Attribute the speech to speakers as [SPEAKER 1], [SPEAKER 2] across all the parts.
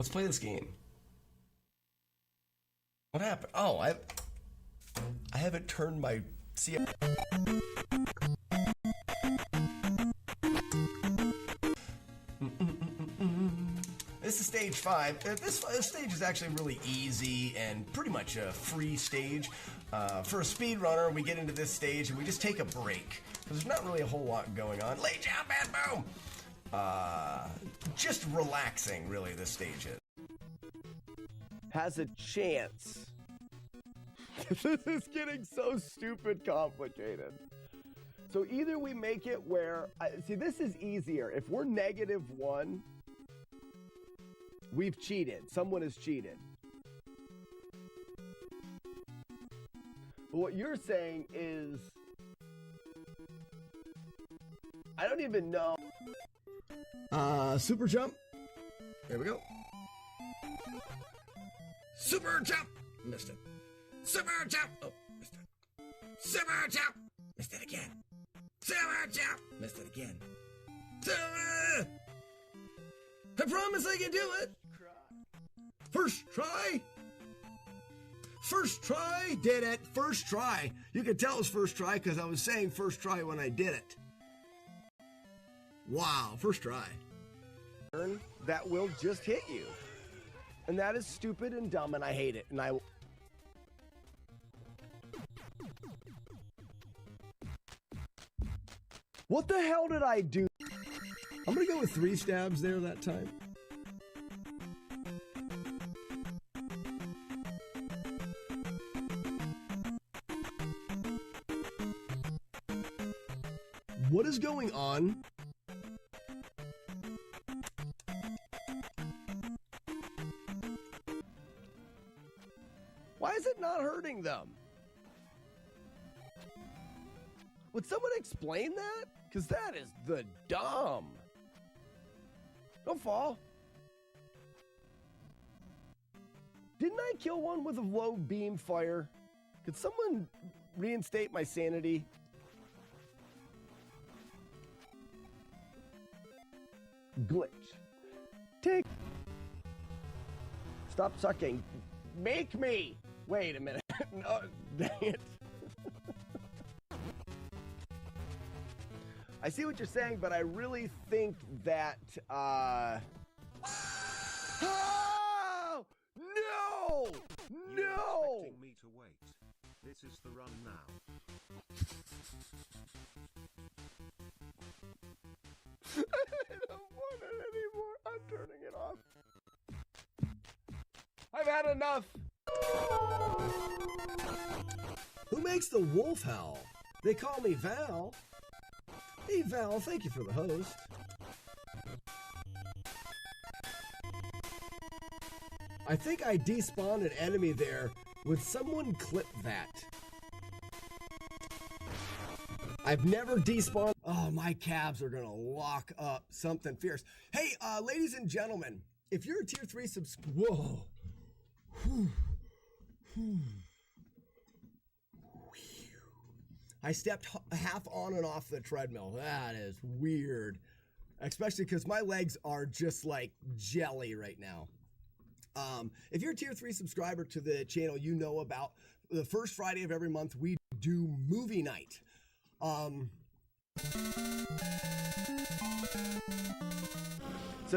[SPEAKER 1] Let's play this game. What happened? Oh, I haven't turned my... See... This is stage 5. This stage is actually really easy and pretty much a free stage. For a speedrunner, we get into this stage and we just take a break. There's not really a whole lot going on. Lay jump and boom! Just relaxing, really, this stage is.
[SPEAKER 2] Has a chance. This is getting so stupid complicated. So either we make it where, see, this is easier. If we're -1, we've cheated. Someone has cheated. But what you're saying is, I don't even know.
[SPEAKER 1] Super jump. There we go. Super jump. Missed it. Super jump. Oh, missed it. Super jump. Missed it again. Super jump. Missed it again. Super. I promise I can do it. First try. First try. Did it. First try. You can tell it was first try because I was saying first try when I did it. Wow. First try.
[SPEAKER 2] That will just hit you. And that is stupid and dumb, and I hate it. And I... What the hell did I do?
[SPEAKER 1] I'm gonna go with 3 stabs there that time. What is going on?
[SPEAKER 2] Why is it not hurting them? Would someone explain that? Because that is the dumb. Don't fall. Didn't I kill one with a low beam fire? Could someone reinstate my sanity? Glitch. Take. Stop sucking. Make me. Wait a minute. No, dang it. I see what you're saying, but I really think that, Oh! No! No!
[SPEAKER 3] Expecting me to wait. This is the run now.
[SPEAKER 2] I don't want it anymore. I'm turning it off. I've had enough.
[SPEAKER 1] Who makes the wolf howl? They call me Val. Hey Val, thank you for the host. I think I despawned an enemy there. Would someone clip that? I've never despawned. Oh, my calves are gonna lock up something fierce. Hey, ladies and gentlemen, if you're a tier 3 whoa. I stepped half on and off the treadmill. That is weird. Especially because my legs are just like jelly right now. If you're a tier 3 subscriber to the channel, you know about the first Friday of every month, we do movie night.
[SPEAKER 2] So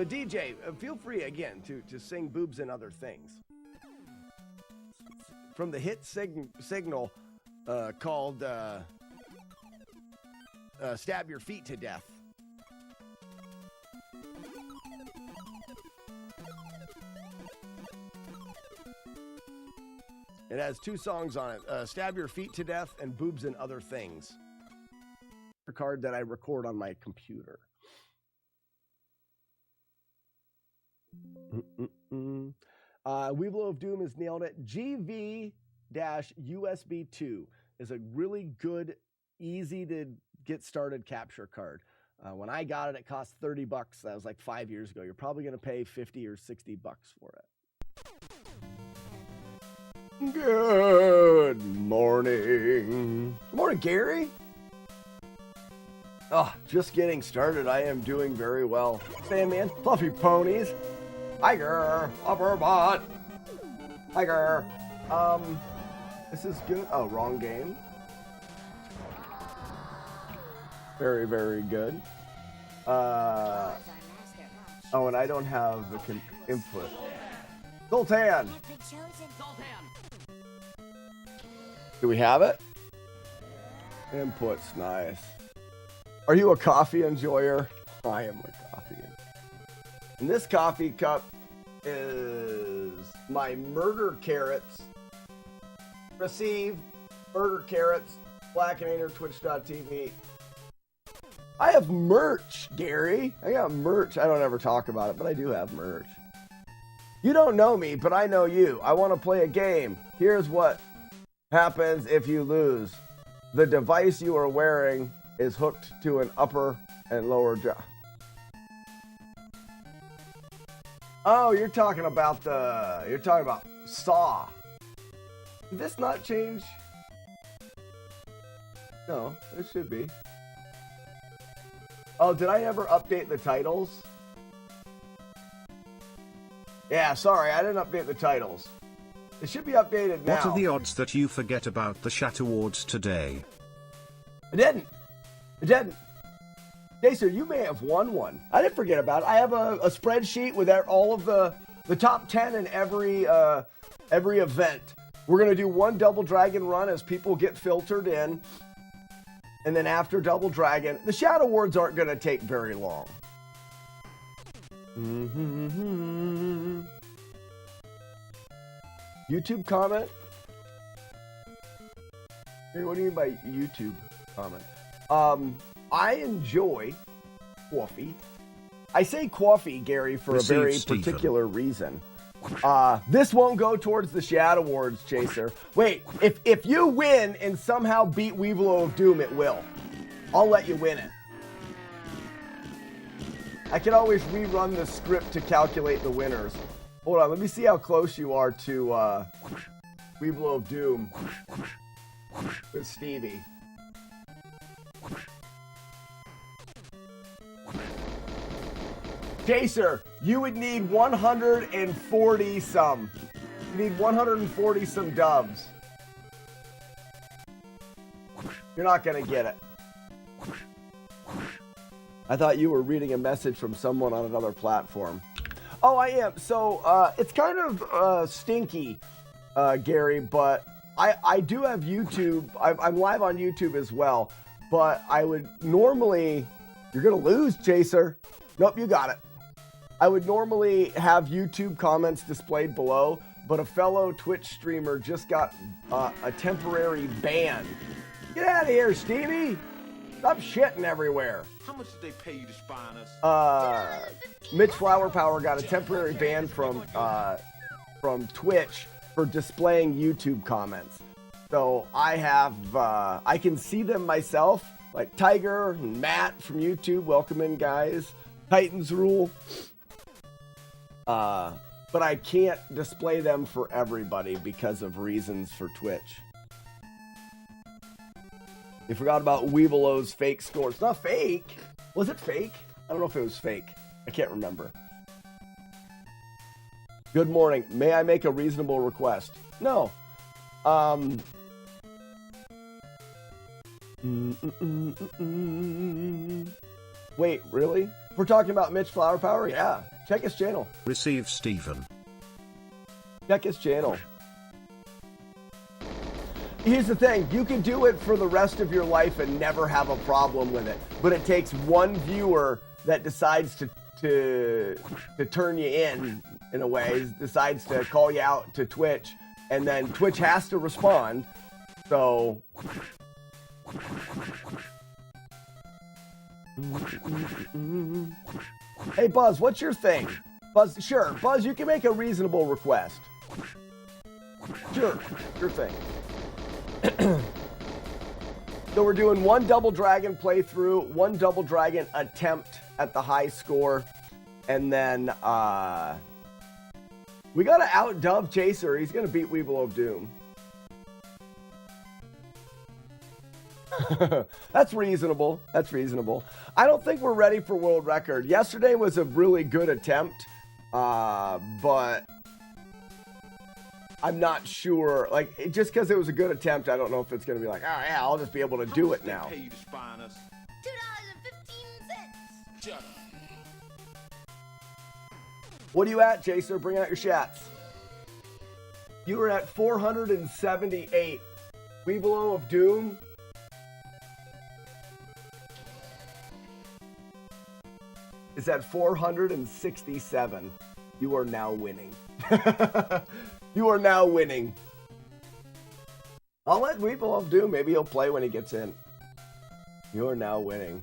[SPEAKER 2] DJ, feel free again to sing Boobs and Other Things. From the hit signal called Stab Your Feet to Death. It has 2 songs on it, Stab Your Feet to Death and Boobs and Other Things. A card that I record on my computer. Weevil of Doom has nailed it. GV-USB2 is a really good, easy to get started capture card. When I got it, it cost $30. That was like 5 years ago. You're probably going to pay 50 or 60 bucks for it. Good morning. Good morning, Gary. Oh, just getting started. I am doing very well. Sandman, Fluffy Ponies. Tiger, upper bot. Tiger. This is good. Oh, wrong game. Very, very good. Oh, and I don't have the input. Zoltan. Do we have it? Input's nice. Are you a coffee enjoyer? I am a coffee enjoyer. And this coffee cup is my murder carrots. Receive murder carrots. Blackinator, twitch.tv. I have merch, Gary. I got merch. I don't ever talk about it, but I do have merch. You don't know me, but I know you. I want to play a game. Here's what happens if you lose. The device you are wearing is hooked to an upper and lower jaw. Oh, you're talking about Saw. Did this not change? No, it should be. Oh, did I ever update the titles? Yeah, sorry, I didn't update the titles. It should be updated now.
[SPEAKER 3] What are the odds that you forget about the Chat Awards today?
[SPEAKER 2] I didn't. Jason, you may have won one. I didn't forget about it. I have a spreadsheet with all of the top 10 in every event. We're going to do one Double Dragon run as people get filtered in. And then after Double Dragon, the Shadow Awards aren't going to take very long. YouTube comment? Hey, what do you mean by YouTube comment? I enjoy coffee. I say coffee, Gary, for a very particular reason. This won't go towards the Shadow Awards, Chaser. Wait, if you win and somehow beat Weevil of Doom, it will. I'll let you win it. I can always rerun the script to calculate the winners. Hold on, let me see how close you are to Weevil of Doom with Stevie. Chaser, you would need 140 some. You need 140 some doves. You're not gonna get it. I thought you were reading a message from someone on another platform. Oh, I am. So it's kind of stinky, Gary, but I do have YouTube. I'm live on YouTube as well, but I would normally... You're gonna lose, Chaser. Nope, you got it. I would normally have YouTube comments displayed below, but a fellow Twitch streamer just got a temporary ban. Get out of here, Stevie! Stop shitting everywhere.
[SPEAKER 4] How much did they pay you to spy on us?
[SPEAKER 2] Mitch Flower Power got a temporary ban from Twitch for displaying YouTube comments. So I have, I can see them myself, like Tiger and Matt from YouTube. Welcome in, guys. Titans rule. But I can't display them for everybody because of reasons for Twitch. You forgot about Weevil's fake score. It's not fake. Was it fake? I don't know if it was fake. I can't remember. Good morning. May I make a reasonable request? No. Wait, really? We're talking about Mitch Flower Power? Yeah. Check his channel.
[SPEAKER 3] Receive Stephen.
[SPEAKER 2] Check his channel. Here's the thing. You can do it for the rest of your life and never have a problem with it. But it takes one viewer that decides to turn you in a way, decides to call you out to Twitch, and then Twitch has to respond. So... Hey, Buzz, what's your thing? Buzz, sure. Buzz, you can make a reasonable request. Sure, your thing. So we're doing one Double Dragon playthrough, one Double Dragon attempt at the high score, and then we gotta out-dub Chaser. He's gonna beat Weevil of Doom. That's reasonable. That's reasonable. I don't think we're ready for world record. Yesterday was a really good attempt. But I'm not sure. Like, just because it was a good attempt, I don't know if it's going to be like, oh, yeah, I'll just be able to do it now.
[SPEAKER 4] Pay you to spy on us?
[SPEAKER 5] $2.15.
[SPEAKER 4] Shut up.
[SPEAKER 2] What are you at, Jacer? Bring out your shats. You were at 478. Weevilo of Doom. Is at 467. You are now winning. You are now winning. I'll let Weevil of Doom. Maybe he'll play when he gets in. You are now winning.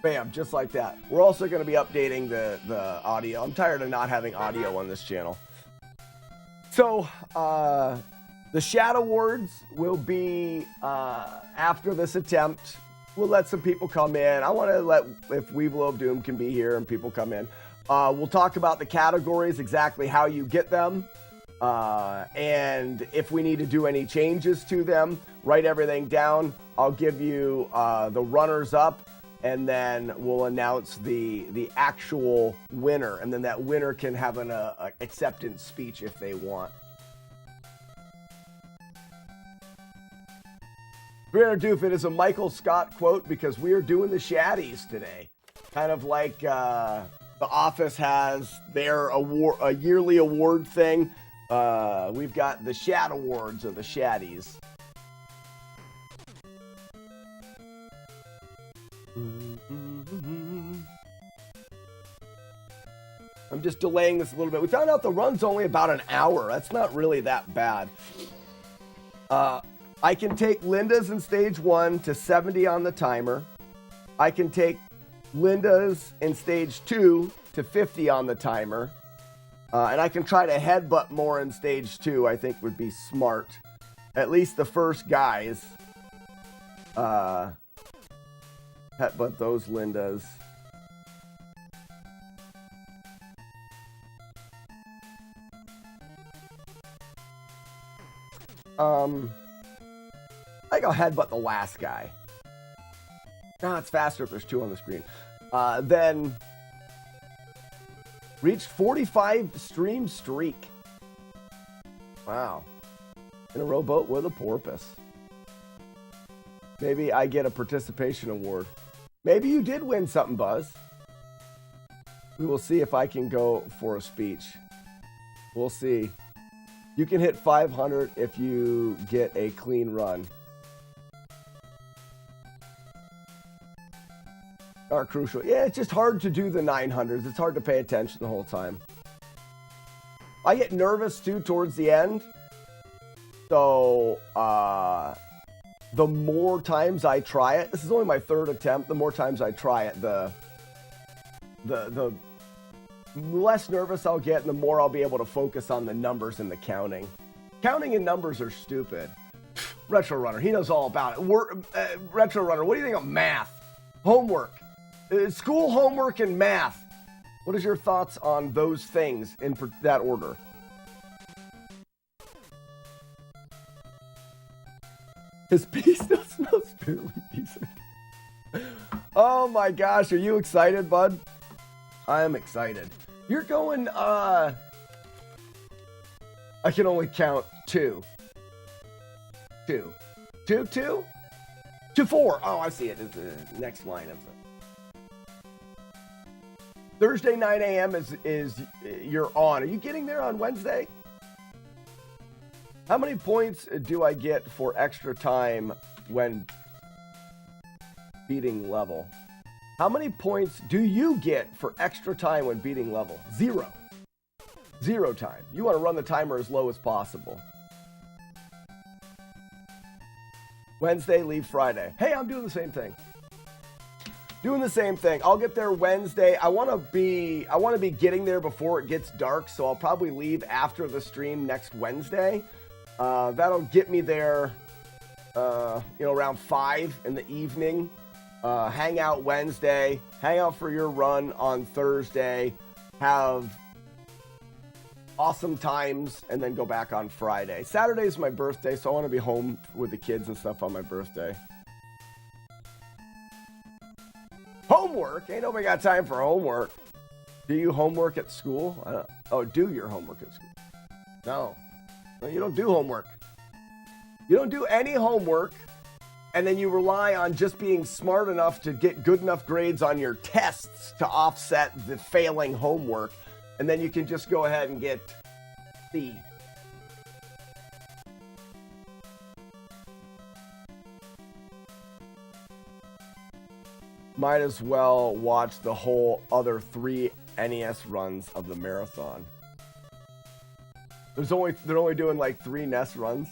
[SPEAKER 2] Bam, just like that. We're also going to be updating the audio. I'm tired of not having audio on this channel. So, the Shadow Awards will be after this attempt. We'll let some people come in. I want to let, if Weevil of Doom can be here and people come in. We'll talk about the categories, exactly how you get them. And if we need to do any changes to them, write everything down. I'll give you the runners up. And then we'll announce the actual winner. And then that winner can have an acceptance speech if they want. We're going to do if it is a Michael Scott quote because we are doing the Shaddies today. Kind of like The Office has their award, a yearly award thing. We've got the Shad Awards or the Shaddies. I'm just delaying this a little bit. We found out the run's only about an hour. That's not really that bad. I can take Linda's in stage 1 to 70 on the timer. I can take Linda's in stage 2 to 50 on the timer. And I can try to headbutt more in stage 2, I think would be smart. At least the first guys. Headbutt those Lindas. I think I'll headbutt the last guy. No, it's faster if there's 2 on the screen. Then reached 45 stream streak. Wow. In a rowboat with a porpoise. Maybe I get a participation award. Maybe you did win something, Buzz. We will see if I can go for a speech. We'll see. You can hit 500 if you get a clean run. Are crucial. Yeah, it's just hard to do the 900s. It's hard to pay attention the whole time. I get nervous too towards the end. So, the more times I try it, this is only my 3rd attempt, the more times I try it, the less nervous I'll get and the more I'll be able to focus on the numbers and the counting. Counting and numbers are stupid. Retro Runner, he knows all about it. Retro Runner, what do you think of math? Homework. School homework and math. What is your thoughts on those things in that order? His piece still smells fairly decent. Oh my gosh, are you excited, bud? I am excited. You're going, I can only count 2. 2. 2, 2? 2, 4. Oh, I see it. It's the next line of it. Thursday, 9 a.m. is you're on. Are you getting there on Wednesday? How many points do I get for extra time when beating level? How many points do you get for extra time when beating level? 0. 0 time. You want to run the timer as low as possible. Wednesday, leave Friday. Hey, I'm doing the same thing. Doing the same thing. I'll get there Wednesday. I want to be getting there before it gets dark, so I'll probably leave after the stream next Wednesday. That'll get me there, around 5 in the evening. Hang out Wednesday. Hang out for your run on Thursday. Have awesome times, and then go back on Friday. Saturday is my birthday, so I want to be home with the kids and stuff on my birthday. Homework? Ain't nobody got time for homework. Do you homework at school? Oh, do your homework at school? No, you don't do homework. You don't do any homework, and then you rely on just being smart enough to get good enough grades on your tests to offset the failing homework, and then you can just go ahead and get C. Might as well watch the whole other 3 NES runs of the marathon. They're only doing like 3 NES runs.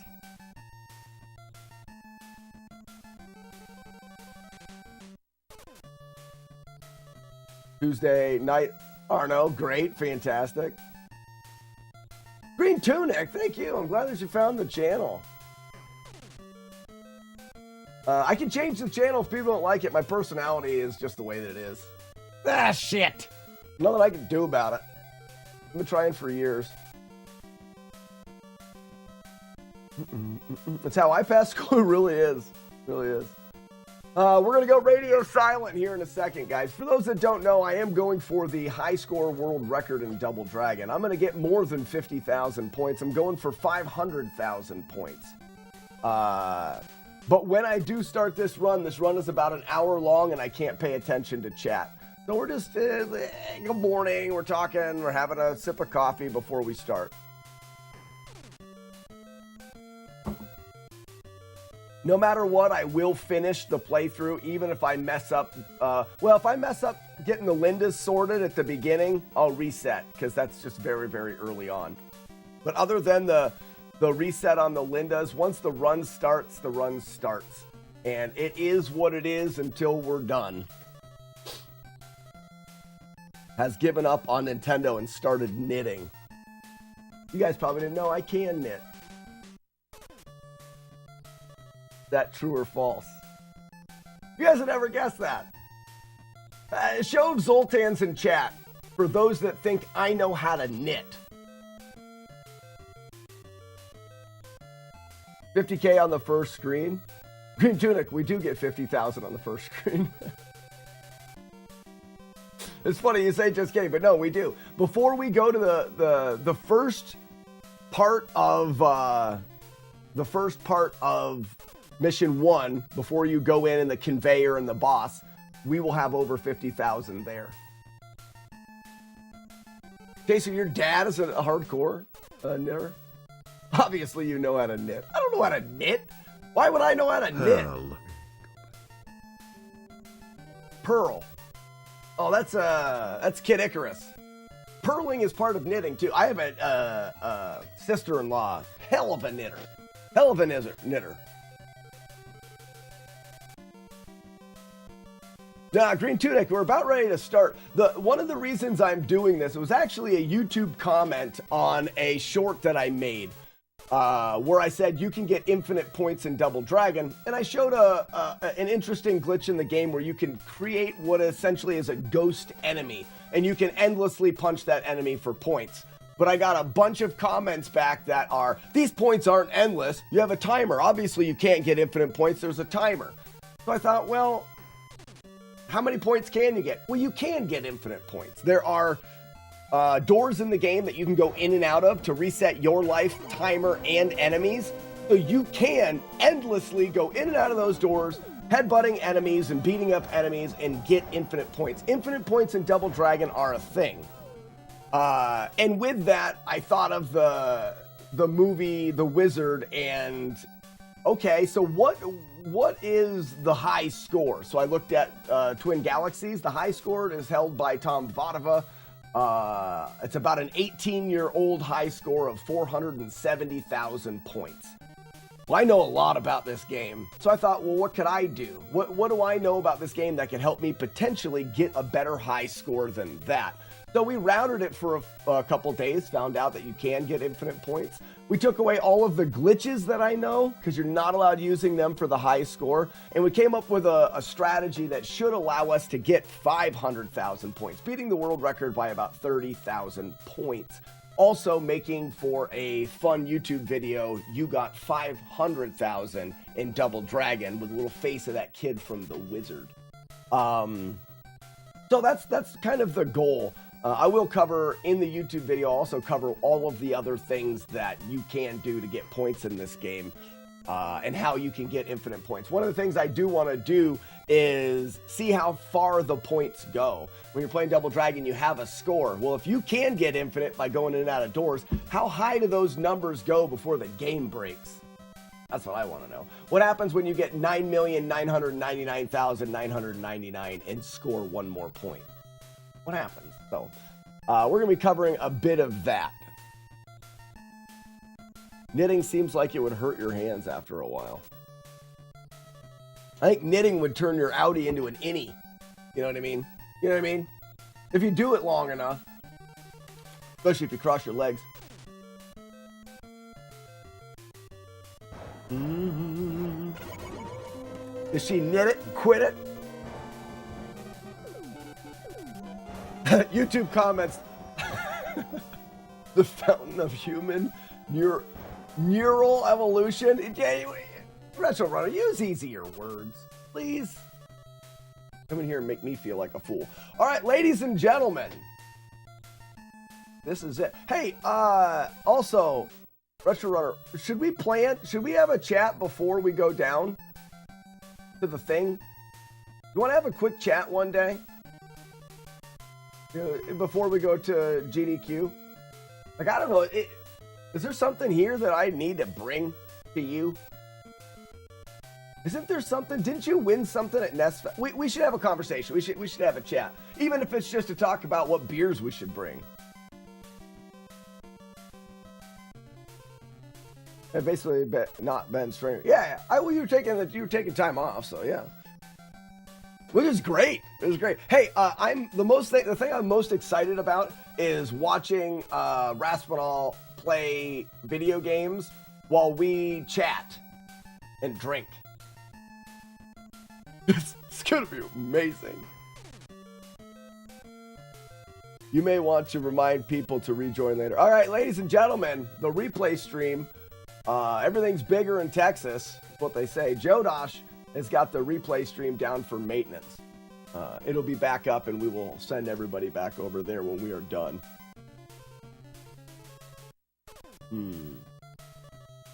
[SPEAKER 2] Tuesday night, Arno, great, fantastic. Green Tunic, thank you. I'm glad that you found the channel. I can change the channel if people don't like it. My personality is just the way that it is. Ah, shit. Nothing I can do about it. I've been trying for years. That's how I pass school. It really is. It really is. We're going to go radio silent here in a second, guys. For those that don't know, I am going for the high score world record in Double Dragon. I'm going to get more than 50,000 points. I'm going for 500,000 points. But when I do start this run is about an hour long, and I can't pay attention to chat. So we're just, good morning, we're talking, we're having a sip of coffee before we start. No matter what, I will finish the playthrough, even if I mess up. If I mess up getting the Lindas sorted at the beginning, I'll reset, because that's just very, very early on. But other than the reset on the Lindas, once the run starts, the run starts. And it is what it is until we're done. Has given up on Nintendo and started knitting. You guys probably didn't know I can knit. That true or false? You guys would never guess that. Show of Zoltans in chat for those that think I know how to knit. 50K on the first screen. Green Tunic, we do get 50,000 on the first screen. It's funny you say just kidding, but no, we do. Before we go to the first part of Mission 1, before you go in the conveyor and the boss, we will have over 50,000 there. Jason, your dad is a hardcore knitter? Obviously you know how to knit. I don't know how to knit. Why would I know how to knit? Pearl. Oh, that's Kid Icarus. Purling is part of knitting too. I have a sister-in-law, hell of a knitter. Hell of a knitter. Green Tunic, we're about ready to start. One of the reasons I'm doing this, it was actually a YouTube comment on a short that I made, where I said you can get infinite points in Double Dragon, and I showed an interesting glitch in the game where you can create what essentially is a ghost enemy, and you can endlessly punch that enemy for points. But I got a bunch of comments back that are, these points aren't endless, you have a timer. Obviously you can't get infinite points, there's a timer. So I thought, well, how many points can you get? Well, you can get infinite points. There are doors in the game that you can go in and out of to reset your life, timer, and enemies. So you can endlessly go in and out of those doors, headbutting enemies and beating up enemies, and get infinite points. Infinite points in Double Dragon are a thing. And with that, I thought of the movie The Wizard, and okay, so what is the high score? So I looked at Twin Galaxies. The high score is held by Tom Vodova. It's about an 18-year-old high score of 470,000 points. Well, I know a lot about this game, so I thought, well, what could I do? What do I know about this game that could help me potentially get a better high score than that? So we routed it for a couple days, found out that you can get infinite points. We took away all of the glitches that I know, because you're not allowed using them for the high score. And we came up with a strategy that should allow us to get 500,000 points, beating the world record by about 30,000 points. Also making for a fun YouTube video, you got 500,000 in Double Dragon with a little face of that kid from The Wizard. So that's kind of the goal. I will cover in the YouTube video, also cover all of the other things that you can do to get points in this game, and how you can get infinite points. One of the things I do want to do is see how far the points go. When you're playing Double Dragon, you have a score. Well, if you can get infinite by going in and out of doors, how high do those numbers go before the game breaks? That's what I want to know. What happens when you get 9,999,999 and score one more point? What happens? So we're going to be covering a bit of that. Knitting seems like it would hurt your hands after a while. I think knitting would turn your outie into an innie. You know what I mean? You know what I mean? If you do it long enough. Especially if you cross your legs. Does she knit it and quit it? YouTube comments. The fountain of human neural evolution. Retro Runner, use easier words, please. Come in here and make me feel like a fool. All right, ladies and gentlemen. This is it. Hey, also, Retro Runner, should we have a chat before we go down to the thing? You want to have a quick chat one day? Before we go to GDQ? Like, I don't know. Is there something here that I need to bring to you? Isn't there something? Didn't you win something at Nest? We should have a conversation. We should have a chat. Even if it's just to talk about what beers we should bring. And basically, not Ben Stringer. Yeah. Well, you were taking time off, so yeah. Which is great. It was great. Hey, the thing I'm most excited about is watching Raspinall play video games while we chat and drink. It's gonna be amazing. You may want to remind people to rejoin later. All right, ladies and gentlemen, the replay stream. Everything's bigger in Texas, is what they say. Jodosh has got the replay stream down for maintenance. It'll be back up, and we will send everybody back over there when we are done.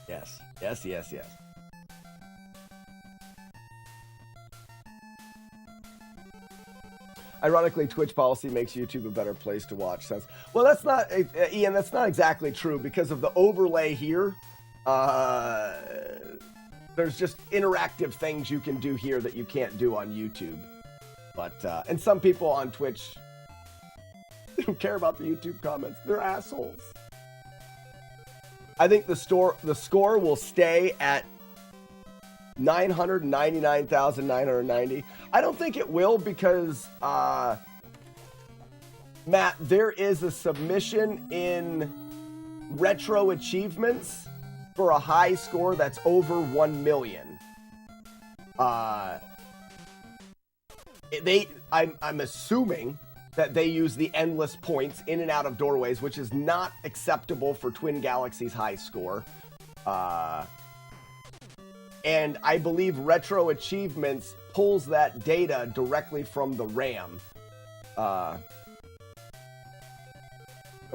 [SPEAKER 2] Yes. Ironically, Twitch policy makes YouTube a better place to watch. Well, that's not, Ian, that's not exactly true because of the overlay here. There's just interactive things you can do here that you can't do on YouTube. But, and some people on Twitch, they don't care about the YouTube comments. They're assholes. I think the score will stay at 999,990. I don't think it will because, Matt, there is a submission in Retro Achievements for a high score that's over 1 million. I'm assuming that they use the endless points in and out of doorways, which is not acceptable for Twin Galaxies high score. And I believe Retro Achievements pulls that data directly from the RAM. I'm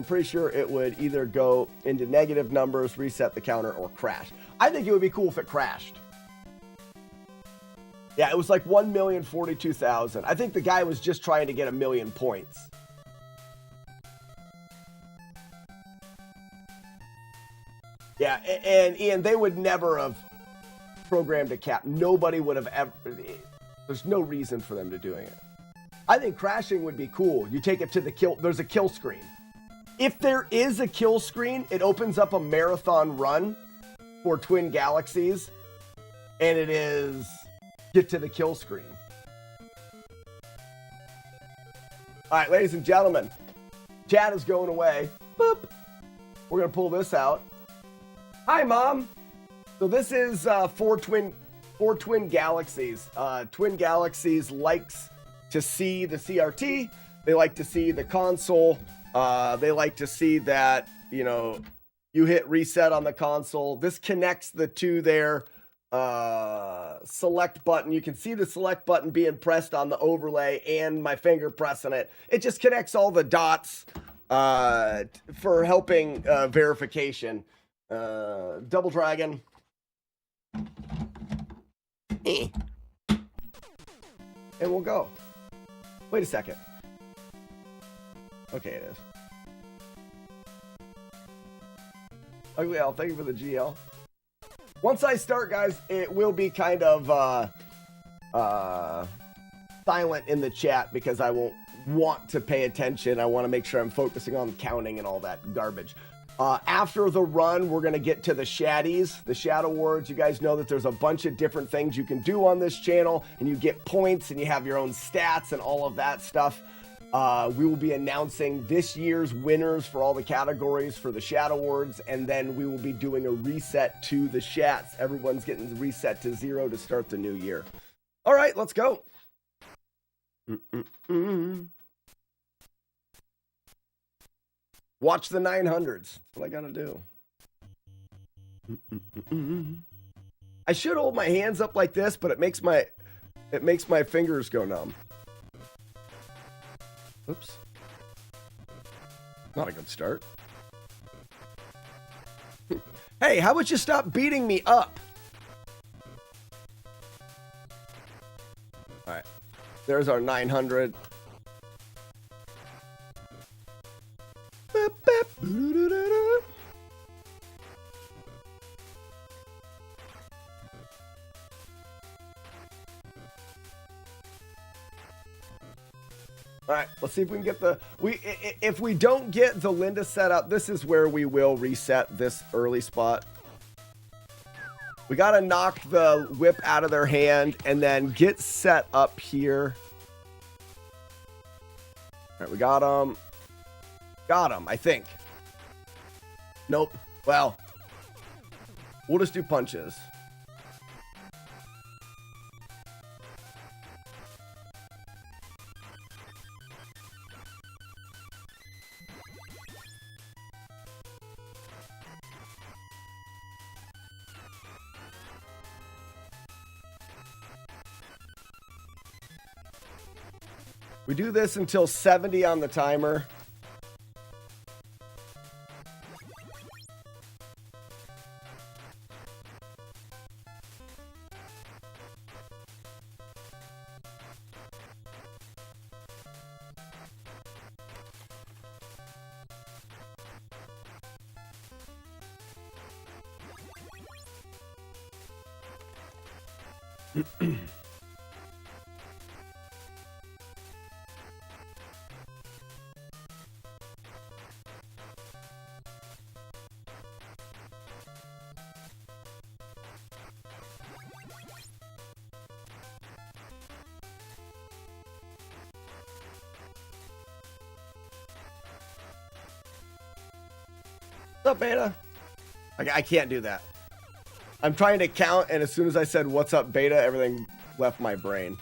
[SPEAKER 2] pretty sure it would either go into negative numbers, reset the counter, or crash. I think it would be cool if it crashed. Yeah, it was like 1,042,000. I think the guy was just trying to get 1 million points. Yeah, and Ian, they would never have programmed a cap. Nobody would have ever. There's no reason for them to doing it. I think crashing would be cool. You take it to the kill. There's a kill screen. If there is a kill screen, it opens up a marathon run for Twin Galaxies, and it is get to the kill screen. All right, ladies and gentlemen, chat is going away. Boop. We're gonna pull this out. Hi, Mom. So this is for Twin Galaxies. Twin Galaxies likes to see the CRT. They like to see the console. They like to see that, you know, you hit reset on the console. This connects the two there. select button. You can see the select button being pressed on the overlay and my finger pressing it. It just connects all the dots for helping verification. Double Dragon. And we'll go. Wait a second. Okay, it is. Ugly Al, thank you for the GL. Once I start, guys, it will be kind of silent in the chat because I won't want to pay attention. I want to make sure I'm focusing on counting and all that garbage. After the run, we're going to get to the shaddies, the shadow words. You guys know that there's a bunch of different things you can do on this channel, and you get points, and you have your own stats and all of that stuff. We will be announcing this year's winners for all the categories for the shadow words, and then we will be doing a reset to the shats. Everyone's getting reset to 0 to start the new year. All right, let's go. Watch the 900s. That's what I gotta do. I should hold my hands up like this, but it makes my fingers go numb. Oops. Not a good start. Hey, how about you stop beating me up? All right. There's our 900. All right, let's see if we can get the if we don't get the Linda set up, this is where we will reset this early spot. We got to knock the whip out of their hand and then get set up here. All right, we got him. Got him, I think. Nope. Well, we'll just do punches. We do this until 70 on the timer. What's up, Beta? I can't do that. I'm trying to count, and as soon as I said, what's up, Beta, everything left my brain.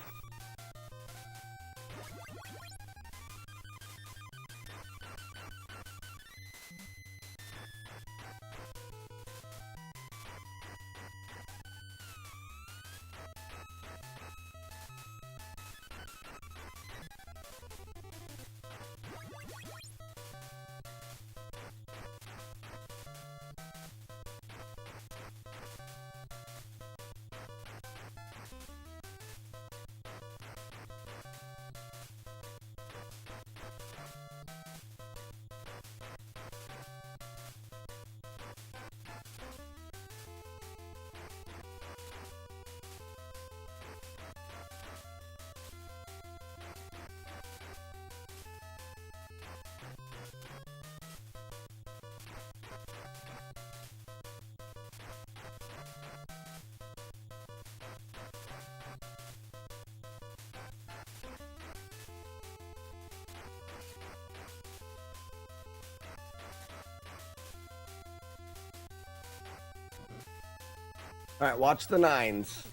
[SPEAKER 2] All right, watch the 9s.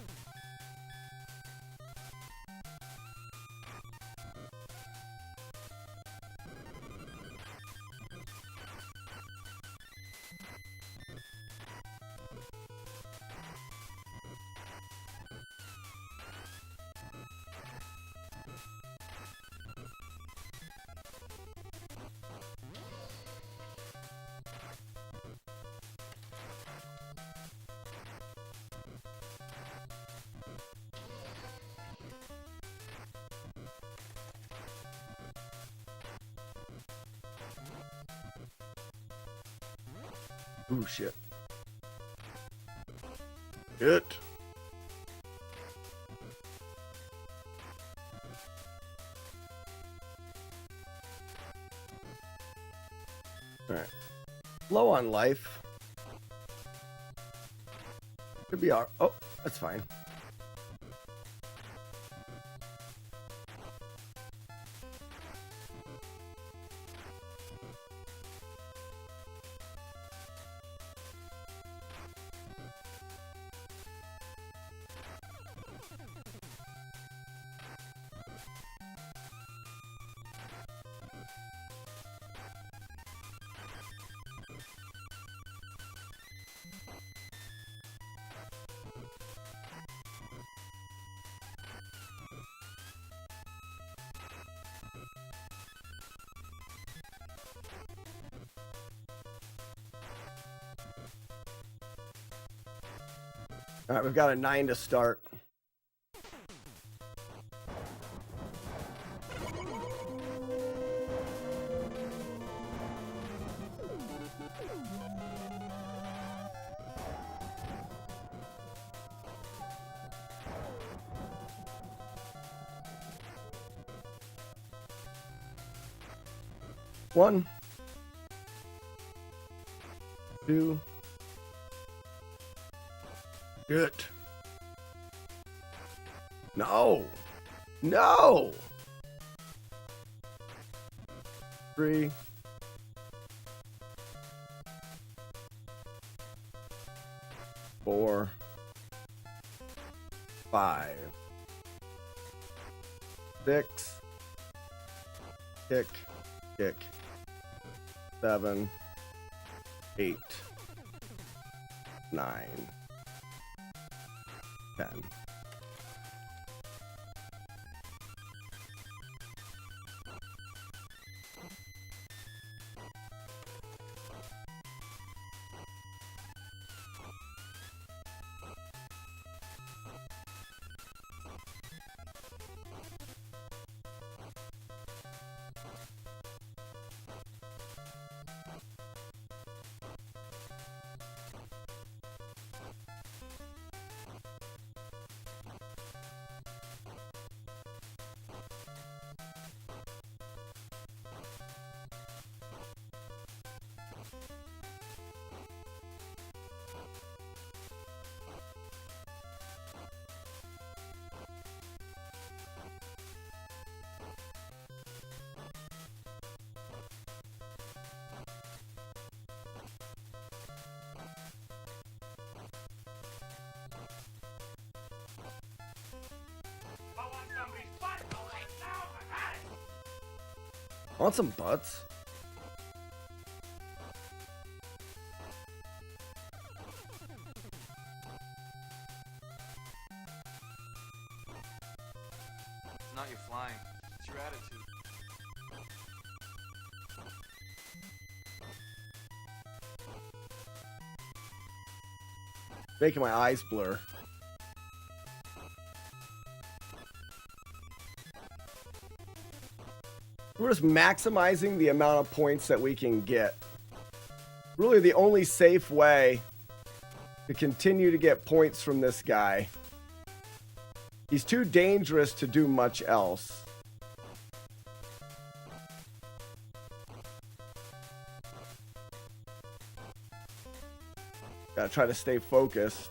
[SPEAKER 2] Ooh, shit. Hit. Alright. Low on life. Could be our. Oh, that's fine. All right, we've got a 9 to start. One, two, good. No, no. 3, 4, 5, 6, kick, kick. 7, 8, 9, 10. Want some butts?
[SPEAKER 5] It's not your flying, it's your attitude.
[SPEAKER 2] Making my eyes blur. We're just maximizing the amount of points that we can get. Really the only safe way to continue to get points from this guy. He's too dangerous to do much else. Gotta try to stay focused.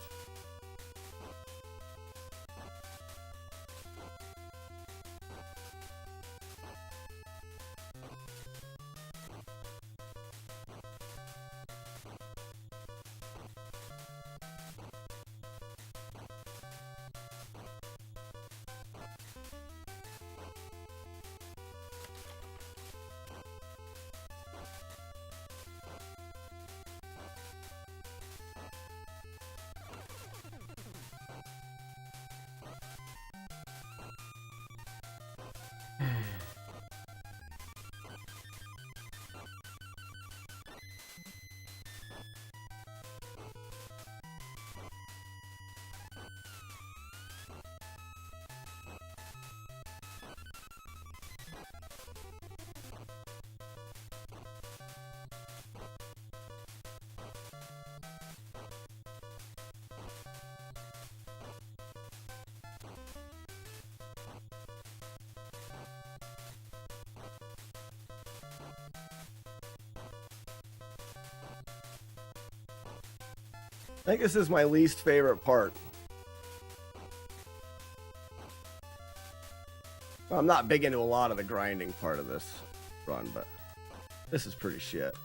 [SPEAKER 2] I think this is my least favorite part. Well, I'm not big into a lot of the grinding part of this run, but this is pretty shit.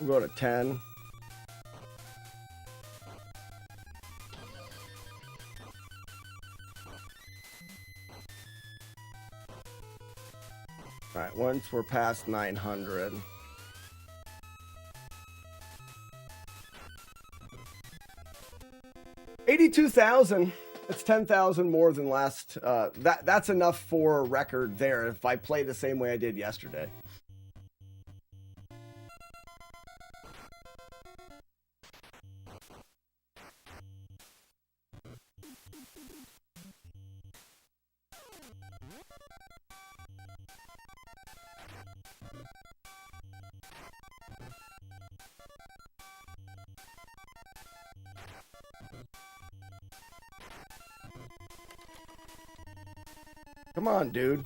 [SPEAKER 2] We'll go to 10. All right, once we're past 900. $82,000. It's 10,000 more than last. That's enough for a record there if I play the same way I did yesterday. Come on, dude.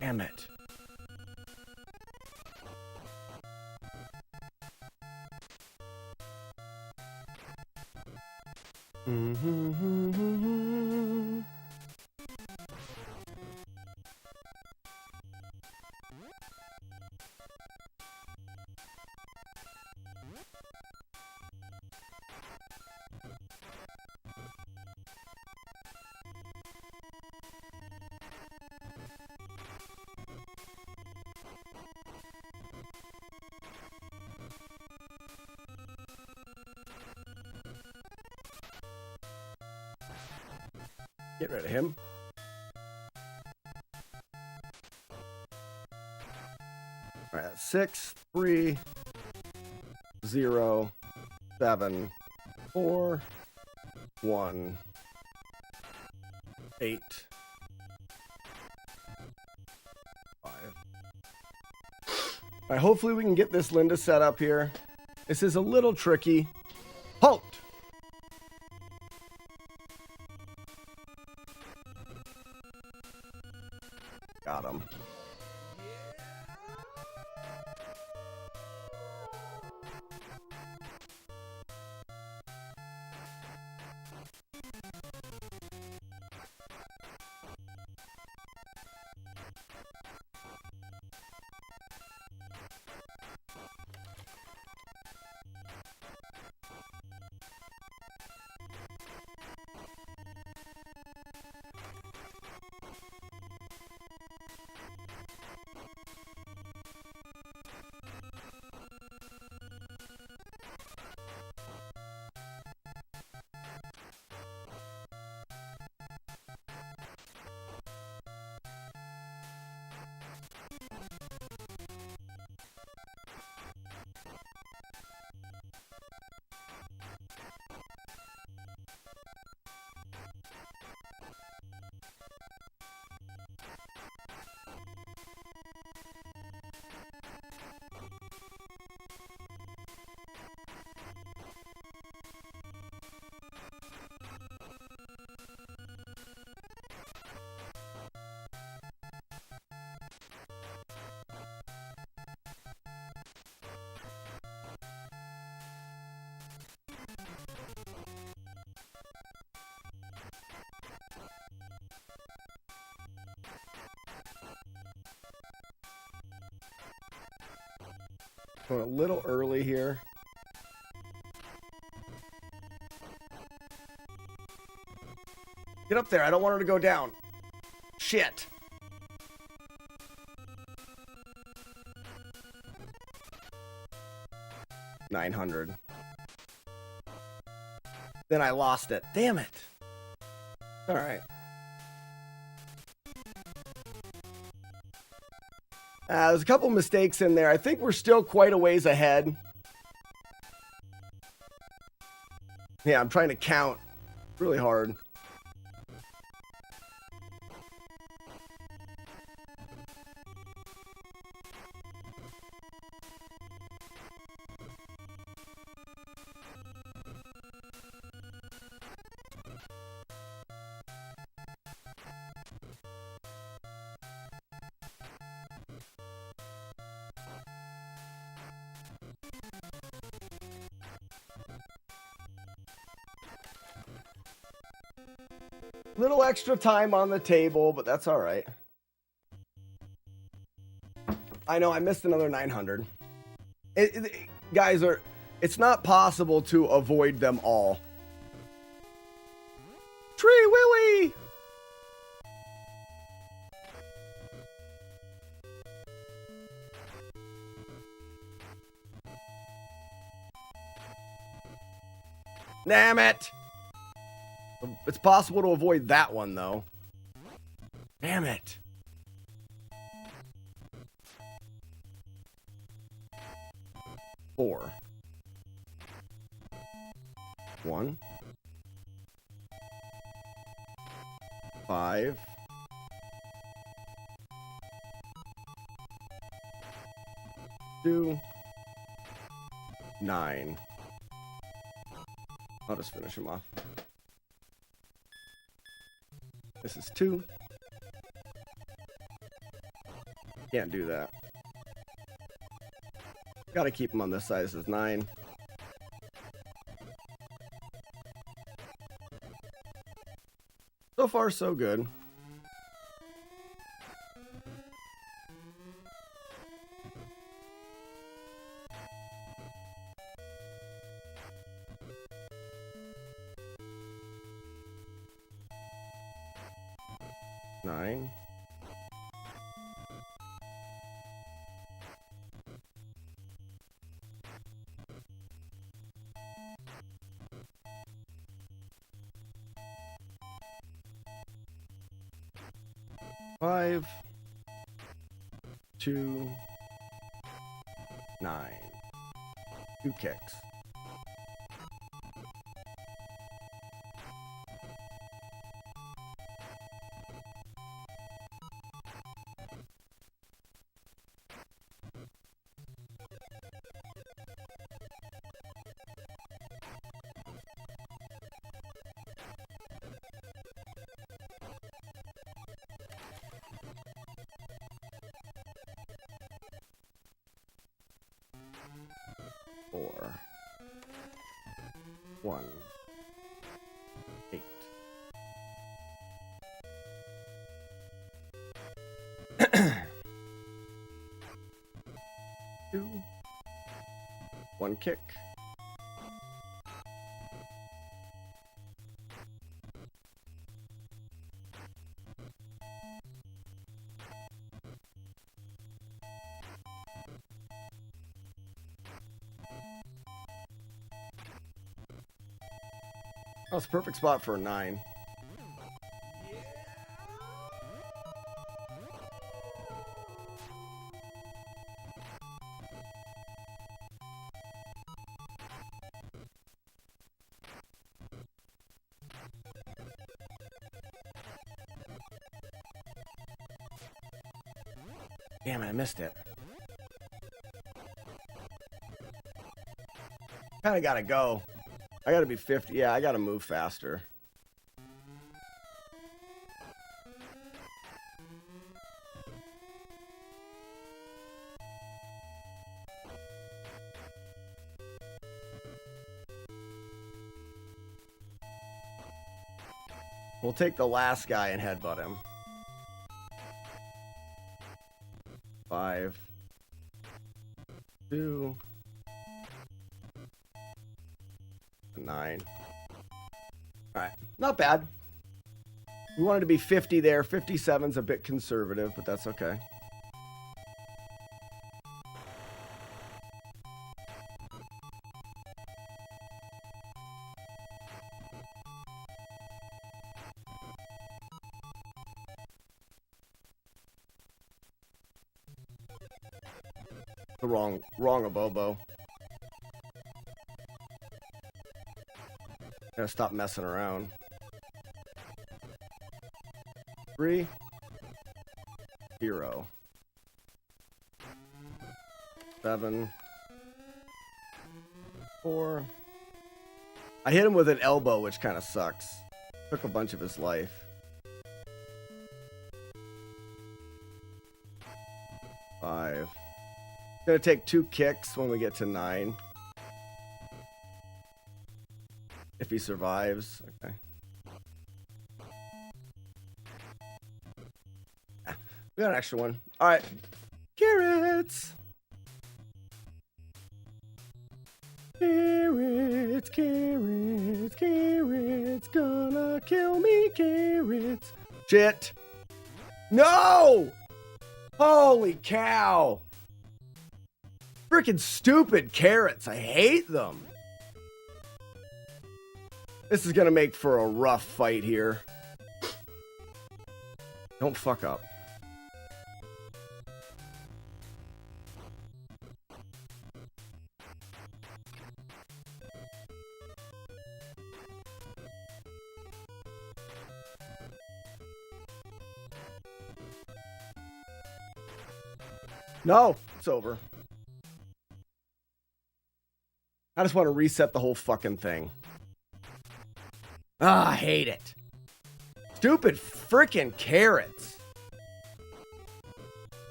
[SPEAKER 2] Damn it. Get rid of him. All right, 6, 3, 0, 7, 4, 1, 8, 5. All right, hopefully we can get this Linda set up here. This is a little tricky. Halt! Got him. Going a little early here. Get up there. I don't want her to go down. Shit. $900. Then I lost it. Damn it. All right. There's a couple mistakes in there. I think we're still quite a ways ahead. Yeah, I'm trying to count really hard. Little extra time on the table, but that's all right. I know I missed another 900. Guys, it's not possible to avoid them all. Tree Willy! Damn it! It's possible to avoid that one, though. Damn it. Four. One. 5. 2. 9. I'll just finish him off. This is 2. Can't do that. Gotta keep him on this side. This is 9. So far, so good. Nine. Five. 2. 9. 2 kicks. Four. 1. 8. Two. 1 kick. Oh, it's a perfect spot for a 9. Damn it, I missed it. Kinda gotta go. I gotta be 50. Yeah, I gotta move faster. We'll take the last guy and headbutt him. 5. 2, 9. All right, not bad. We wanted to be 50 there. 57's a bit conservative, but that's okay. The wrong abobo. Gotta stop messing around. 3, 0, 7, 4. I hit him with an elbow, which kind of sucks. Took a bunch of his life. 5. Gonna take 2 kicks when we get to 9. If he survives. Okay. We got an extra one. All right. Carrots. Carrots, carrots, carrots. Gonna kill me, carrots. Shit. No! Holy cow. Freaking stupid carrots. I hate them. This is gonna make for a rough fight here. Don't fuck up. No, it's over. I just want to reset the whole fucking thing. Ah, I hate it. Stupid freaking carrots.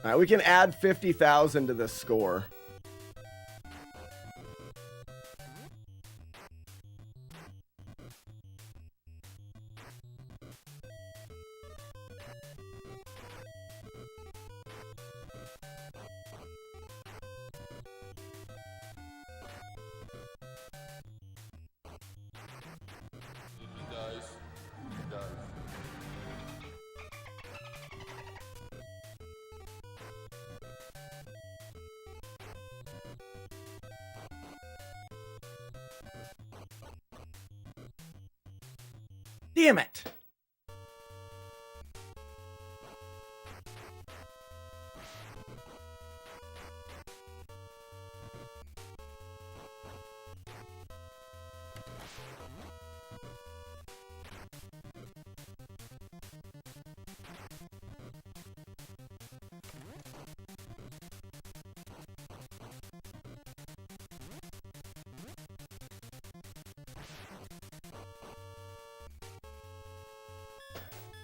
[SPEAKER 2] All right, we can add 50,000 to this score. Damn it.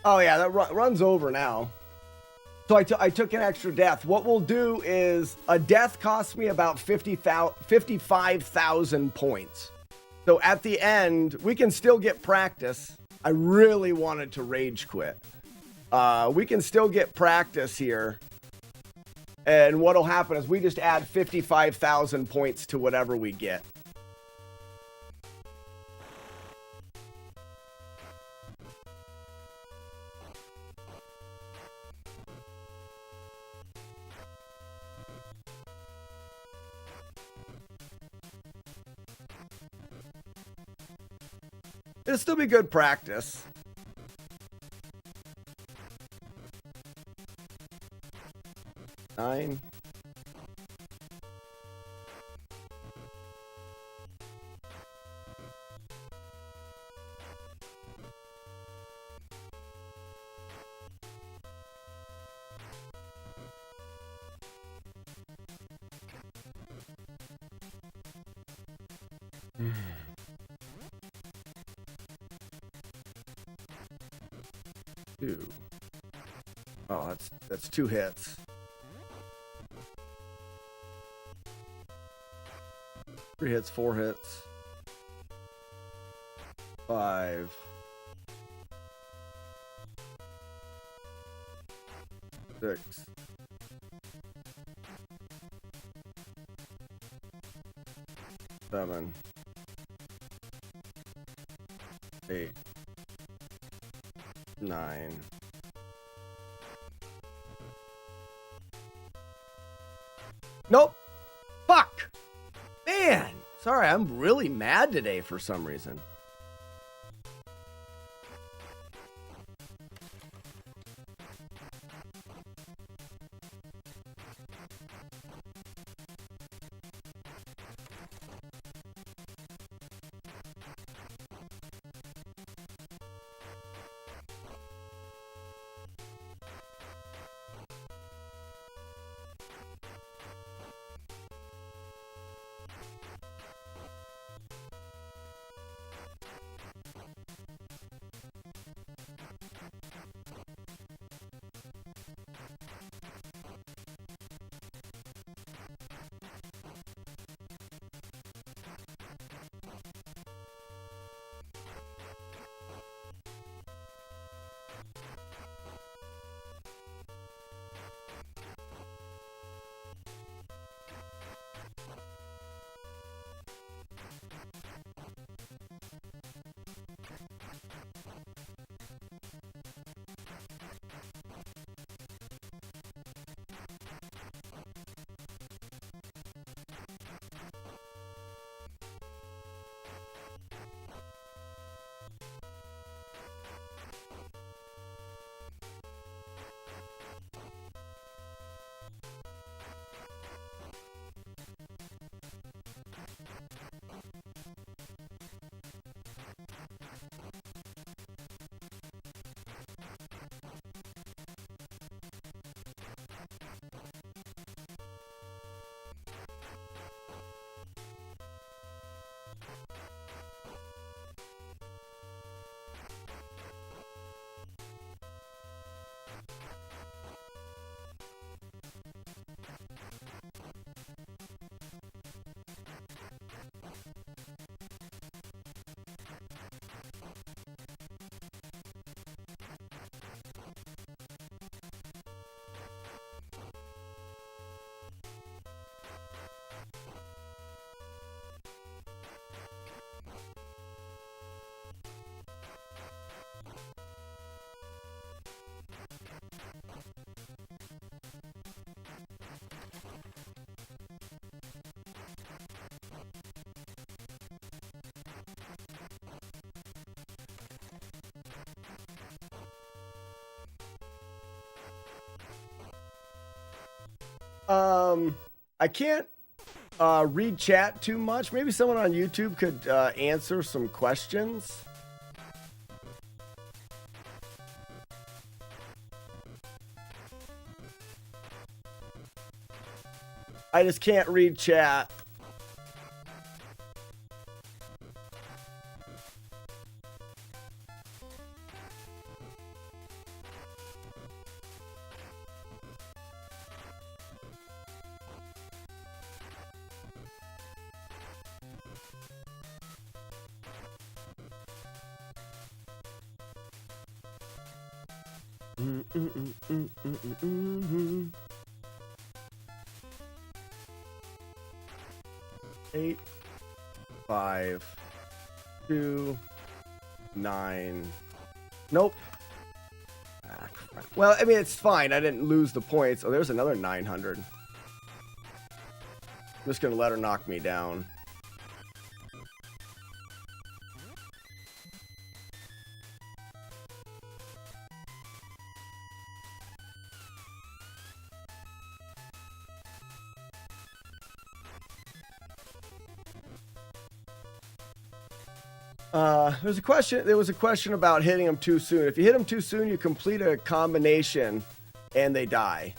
[SPEAKER 2] Oh yeah, that run's over now. So I took an extra death. What we'll do is a death costs me about 55,000 points. So at the end, we can still get practice. I really wanted to rage quit. We can still get practice here. And what'll happen is we just add 55,000 points to whatever we get. It'll still be good practice. Nine. Two. Oh, that's 2 hits. Three hits, 4 hits. 5. 6. 7, 8, 9. Nope. Fuck. Man. Sorry, I'm really mad today for some reason. I can't read chat too much. Maybe someone on YouTube could answer some questions. I just can't read chat. Eight, 5, 2, 9. Nope. Ah, crap. Well, I mean, it's fine. I didn't lose the points. Oh, there's another 900. I'm just gonna let her knock me down. There was a question about hitting them too soon. If you hit them too soon, you complete a combination and they die.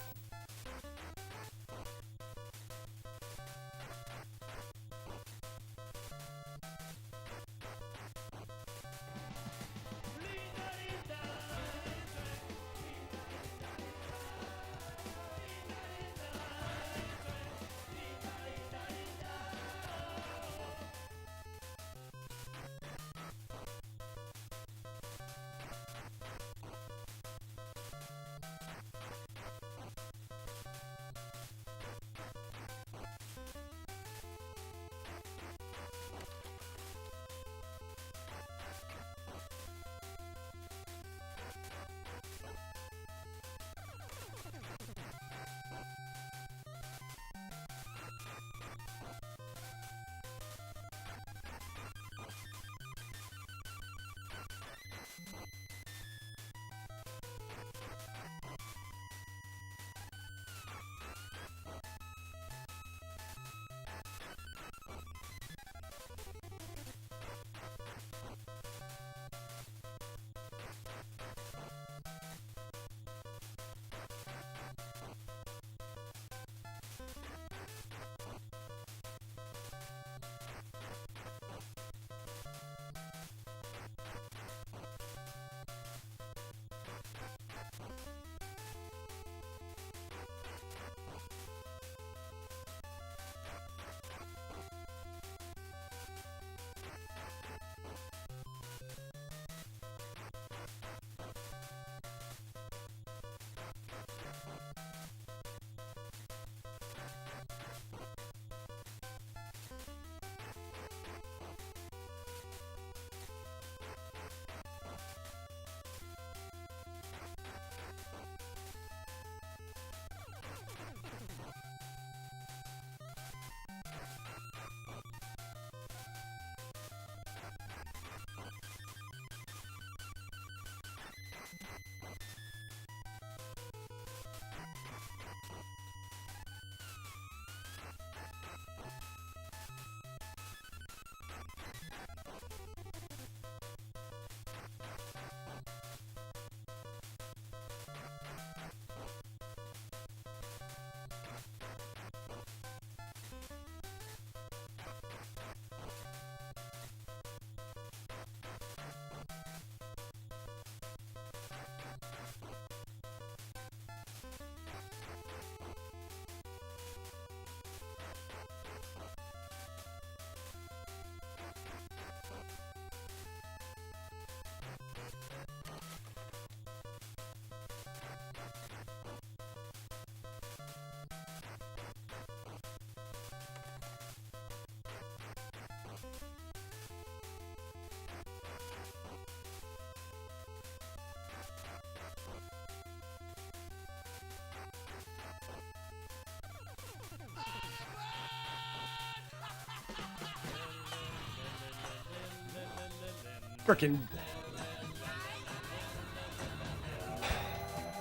[SPEAKER 2] Freaking.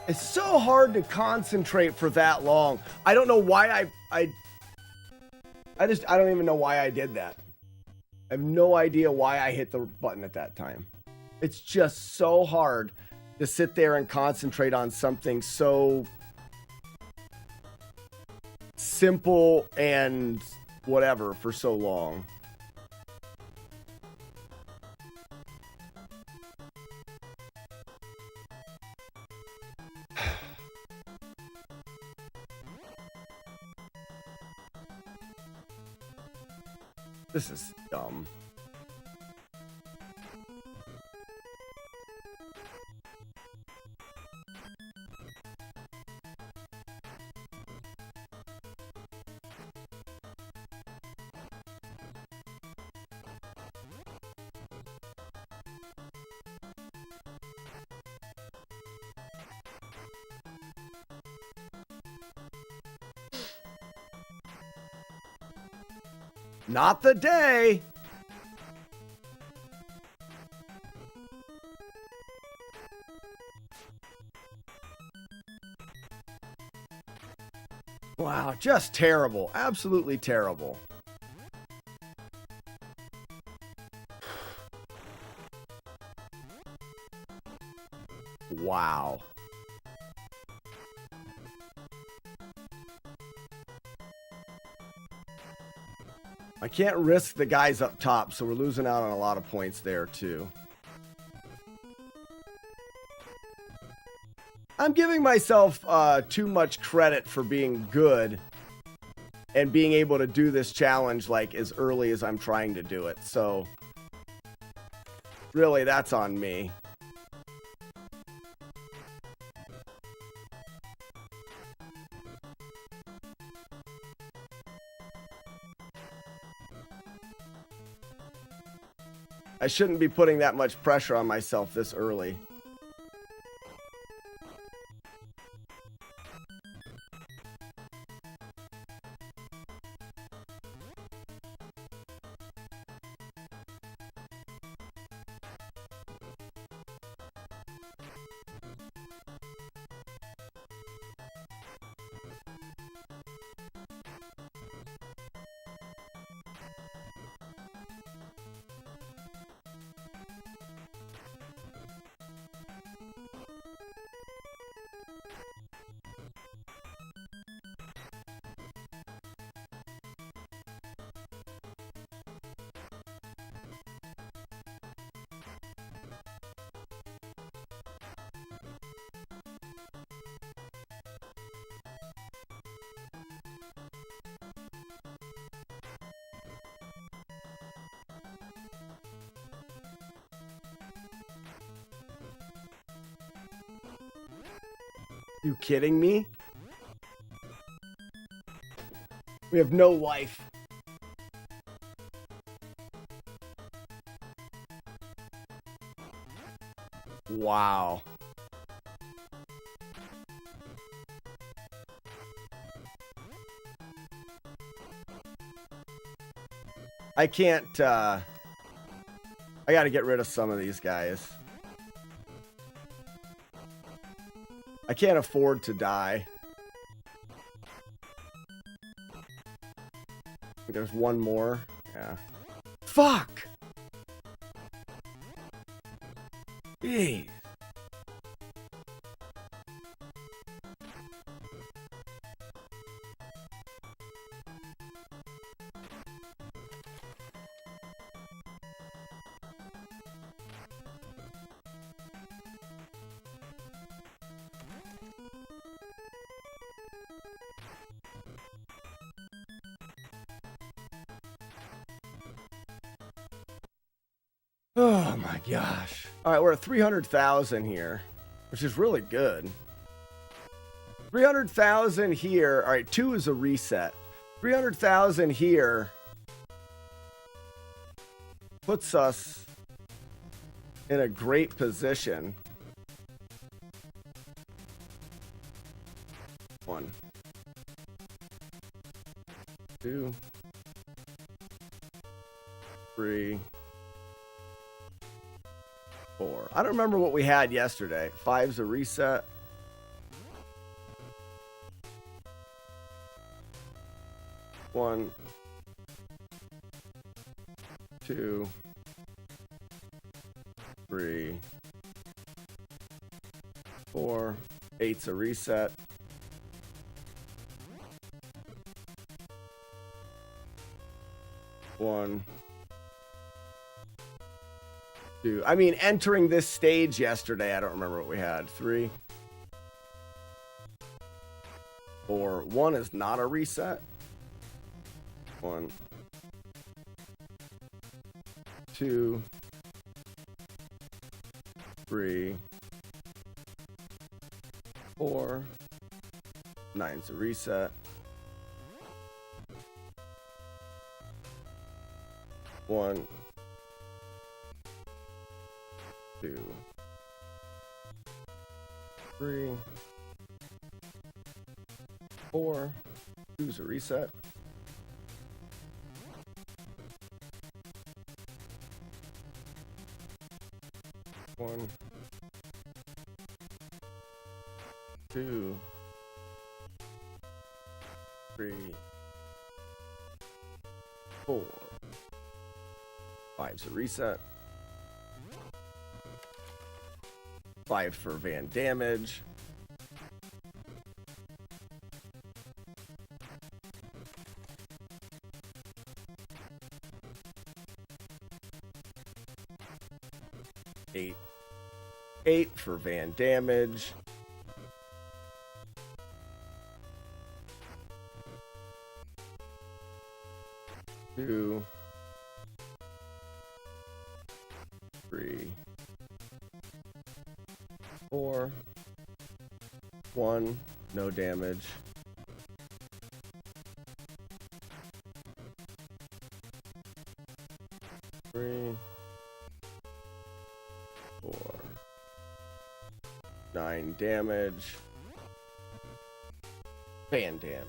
[SPEAKER 2] It's so hard to concentrate for that long. I don't know why I don't even know why I did that. I have no idea why I hit the button at that time. It's just so hard to sit there and concentrate on something so simple and whatever for so long. This is dumb. Not the day. Wow, just terrible. Absolutely terrible. Wow. I can't risk the guys up top, so we're losing out on a lot of points there, too. I'm giving myself too much credit for being good and being able to do this challenge like as early as I'm trying to do it. So, really, that's on me. I shouldn't be putting that much pressure on myself this early. You kidding me? We have no life. Wow. I can't, I gotta get rid of some of these guys. I can't afford to die. There's one more. Yeah. Fuck! Jeez. Oh my gosh. All right, we're at 300,000 here, which is really good. 300,000 here. All right, 2 is a reset. 300,000 here puts us in a great position. 1, 2, 3, 4. I don't remember what we had yesterday. 5's a reset. 1, 2, 3, 4. 8's a reset. 1, 2. I mean, entering this stage yesterday, I don't remember what we had. 3, 4. 1 is not a reset. 1, 2, 3, 4. 9's a reset. 1, 2, 3, 4. 2's a reset. 1, 2, 3, 4. 5's a reset. 5 for van damage. 8. 8 for van damage. 2, 3, 4. 1, no damage. 3, 4. 9 damage. Fan damage.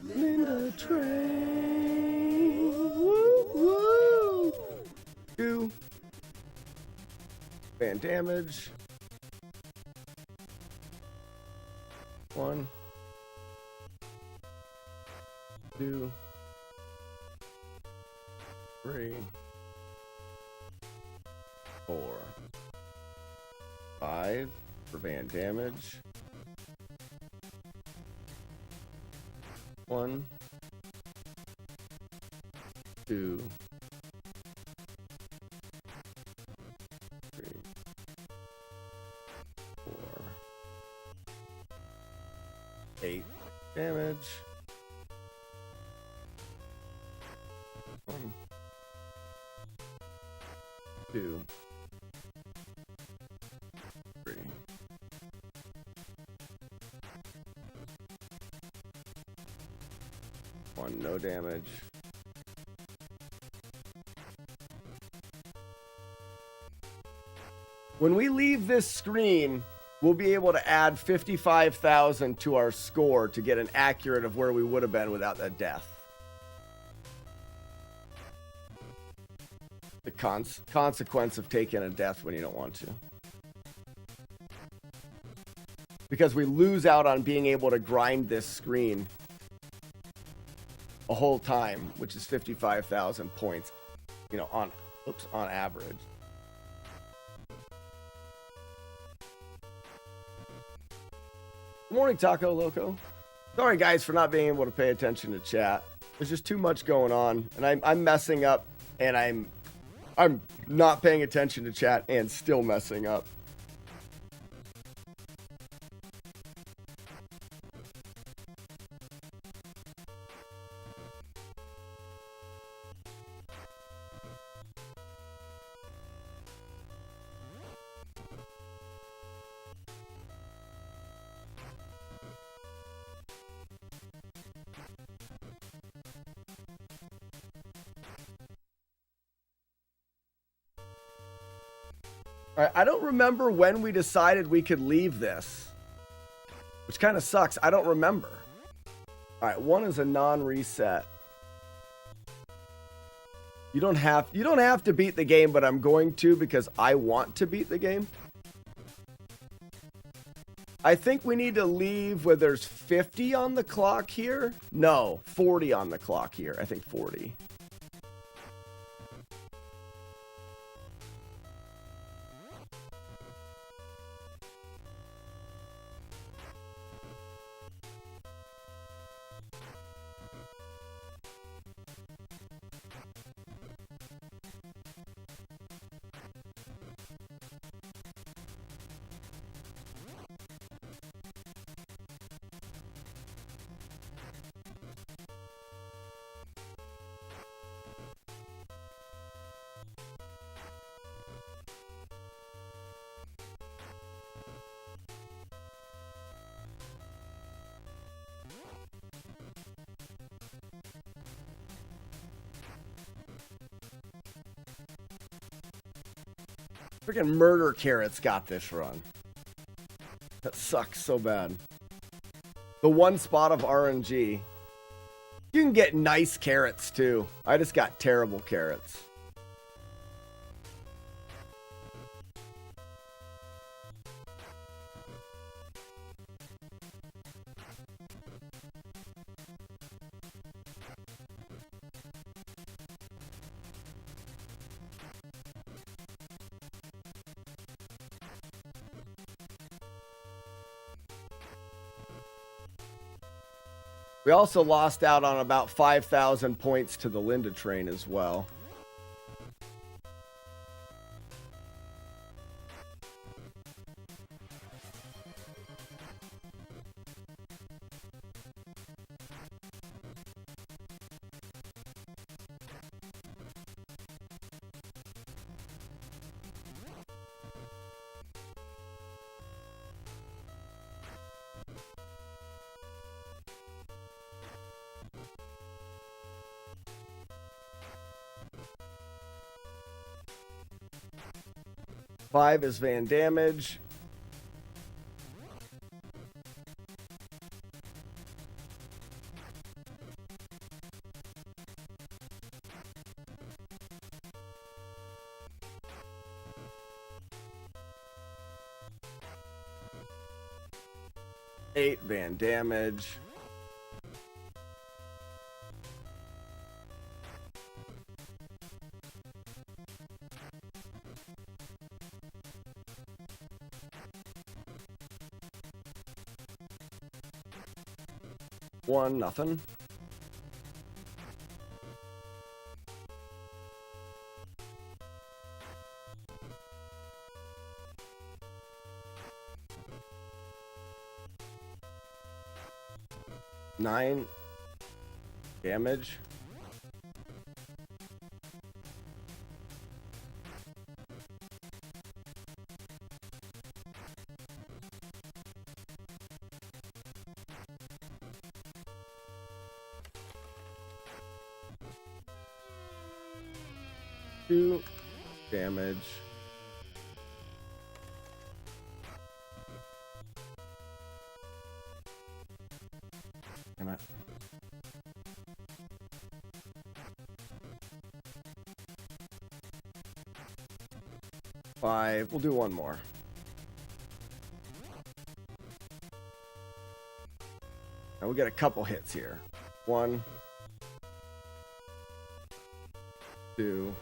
[SPEAKER 2] Linda Train. Woo, woo. 2. Fan damage. 1, 2, 3, 4. 5 for van damage. 1, 2, 3, 4. 8 damage. 1, 2, 3. 1, no damage. When we leave this screen, we'll be able to add 55,000 to our score to get an accurate of where we would have been without that death. The consequence of taking a death when you don't want to. Because we lose out on being able to grind this screen a whole time, which is 55,000 points, you know, on average. Good morning, Taco Loco. Sorry, guys, for not being able to pay attention to chat. There's just too much going on, and I'm messing up, and I'm not paying attention to chat and still messing up. All right, I don't remember when we decided we could leave this, which kind of sucks. I don't remember. All right, 1 is a non-reset. You don't have to beat the game, but I'm going to because I want to beat the game. I think we need to leave where there's 50 on the clock here. No, 40 on the clock here. I think 40. Freaking Murder Carrots got this run. That sucks so bad. The one spot of RNG. You can get nice carrots too. I just got terrible carrots. We also lost out on about 5,000 points to the Linda train as well. Five is Van Damage. Eight Van Damage. One, nothing. Nine damage. Two damage. Damn it. Five. We'll do one more. Now we get a couple hits here. One. Two.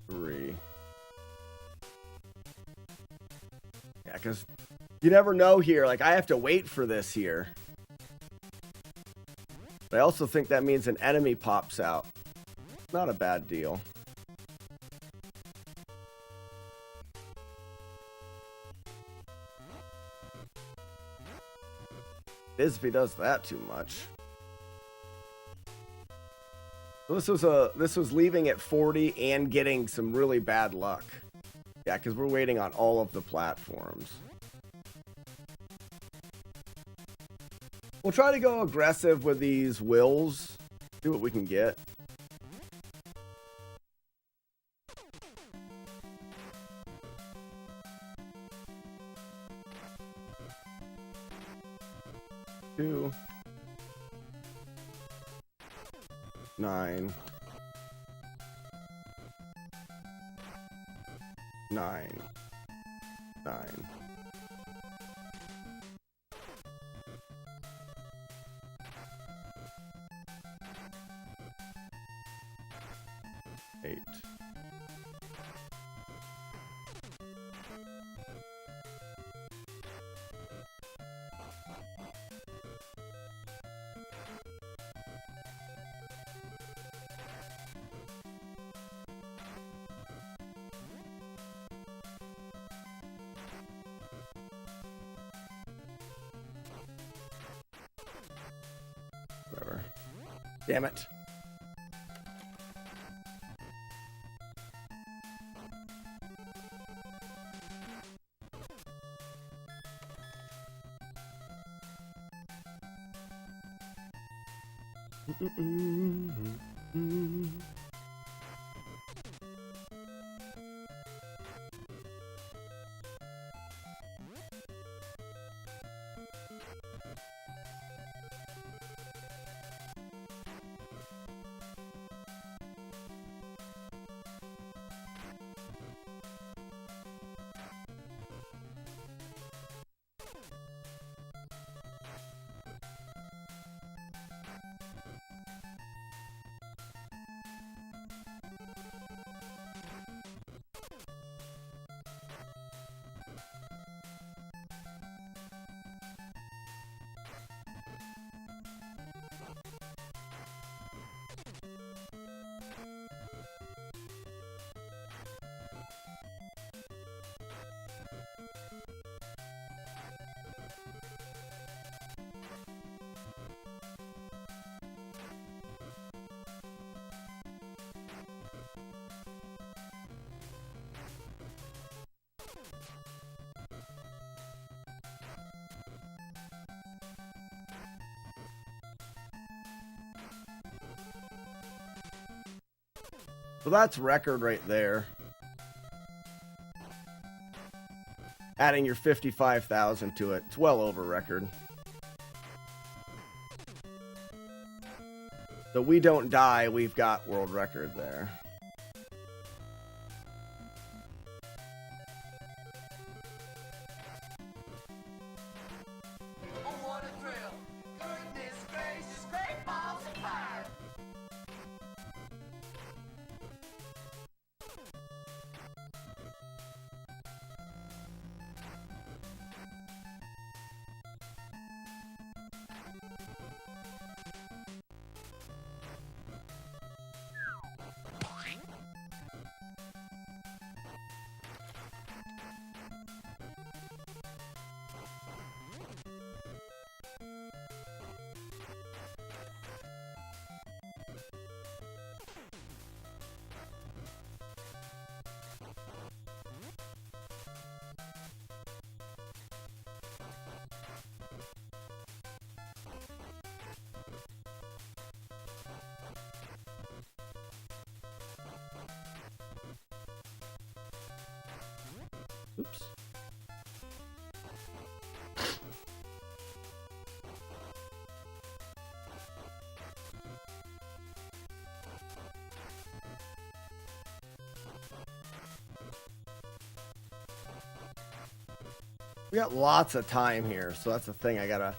[SPEAKER 2] Three. Yeah, because you never know here. Like, I have to wait for this here. But I also think that means an enemy pops out. Not a bad deal. It is if he does that too much. This was leaving at 40 and getting some really bad luck. Yeah, because we're waiting on all of the platforms. We'll try to go aggressive with these wills. See what we can get. Two. 9, 9, 9. Eight. Whatever. Damn it. So that's record right there. Adding your 55,000 to it. It's well over record. So we don't die, we've got world record there. Oops. We got lots of time here, so that's the thing I gotta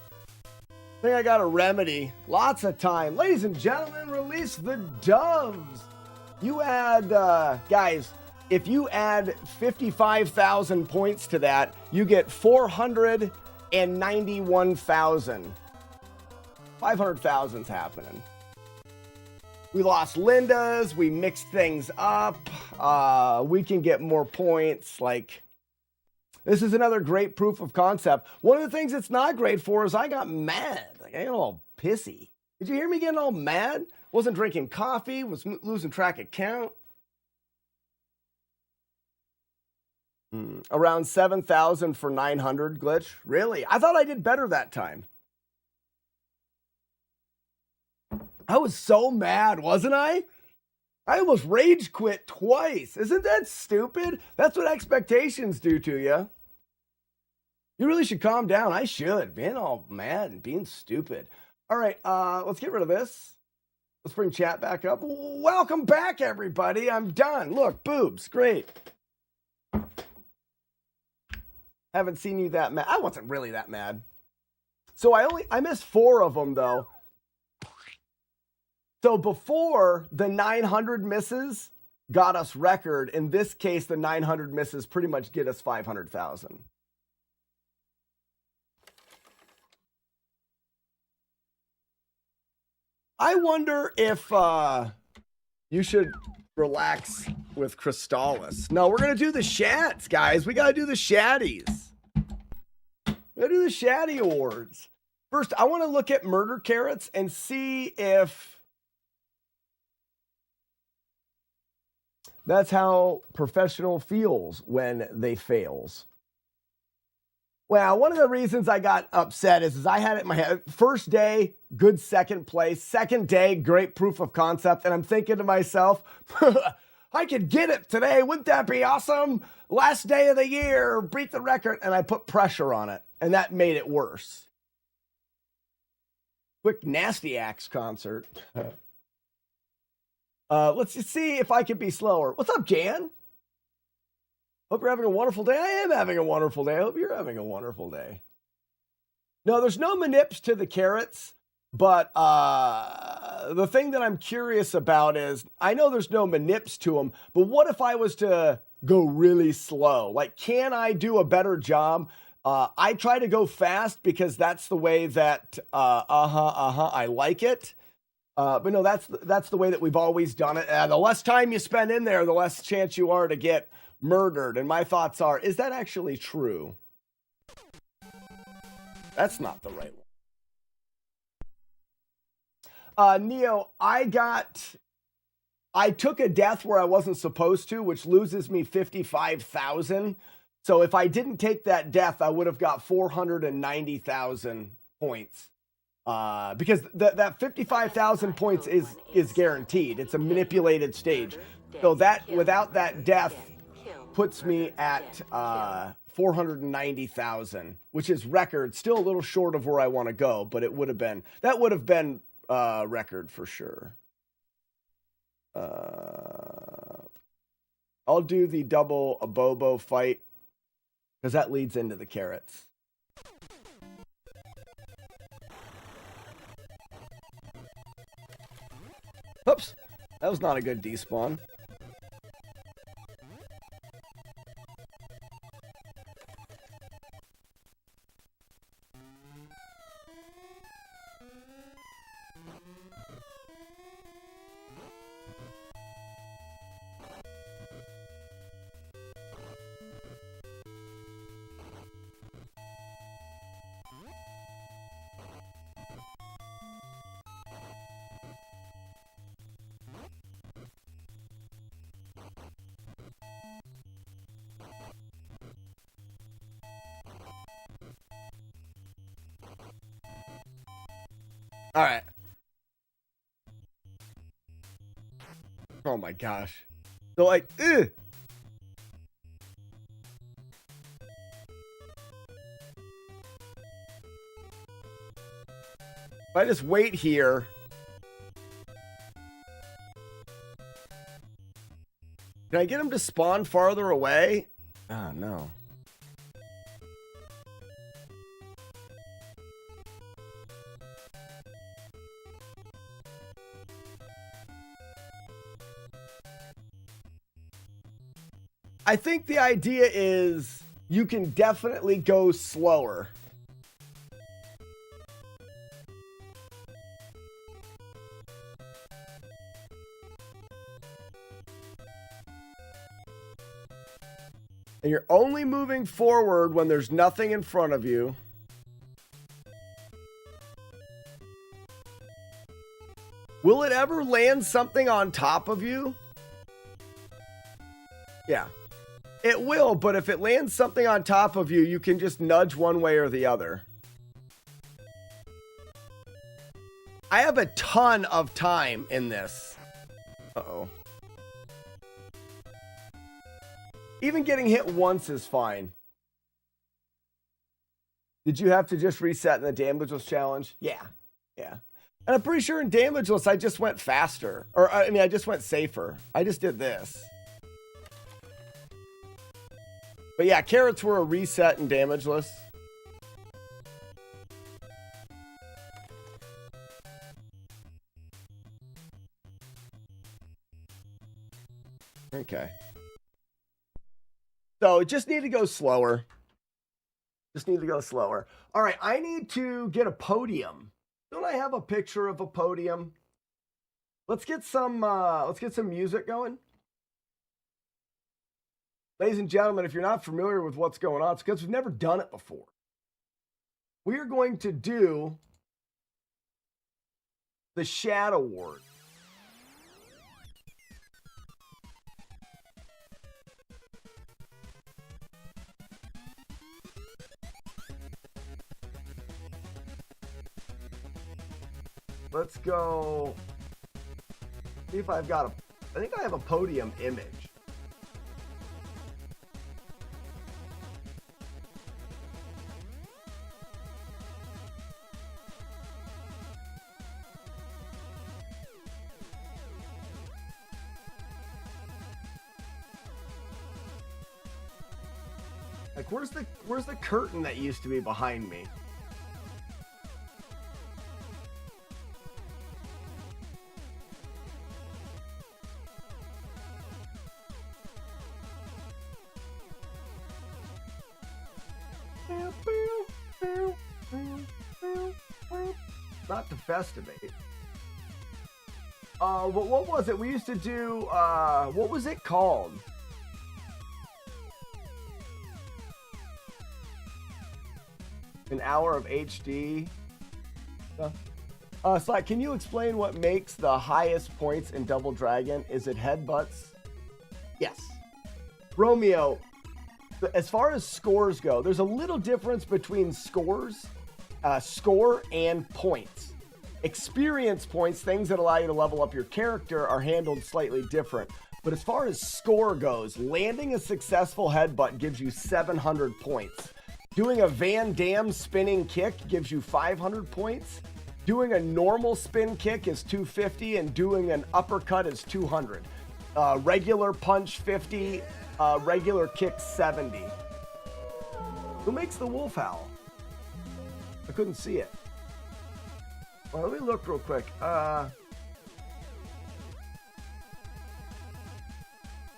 [SPEAKER 2] remedy. Lots of time. Ladies and gentlemen, release the doves. You add, guys, if you add 55,000 points to that, you get 491,000. 500,000's happening. We lost Linda's. We mixed things up. We can get more points. Like, this is another great proof of concept. One of the things it's not great for is I got mad. Like, I got all pissy. Did you hear me getting all mad? Wasn't drinking coffee. Was losing track of count. Around 7,000 for 900 glitch. Really? I thought I did better that time. I was so mad, wasn't I? I almost rage quit twice. Isn't that stupid? That's what expectations do to you. You really should calm down. I should. Being all mad and being stupid. All right, let's get rid of this. Let's bring chat back up. Welcome back, everybody. I'm done. Look, boobs. Great. Haven't seen you that mad. I wasn't really that mad. So I missed 4 of them, though. So before, the 900 misses got us record. In this case, the 900 misses pretty much get us 500,000. I wonder if you should relax with Crystallis. No, we're going to do the Shats, guys. We got to do the Shatties. We got to do the Shatty Awards. First, I want to look at Murder Carrots and see if that's how professional feels when they fails. Well, one of the reasons I got upset is I had it in my head. First day, good second place. Second day, great proof of concept. And I'm thinking to myself, I could get it today. Wouldn't that be awesome? Last day of the year, beat the record. And I put pressure on it. And that made it worse. Quick Nasty Axe concert. Let's just see if I can be slower. What's up, Jan? Hope you're having a wonderful day. I am having a wonderful day. I hope you're having a wonderful day. No, there's no manips to the carrots, but the thing that I'm curious about is, I know there's no manips to them, but what if I was to go really slow? Like, can I do a better job? I try to go fast because that's the way that, I like it. But no, that's the way that we've always done it. The less time you spend in there, the less chance you are to get murdered. And my thoughts are, is that actually true? That's not the right one. Neo, I took a death where I wasn't supposed to, which loses me 55,000. So if I didn't take that death, I would have got 490,000 points. Because that 55,000 points is guaranteed. It's a manipulated stage. So that without that death puts me at 490,000, which is record. Still a little short of where I want to go, but that would have been record for sure. I'll do the double Abobo fight because that leads into the carrots. Oops, that was not a good despawn. All right. Oh my gosh. So like, ugh. If I just wait here. Can I get him to spawn farther away? Oh, no. I think the idea is you can definitely go slower. And you're only moving forward when there's nothing in front of you. Will it ever land something on top of you? Yeah. It will, but if it lands something on top of you, you can just nudge one way or the other. I have a ton of time in this. Uh-oh. Even getting hit once is fine. Did you have to just reset and the damage was challenged? Yeah. Yeah. And I'm pretty sure in damageless, I just went faster. Or, I mean, I just went safer. I just did this. But yeah, carrots were a reset in damageless. Okay. So just need to go slower. Just need to go slower. All right, I need to get a podium. Don't I have a picture of a podium? Let's get some music going. Ladies and gentlemen, if you're not familiar with what's going on, it's because we've never done it before. We are going to do the Shadow Ward. Let's go. See if I've got I think I have a podium image. Like, where's the curtain that used to be behind me? Not to festivate. But what was it? We used to do, what was it called? An hour of HD. Slack, can you explain what makes the highest points in Double Dragon? Is it headbutts? Yes. Romeo, as far as scores go, there's a little difference between score and points. Experience points, things that allow you to level up your character, are handled slightly different. But as far as score goes, landing a successful headbutt gives you 700 points. Doing a Van Damme spinning kick gives you 500 points. Doing a normal spin kick is 250, and doing an uppercut is 200. Regular punch 50, regular kick 70. Who makes the wolf howl? I couldn't see it. Well, let me look real quick.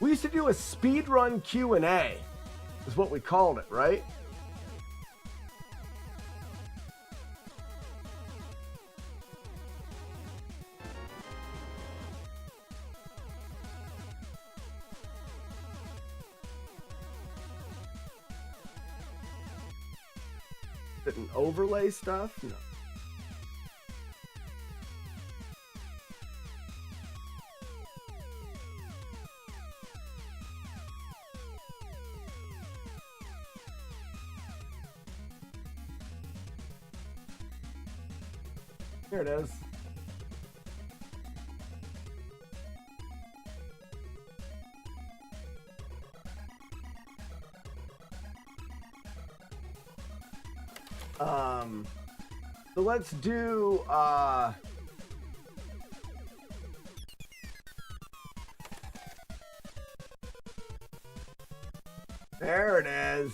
[SPEAKER 2] We used to do a speedrun Q&A, is what we called it, right? Is it an overlay stuff? No. Here it is. So let's do, there it is.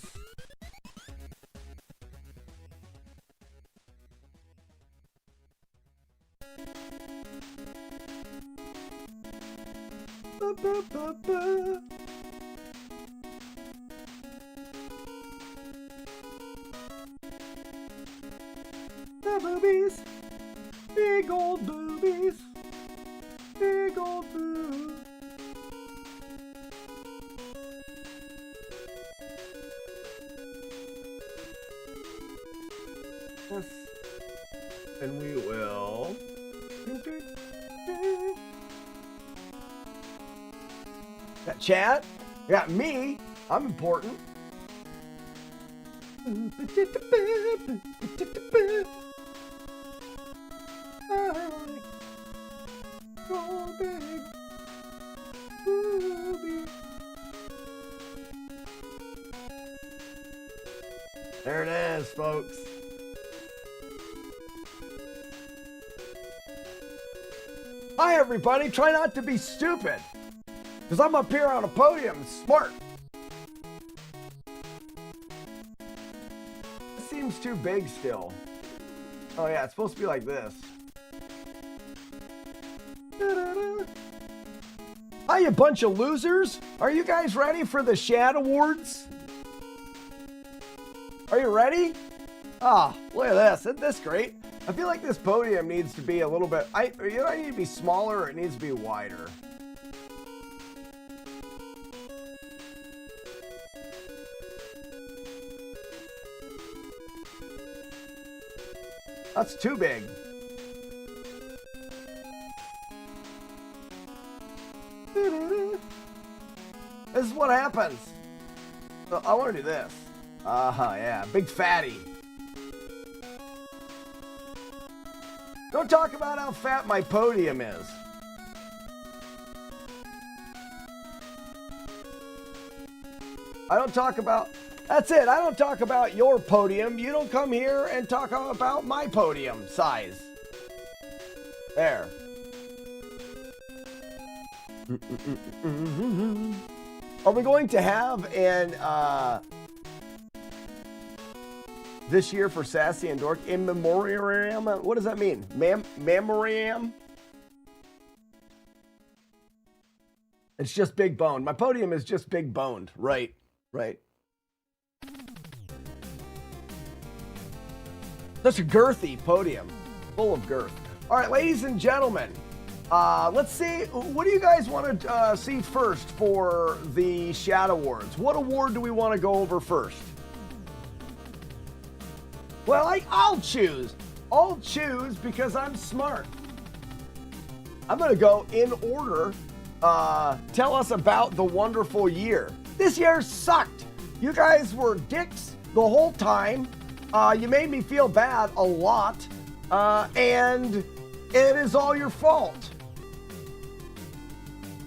[SPEAKER 2] Ba, ba, ba, ba. The boobies, big old boobies, big old boobies. Yes, and we will. Got chat, got me. I'm important. There it is, folks. everybody. Try not to be stupid. Because I'm up here on a podium, smart. This seems too big still. Oh yeah, it's supposed to be like this. Hi, you bunch of losers. Are you guys ready for the Shad Awards? Are you ready? Ah, look at this. Isn't this great? I feel like this podium needs to be a little bit... I need to be smaller or it needs to be wider. That's too big. This is what happens. I want to do this. Yeah. Big fatty. Don't talk about how fat my podium is. I don't talk about... That's it. I don't talk about your podium. You don't come here and talk about my podium size. There. Are we going to have an this year for Sassy and Dork in memoriam? What does that mean? Memoriam? It's just big boned. My podium is just big boned. Right. Such a girthy podium, full of girth. All right, ladies and gentlemen, let's see. What do you guys want to see first for the Shad Awards? What award do we want to go over first? Well, I'll choose. I'll choose because I'm smart. I'm going to go in order. Tell us about the wonderful year. This year sucked. You guys were dicks the whole time. You made me feel bad a lot. And it is all your fault.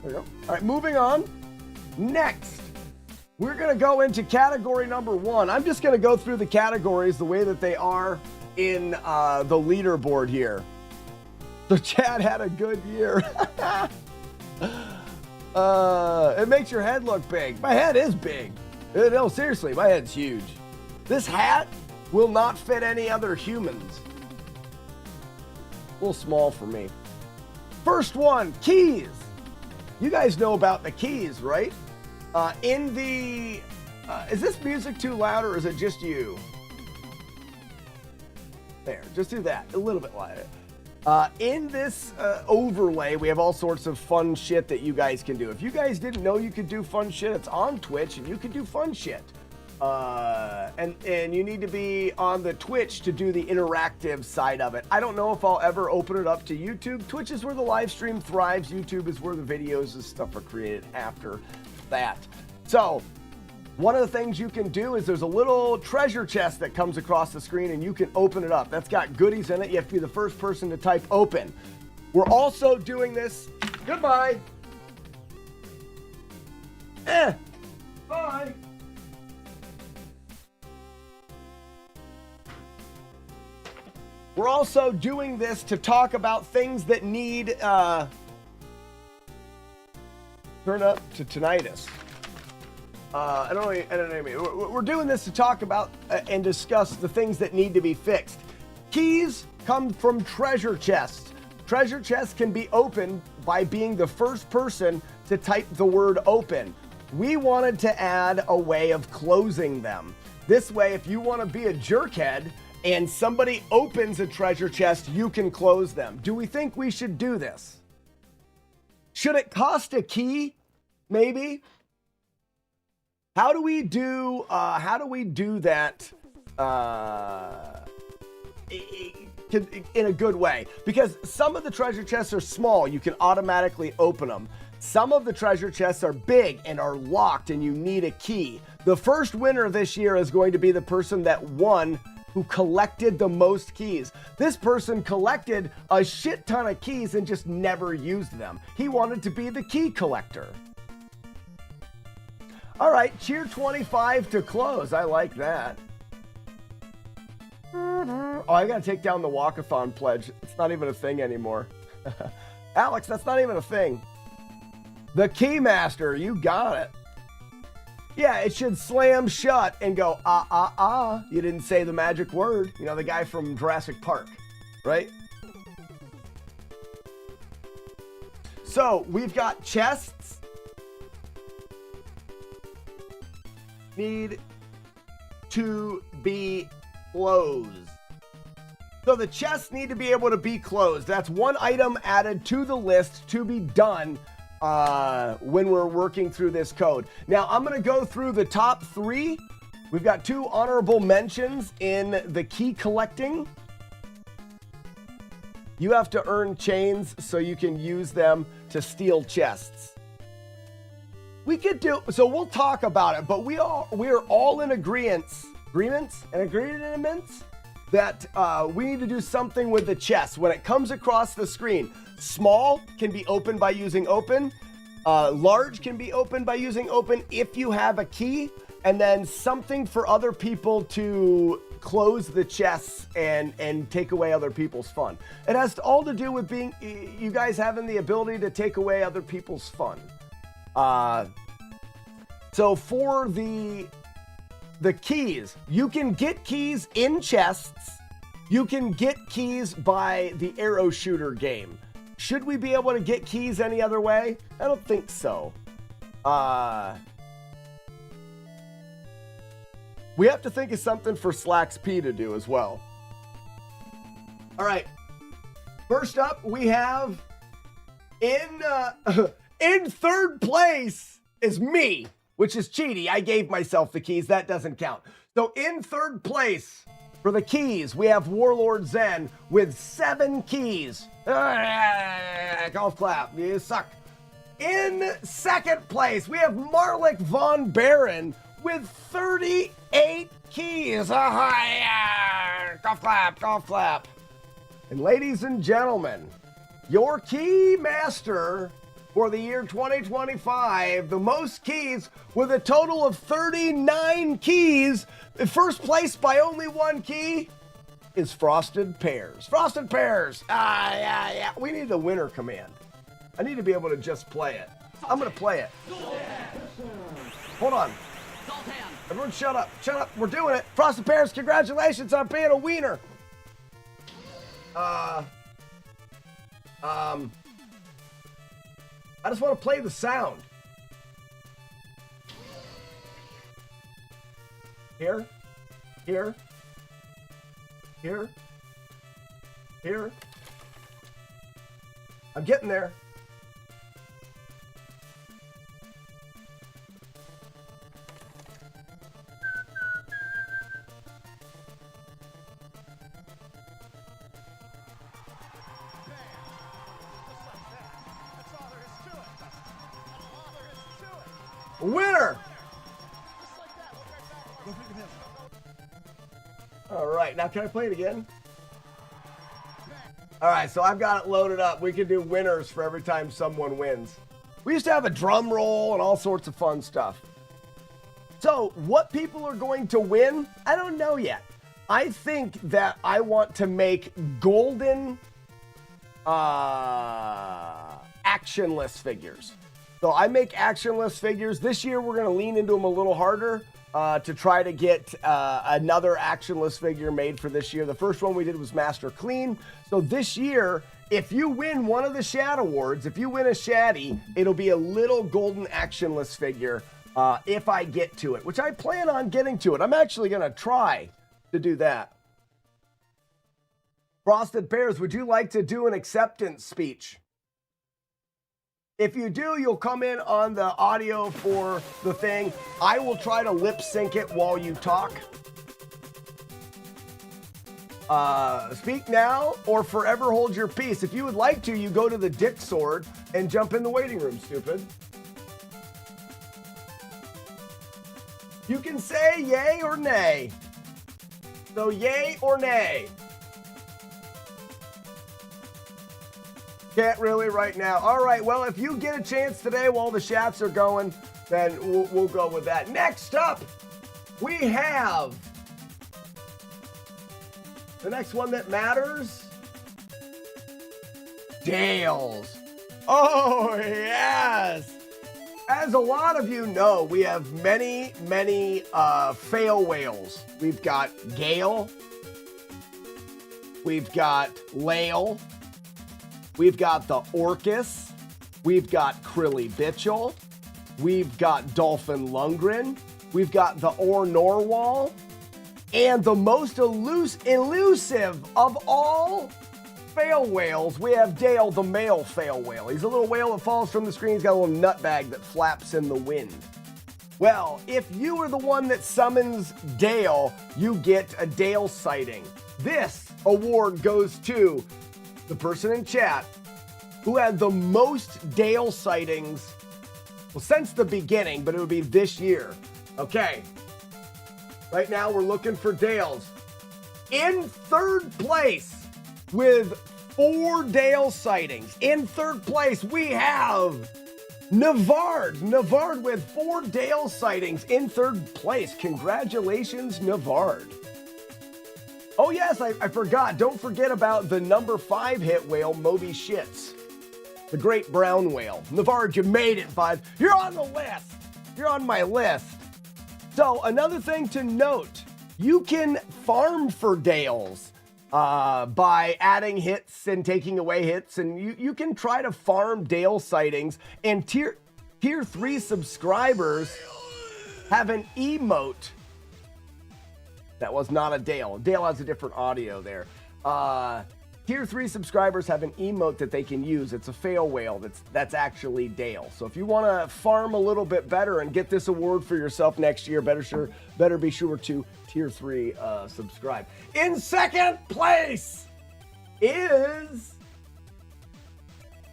[SPEAKER 2] There you go. All right, moving on. Next, we're going to go into category number 1. I'm just going to go through the categories the way that they are in the leaderboard here. So Chad had a good year. It makes your head look big. My head is big. No, seriously, my head's huge. This hat will not fit any other humans. A little small for me. First one, keys. You guys know about the keys, right? Is this music too loud or is it just you? There, just do that, a little bit louder. In this overlay, we have all sorts of fun shit that you guys can do. If you guys didn't know you could do fun shit, it's on Twitch and you can do fun shit. And you need to be on the Twitch to do the interactive side of it. I don't know if I'll ever open it up to YouTube. Twitch is where the live stream thrives. YouTube is where the videos and stuff are created after that. So one of the things you can do is there's a little treasure chest that comes across the screen and you can open it up. That's got goodies in it. You have to be the first person to type open. We're also doing this. Goodbye. Bye. We're also doing this to talk about things that need turn up to tinnitus. I don't know. We're doing this to talk about and discuss the things that need to be fixed. Keys come from treasure chests. Treasure chests can be opened by being the first person to type the word open. We wanted to add a way of closing them. This way, if you want to be a jerkhead and somebody opens a treasure chest, you can close them. Do we think we should do this? Should it cost a key? Maybe. How do we do that in a good way? Because some of the treasure chests are small, you can automatically open them. Some of the treasure chests are big and are locked and you need a key. The first winner this year is going to be the person that won, who collected the most keys. This person collected a shit ton of keys and just never used them. He wanted to be the key collector. All right, cheer 25 to close. I like that. Oh, I gotta take down the walkathon pledge. It's not even a thing anymore. Alex, that's not even a thing. The Keymaster, you got it. Yeah, it should slam shut and go, You didn't say the magic word. You know, the guy from Jurassic Park, right? So we've got chests. Need to be closed. So the chests need to be able to be closed. That's one item added to the list to be done when we're working through this code. Now I'm going to go through the top 3. We've got 2 honorable mentions in the key collecting. You have to earn chains so you can use them to steal chests. We could do, so we'll talk about it, but we are all in agreements that we need to do something with the chest. When it comes across the screen, small can be opened by using open, large can be opened by using open if you have a key, and then something for other people to close the chests and take away other people's fun. It has all to do with being, you guys having the ability to take away other people's fun. So for the keys, you can get keys in chests. You can get keys by the arrow shooter game. Should we be able to get keys any other way? I don't think so. We have to think of something for Slacks P to do as well. All right. First up, we have in third place is me, which is cheaty. I gave myself the keys. That doesn't count. So in third place for the keys, we have Warlord Zen with 7 keys. Golf clap. You suck. In second place, we have Marlik von Baron with 38 keys. Golf clap, golf clap. And ladies and gentlemen, your key master for the year 2025, the most keys with a total of 39 keys, in first place by only 1 key, is Frosted Pears. Frosted Pears. Yeah. We need the winner command. I need to be able to just play it. I'm going to play it. Hold on. Everyone shut up. Shut up. We're doing it. Frosted Pears, congratulations on being a wiener. I just want to play the sound. Here. I'm getting there. Winner! All right, now can I play it again? All right, so I've got it loaded up. We can do winners for every time someone wins. We used to have a drum roll and all sorts of fun stuff. So what people are going to win, I don't know yet. I think that I want to make golden actionless figures. So I make actionless figures. This year, we're going to lean into them a little harder to try to get another actionless figure made for this year. The first one we did was Master Clean. So this year, if you win one of the Shad Awards, if you win a Shaddy, it'll be a little golden actionless figure if I get to it, which I plan on getting to it. I'm actually going to try to do that. Frosted Pears, would you like to do an acceptance speech? If you do, you'll come in on the audio for the thing. I will try to lip sync it while you talk. Speak now or forever hold your peace. If you would like to, you go to the Dick Sword and jump in the waiting room, stupid. You can say yay or nay. So yay or nay. Can't really right now. All right, well, if you get a chance today while the chats are going, then we'll go with that. Next up, we have the next one that matters. Dale's Oh, yes. As a lot of you know, we have many fail whales. We've got Gale. We've got Lael. We've got the Orcus. We've got Krilly Bitchel. We've got Dolphin Lundgren. We've got the Or Norwal. And the most elusive of all fail whales, we have Dale, the male fail whale. He's a little whale that falls from the screen. He's got a little nutbag that flaps in the wind. Well, if you are the one that summons Dale, you get a Dale sighting. This award goes to the person in chat who had the most Dale sightings, well, since the beginning, but it would be this year. Okay. Right now, we're looking for Dales. In third place, with 4 Dale sightings. In third place, we have Navard. Navard with 4 Dale sightings in third place. Congratulations, Navard. Oh, yes, I forgot. Don't forget about the number 5 hit whale, Moby Shits. The great brown whale. Navard, you made it, bud. You're on the list. You're on my list. So another thing to note, you can farm for Dales by adding hits and taking away hits, and you can try to farm Dale sightings, and tier 3 subscribers have an emote. That was not a Dale. Dale has a different audio there. Tier 3 subscribers have an emote that they can use. It's a fail whale that's actually Dale. So if you want to farm a little bit better and get this award for yourself next year, better be sure to Tier 3 subscribe. In second place is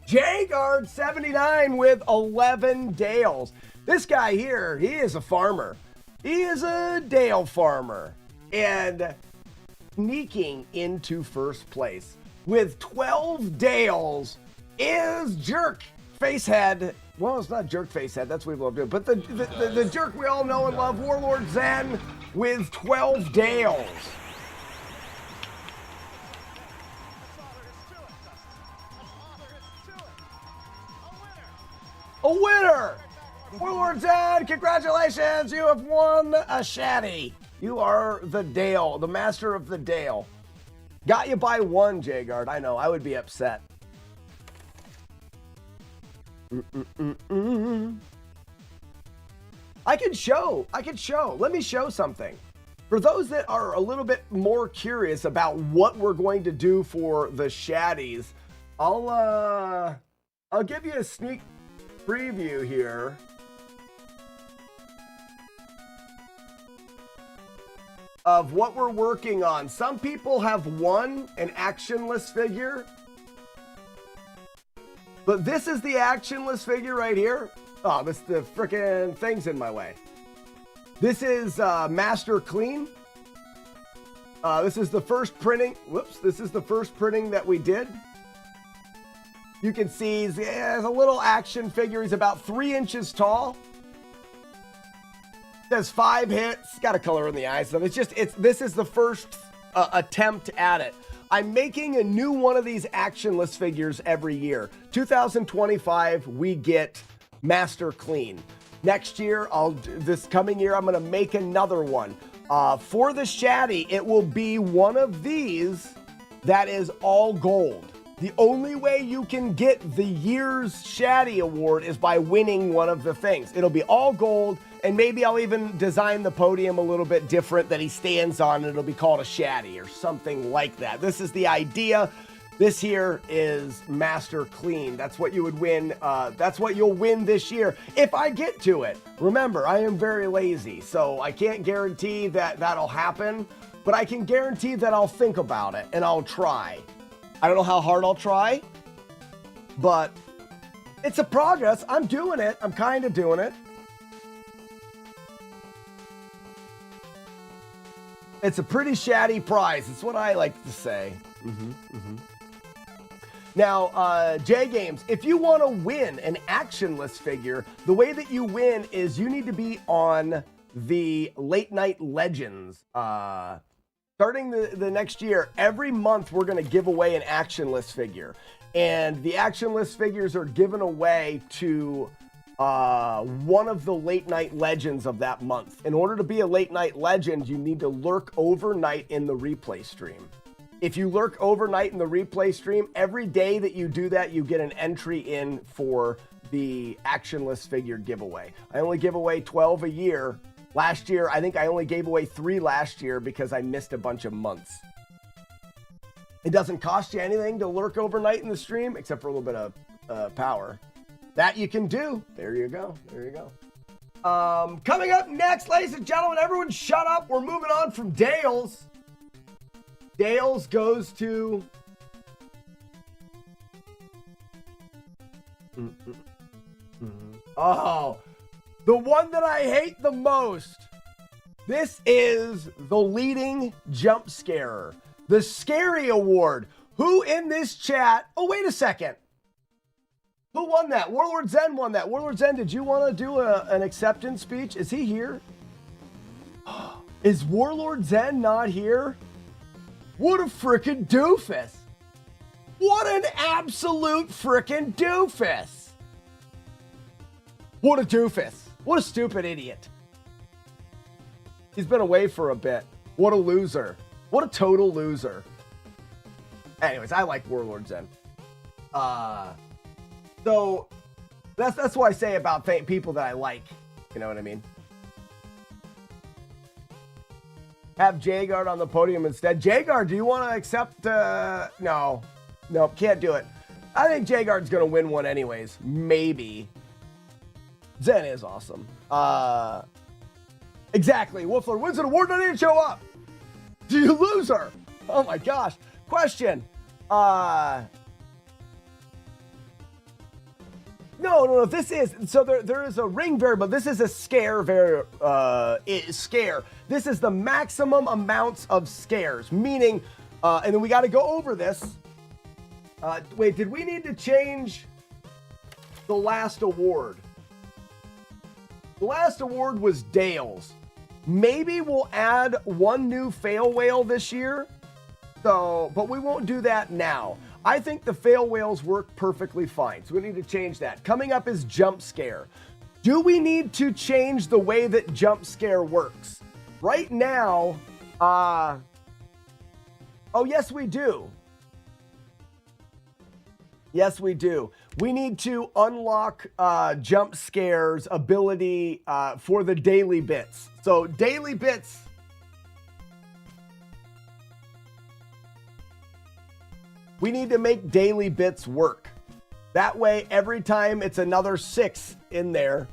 [SPEAKER 2] JGuard79 with 11 Dales. This guy here, he is a farmer. He is a Dale farmer. And sneaking into first place with 12 Dales is Jerk Facehead. Well, it's not Jerk Facehead, that's what we love doing, but the jerk we all know and love, Warlord Zen, with 12 Dales. A winner! Warlord Zen, congratulations! You have won a Shaddy. You are the Dale, the master of the Dale. Got you by 1, J-Guard. I know, I would be upset. I could show. Let me show something. For those that are a little bit more curious about what we're going to do for the Shaddies, I'll give you a sneak preview here. Of what we're working on. Some people have won an actionless figure, but this is the actionless figure right here. Oh, the frickin' thing's in my way. This is Master Clean. This is the first printing. Whoops, this is the first printing that we did. You can see he's a little action figure. He's about 3 inches tall. Does 5 hits, got a color in the eyes. So this is the first attempt at it. I'm making a new one of these actionless figures every year. 2025, we get Master Clean. Next year, this coming year, I'm gonna make another one. For the Shaddy, it will be one of these that is all gold. The only way you can get the year's Shaddy award is by winning one of the things. It'll be all gold, and maybe I'll even design the podium a little bit different that he stands on, and it'll be called a Shaddy or something like that. This is the idea. This here is Master Clean. That's what you would win. That's what you'll win this year if I get to it. Remember, I am very lazy, so I can't guarantee that that'll happen, but I can guarantee that I'll think about it and I'll try. I don't know how hard I'll try, but it's a progress. I'm doing it. I'm kind of doing it. It's a pretty Shaddy prize. It's what I like to say. Now, J Games, if you want to win an actionless figure, the way that you win is you need to be on the Late Night Legends. Starting the next year, every month we're going to give away an actionless figure. and the action list figures are given away to one of the late night legends of that month. In order to be a late night legend, you need to lurk overnight in the replay stream. If you lurk overnight in the replay stream, every day that you do that, you get an entry in for the action list figure giveaway. I only give away 12 a year. Last year, I think I only gave away 3 last year because I missed a bunch of months. It doesn't cost you anything to lurk overnight in the stream, except for a little bit of power. That you can do. There you go. There you go. Coming up next, ladies and gentlemen, everyone shut up. We're moving on from Dales. Dales goes to... Oh, the one that I hate the most. This is the leading jump scarer. The Scary Award. Who in this chat... Oh, wait a second. Who won that? Warlord Zen won that. Warlord Zen, did you want to do an acceptance speech? Is he here? Is Warlord Zen not here? What a frickin' doofus. What an absolute frickin' doofus. What a doofus. What a stupid idiot. He's been away for a bit. What a loser. What a total loser. Anyways, I like Warlord Zen. So that's what I say about people that I like. You know what I mean? Have Jagard on the podium instead. Jagard, do you want to accept? No, can't do it. I think Jagard's going to win one anyways. Maybe. Zen is awesome. Exactly. Wolfler wins an award. I didn't show up. Do you loser? Oh my gosh. Question. No. This is so there is a ring variable. This is a scare scare. This is the maximum amounts of scares, meaning, and then we got to go over this. Wait, did we need to change the last award? The last award was Dale's. Maybe we'll add one new fail whale this year. So, but we won't do that now. I think the fail whales work perfectly fine. So we need to change that. Coming up is jump scare. Do we need to change the way that jump scare works? Right now, oh yes, we do. Yes, we do. We need to unlock jump scare's ability for the daily bits. So daily bits. We need to make daily bits work. That way, every time it's another 6 in there,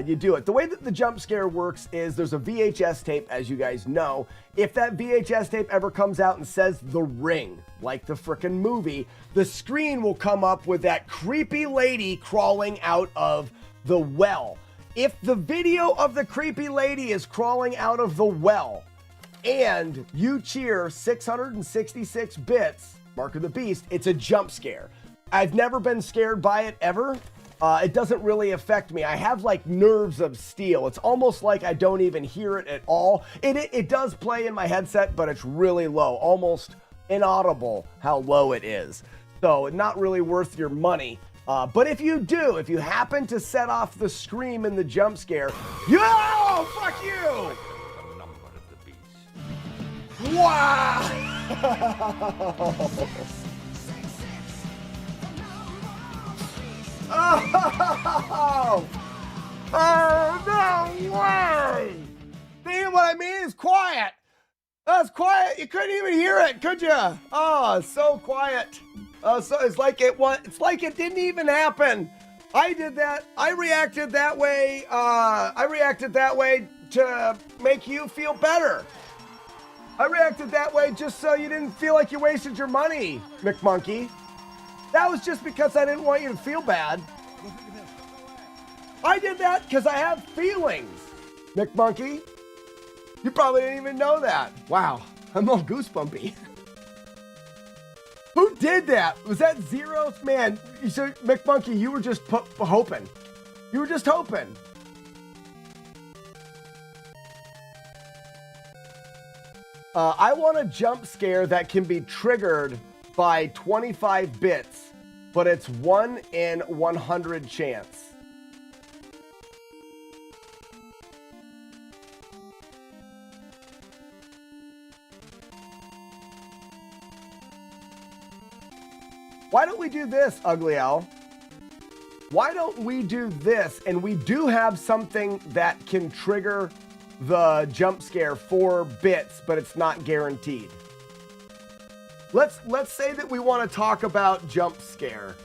[SPEAKER 2] you do it. The way that the jump scare works is there's a VHS tape, as you guys know. If that VHS tape ever comes out and says The Ring, like the frickin' movie, the screen will come up with that creepy lady crawling out of the well. If the video of the creepy lady is crawling out of the well and you cheer 666 bits, Mark of the Beast, it's a jump scare. I've never been scared by it ever. It doesn't really affect me. I have like nerves of steel. It's almost like I don't even hear it at all. It does play in my headset, but it's really low, almost inaudible how low it is. So not really worth your money. But if you do, if you happen to set off the scream in the jump scare, yo, fuck you! Wow! Oh, no way! See what I mean? It's quiet. That's quiet. You couldn't even hear it, could you? Oh, it's so quiet. So it's like it didn't even happen. I did that. I reacted that way. I reacted that way to make you feel better. I reacted that way just so you didn't feel like you wasted your money, McMonkey. That was just because I didn't want you to feel bad. I did that because I have feelings, McMonkey. You probably didn't even know that. Wow, I'm all goosebumpy. Who did that? Was that Zeros? Man, McMonkey, you were just hoping. You were just hoping. I want a jump scare that can be triggered by 25 bits but it's 1 in 100 chance. Why don't we do this, Ugly Owl? Why don't we do this? And we do have something that can trigger the jump scare 4 bits, but it's not guaranteed. Let's say that we want to talk about jump scare.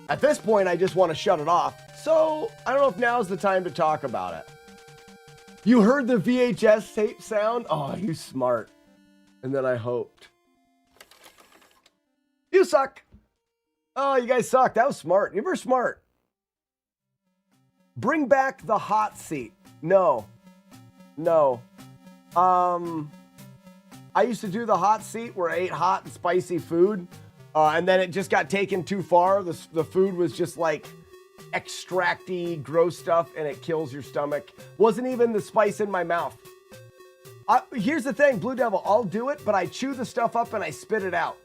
[SPEAKER 2] At this point, I just want to shut it off. So I don't know if now's the time to talk about it. You heard the VHS tape sound? Oh, you smart. And then I hoped. You suck. Oh, you guys suck. That was smart. You were smart. Bring back the hot seat. No. I used to do the hot seat where I ate hot and spicy food. And then it just got taken too far. The food was just like extracty, gross stuff, and it kills your stomach. Wasn't even the spice in my mouth. Here's the thing, Blue Devil, I'll do it, but I chew the stuff up and I spit it out.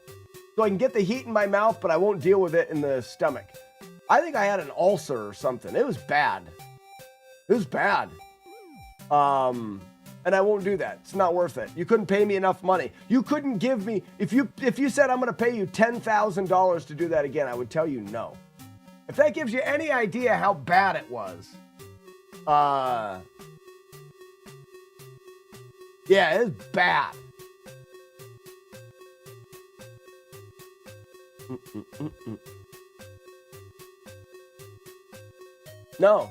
[SPEAKER 2] So I can get the heat in my mouth, but I won't deal with it in the stomach. I think I had an ulcer or something. It was bad. It was bad. And I won't do that. It's not worth it. You couldn't pay me enough money. You couldn't give me, if you said I'm going to pay you $10,000 to do that again, I would tell you no. If that gives you any idea how bad it was. Yeah, it was bad. No,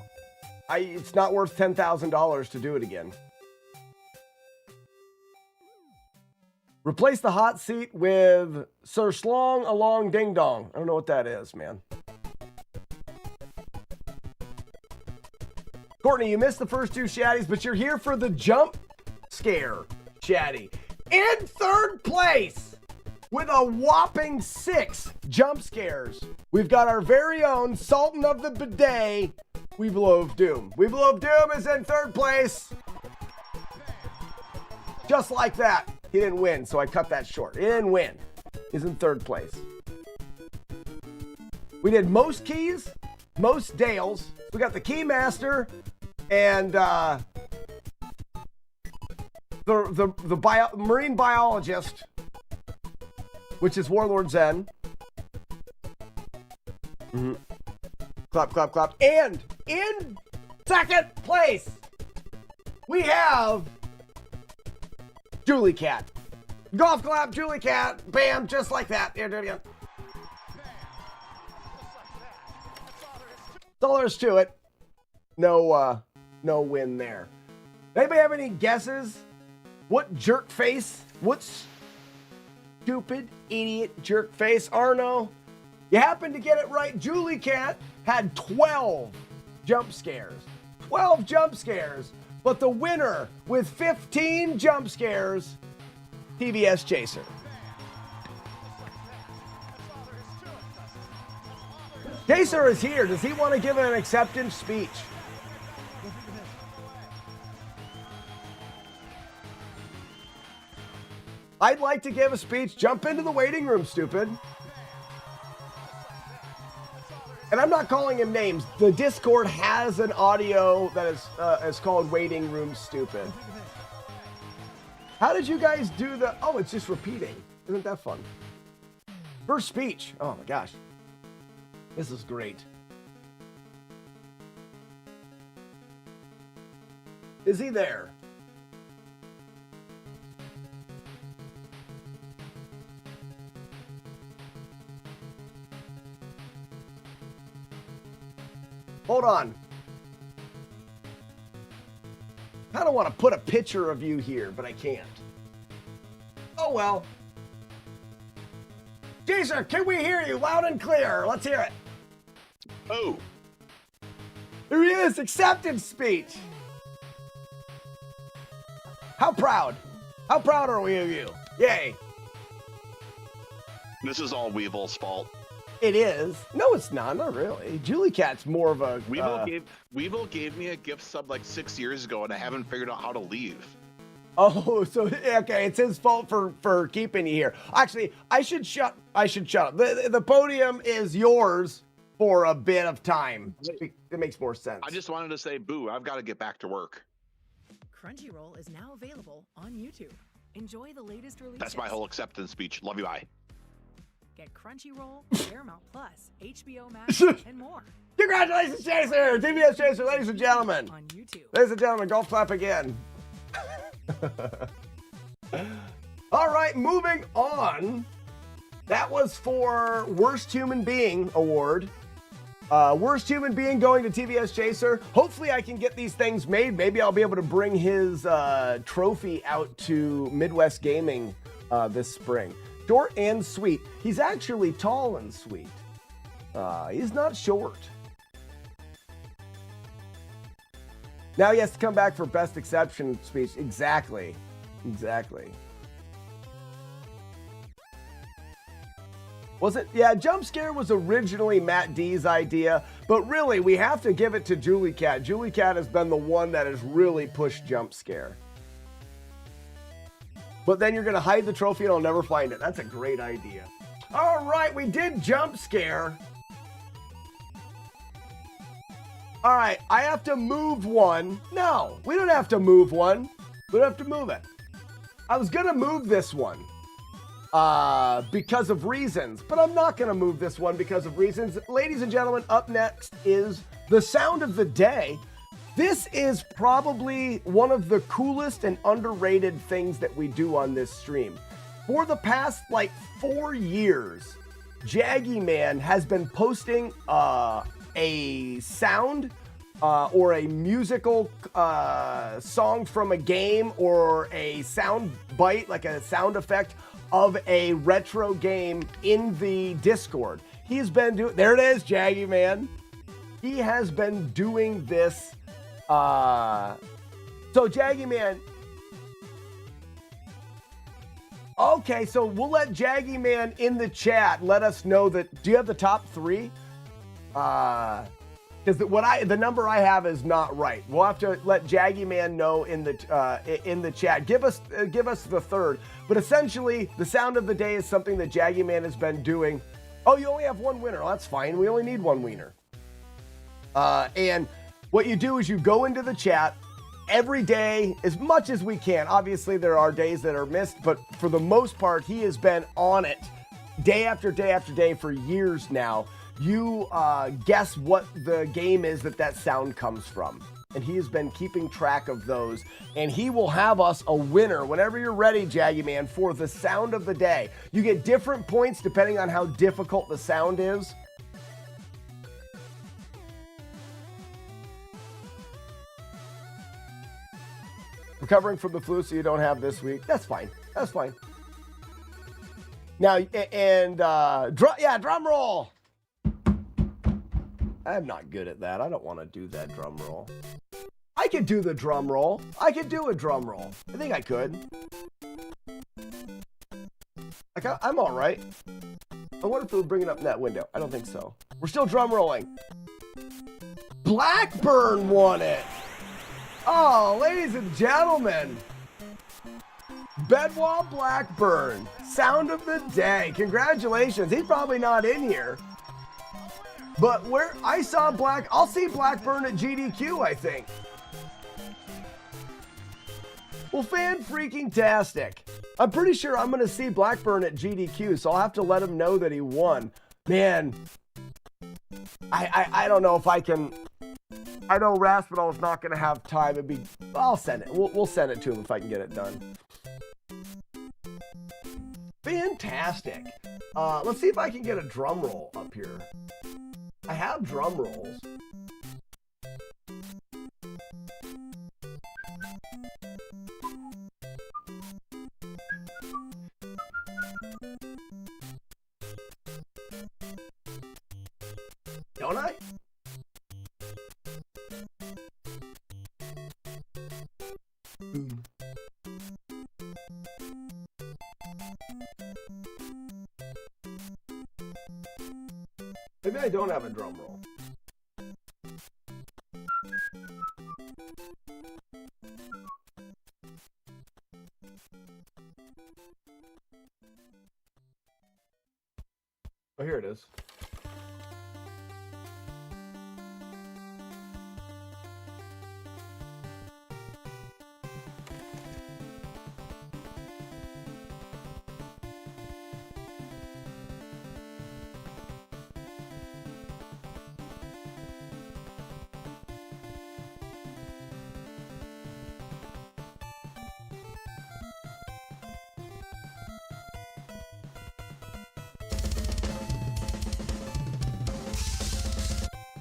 [SPEAKER 2] it's not worth $10,000 to do it again. Replace the hot seat with Sir Slong Along Ding Dong. I don't know what that is, man. Courtney, you missed the first 2 Shaddies, but you're here for the jump scare, Shaddy. In 3rd place with a whopping 6 jump scares, we've got our very own Sultan of the Bidet, Weeble of Doom. Weeble of Doom is in 3rd place. Just like that. He didn't win, so I cut that short. He didn't win. He's in 3rd place. We did most keys, most Dales. We got the Keymaster and the marine biologist, which is Warlord Zen. Mm-hmm. Clap, clap, clap. And in 2nd place, we have Julie Cat. Golf clap, Julie Cat. Bam, just like that. Here, do it again. That's all there is to it. No win there. Anybody have any guesses? What jerk face? What stupid idiot jerk face? Arno, you happened to get it right. Julie Cat had 12 jump scares. 12 jump scares. But the winner with 15 jump scares, TBS Chaser. Chaser is here. Does he want to give an acceptance speech? I'd like to give a speech. Jump into the waiting room, stupid. And I'm not calling him names. The Discord has an audio that is called Waiting Room Stupid. How did you guys do the... Oh, it's just repeating. Isn't that fun? First speech. Oh, my gosh. This is great. Is he there? Hold on. I don't want to put a picture of you here, but I can't. Oh, well. Jason, can we hear you loud and clear? Let's hear it.
[SPEAKER 4] Oh.
[SPEAKER 2] Here he is, acceptance speech. How proud? How proud are we of you? Yay.
[SPEAKER 4] This is all Weevil's fault.
[SPEAKER 2] It is. No, it's not. Not really. Julie Cat's more of a...
[SPEAKER 4] Weevil gave me a gift sub like 6 years ago, and I haven't figured out how to leave.
[SPEAKER 2] Oh, so okay, it's his fault for keeping you here. Actually, I should shut up. The podium is yours for a bit of time. It makes more sense.
[SPEAKER 4] I just wanted to say, boo, I've got to get back to work.
[SPEAKER 6] Crunchyroll is now available on YouTube. Enjoy the latest releases.
[SPEAKER 4] That's my whole acceptance speech. Love you, bye.
[SPEAKER 6] Get Crunchyroll, Paramount Plus, HBO Max, and more
[SPEAKER 2] Congratulations, Chaser! TBS Chaser, ladies and gentlemen.
[SPEAKER 6] on YouTube.
[SPEAKER 2] Ladies and gentlemen, golf clap again. All right, moving on. That was for Worst Human Being Award. Worst Human Being going to TBS Chaser. Hopefully I can get these things made. Maybe I'll be able to bring his trophy out to Midwest Gaming this spring. Short and sweet. He's actually tall and sweet. He's not short. Now he has to come back for best exception speech. Exactly. Was it? Yeah, Jump Scare was originally Matt D's idea, but really we have to give it to Julie Cat. Julie Cat has been the one that has really pushed Jump Scare. But then you're going to hide the trophy and I'll never find it. That's a great idea. All right, we did Jump Scare. All right, I have to move one. No, we don't have to move one. We don't have to move it. I was going to move this one because of reasons, but I'm not going to move this one because of reasons. Ladies and gentlemen, up next is the sound of the day. This is probably one of the coolest and underrated things that we do on this stream. For the past 4 years, Jaggy Man has been posting a sound or a musical song from a game or a sound bite, like a sound effect of a retro game in the Discord. He's been doing, there it is, Jaggy Man. He has been doing this. So Jaggy Man. Okay, so we'll let Jaggy Man in the chat let us know that. Do you have the top 3? Because the number I have is not right. We'll have to let Jaggy Man know in the chat. Give us the third. But essentially, the sound of the day is something that Jaggy Man has been doing. Oh, you only have one winner. Oh, that's fine. We only need one wiener. And what you do is you go into the chat every day as much as we can. Obviously, there are days that are missed, but for the most part, he has been on it day after day after day for years now. You guess what the game is that sound comes from. And he has been keeping track of those. And he will have us a winner whenever you're ready, Jaggy Man, for the sound of the day. You get different points depending on how difficult the sound is. Recovering from the flu, so you don't have this week. That's fine. That's fine. Now, and drum roll. I'm not good at that. I don't want to do that drum roll. I could do the drum roll. I could do a drum roll. I think I could. I'm all right. I wonder if it'll bring it up in that window. I don't think so. We're still drum rolling. Blackburn won it. Oh, ladies and gentlemen. Bedwall Blackburn. Sound of the day. Congratulations. He's probably not in here. But where I saw I'll see Blackburn at GDQ, I think. Well, fan-freaking-tastic. I'm pretty sure I'm going to see Blackburn at GDQ, so I'll have to let him know that he won. Man, I don't know if I can. I know Raspidal is not going to have time. I'll send it. We'll send it to him if I can get it done. Fantastic. Let's see if I can get a drum roll up here. I have drum rolls. Don't I? Boom. Maybe I don't have a drum roll. Oh, here it is.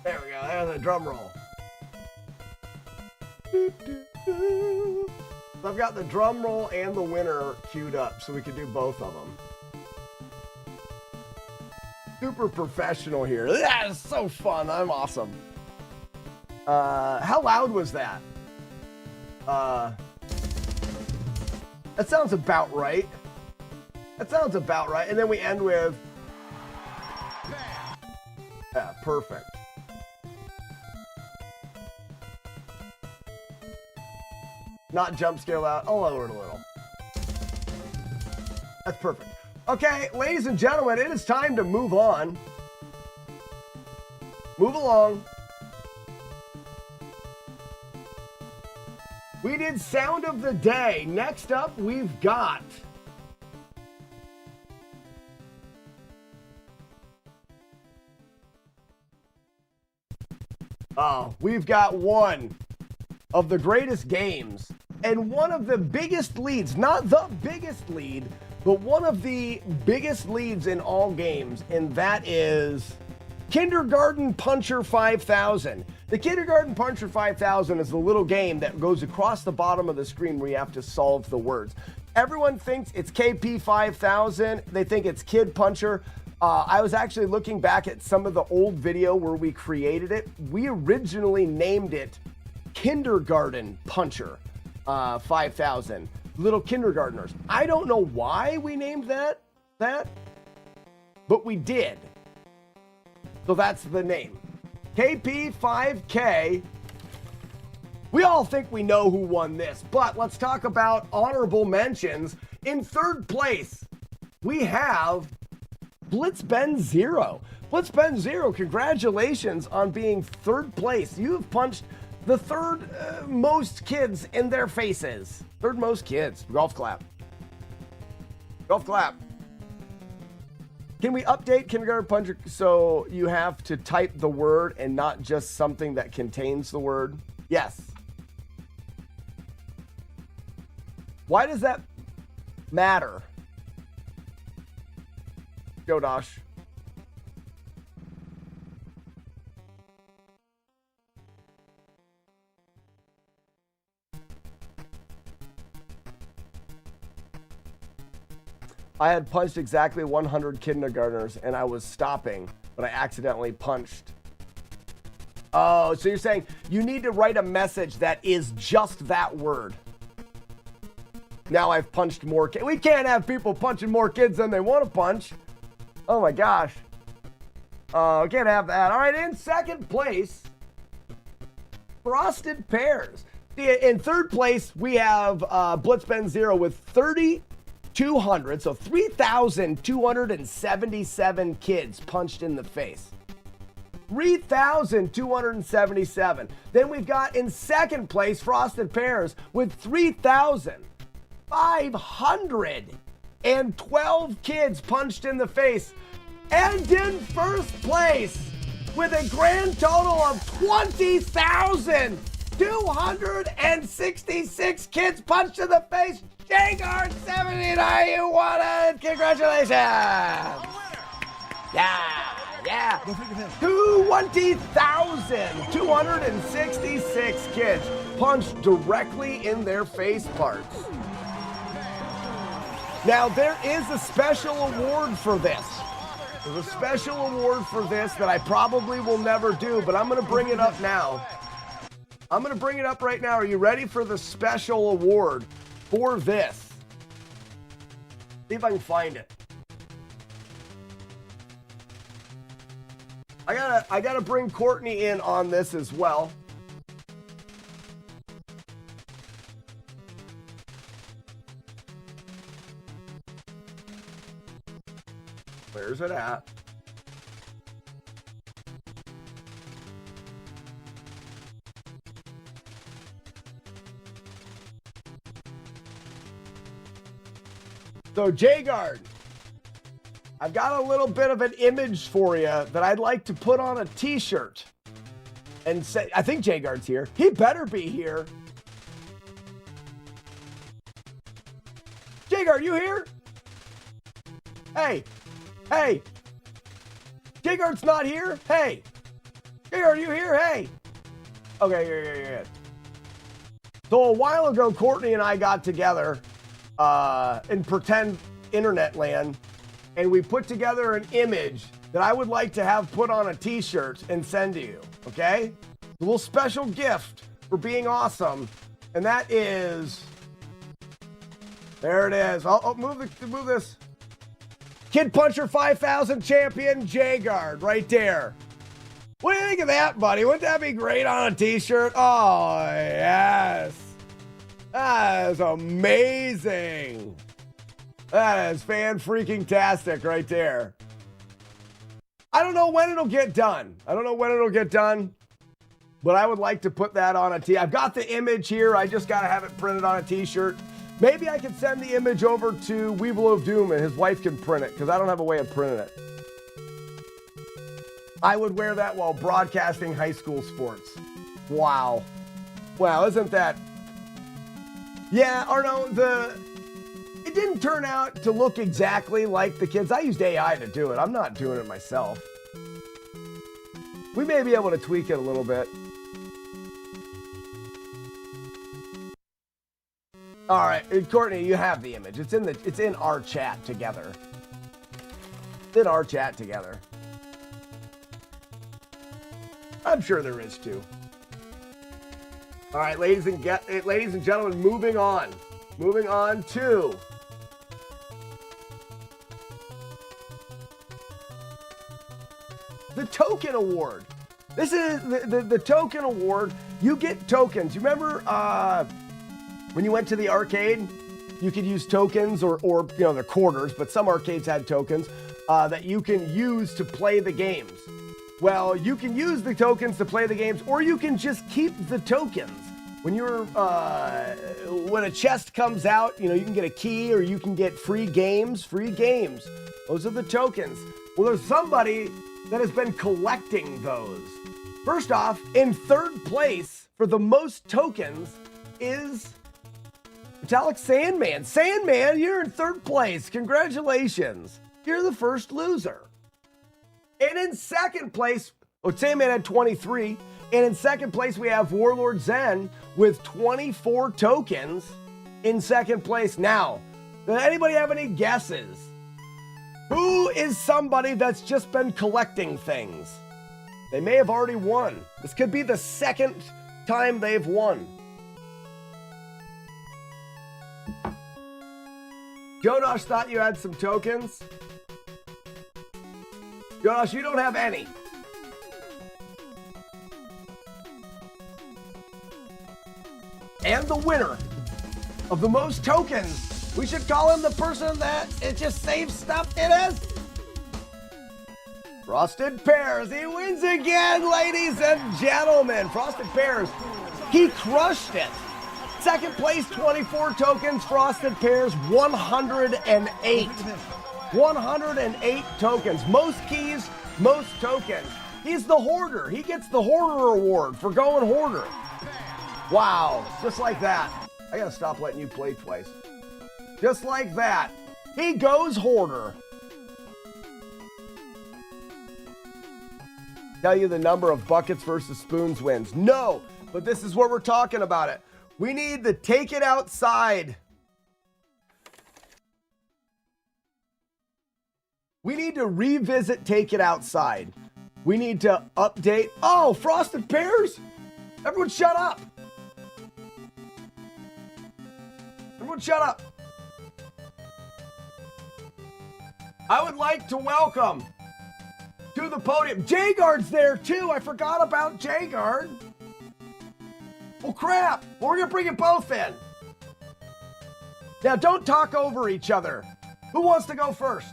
[SPEAKER 2] There we go. There's a drum roll. So I've got the drum roll and the winner queued up so we can do both of them. Super professional here. That is so fun. I'm awesome. How loud was that? That sounds about right. That sounds about right. And then we end with... Yeah, perfect. Not jump scare loud. I'll lower it a little. That's perfect. Okay, ladies and gentlemen, it is time to move on. Move along. We did sound of the day. Next up, we've got... we've got one of the greatest games and one of the biggest leads, not the biggest lead, but one of the biggest leads in all games, and that is Kindergarten Puncher 5000. The Kindergarten Puncher 5000 is the little game that goes across the bottom of the screen where you have to solve the words. Everyone thinks it's KP 5000. They think it's Kid Puncher. I was actually looking back at some of the old video where we created it. We originally named it Kindergarten Puncher 5000. Little kindergartners. I don't know why we named that, but we did. So that's the name. KP5K. We all think we know who won this, but let's talk about honorable mentions. In third place, we have Blitzben Zero. Blitzben Zero, congratulations on being third place. You have punched the third most kids in their faces. Third most kids. Golf clap. Golf clap. Can we update Kindergarten Puncher so you have to type the word and not just something that contains the word? Yes. Why does that matter? Go, Dosh. I had punched exactly 100 kindergartners and I was stopping, but I accidentally punched. Oh, so you're saying you need to write a message that is just that word. Now I've punched more kids. We can't have people punching more kids than they want to punch. Oh my gosh. Oh, can't have that. All right, in second place, Frosted Pears. In third place, we have Blitzben Zero with 3,200, so 3,277 kids punched in the face. 3,277. Then we've got in second place, Frosted Pears with 3,512 kids punched in the face. And in first place, with a grand total of 20,266 kids punched in the face, Jguard 79, you won it! Congratulations! Yeah. 20,266 kids punched directly in their face parts. Now, there is a special award for this. There's a special award for this that I probably will never do, but I'm going to bring it up now. I'm going to bring it up right now. Are you ready for the special award for this? See if I can find it. I gotta bring Courtney in on this as well. Where's it at? So, J-Guard, I've got a little bit of an image for you that I'd like to put on a t-shirt and say, I think J-Guard's here. He better be here. J-Guard, you here? Hey, hey. J-Guard's not here? Hey. J-Guard, you here? Hey. Okay, you're. So a while ago, Courtney and I got together in pretend internet land, and we put together an image that I would like to have put on a t-shirt and send to you, okay? A little special gift for being awesome, and that is, there it is. Oh, move this. Kid Puncher 5000 champion J-Guard right there. What do you think of that, buddy? Wouldn't that be great on a t-shirt? Oh, yes. That is amazing. That is fan-freaking-tastic right there. I don't know when it'll get done. But I would like to put that on a t-shirt. I've got the image here. I just got to have it printed on a t-shirt. Maybe I can send the image over to Weevil of Doom and his wife can print it because I don't have a way of printing it. I would wear that while broadcasting high school sports. Wow. Well, isn't that... Yeah, Arno, it didn't turn out to look exactly like the kids. I used AI to do it. I'm not doing it myself. We may be able to tweak it a little bit. All right, Courtney, you have the image. It's in our chat together. It's in our chat together. I'm sure there is too. All right, ladies and gentlemen, moving on to the token award. This is the token award. You get tokens. You remember when you went to the arcade, you could use tokens or they're quarters, but some arcades had tokens that you can use to play the games. Well, you can use the tokens to play the games, or you can just keep the tokens. When when a chest comes out, you can get a key or you can get free games. Those are the tokens. Well, there's somebody that has been collecting those. First off, in third place for the most tokens is Metallic Sandman. Sandman, you're in third place. Congratulations. You're the first loser. And in second place, Sandman had 23. And in second place, we have Warlord Zen with 24 tokens in second place. Now, does anybody have any guesses? Who is somebody that's just been collecting things? They may have already won. This could be the second time they've won. Jonas thought you had some tokens. Jonas, you don't have any. And the winner of the most tokens, we should call him the person that it just saves stuff in us. Frosted Pears, he wins again, ladies and gentlemen. Frosted Pears, he crushed it. Second place, 24 tokens. Frosted Pears, 108. 108 tokens. Most keys, most tokens. He's the hoarder. He gets the hoarder award for going hoarder. Wow, just like that. I gotta stop letting you play twice. Just like that. He goes hoarder. Tell you the number of buckets versus spoons wins. No, but this is what we're talking about it. We need the take it outside. We need to revisit Take It Outside. We need to update. Oh, Frosted Pears? Everyone shut up. Everyone shut up. I would like to welcome to the podium. J-Guard's there too. I forgot about J-Guard. Well, crap. Well, we're going to bring you both in. Now, don't talk over each other. Who wants to go first?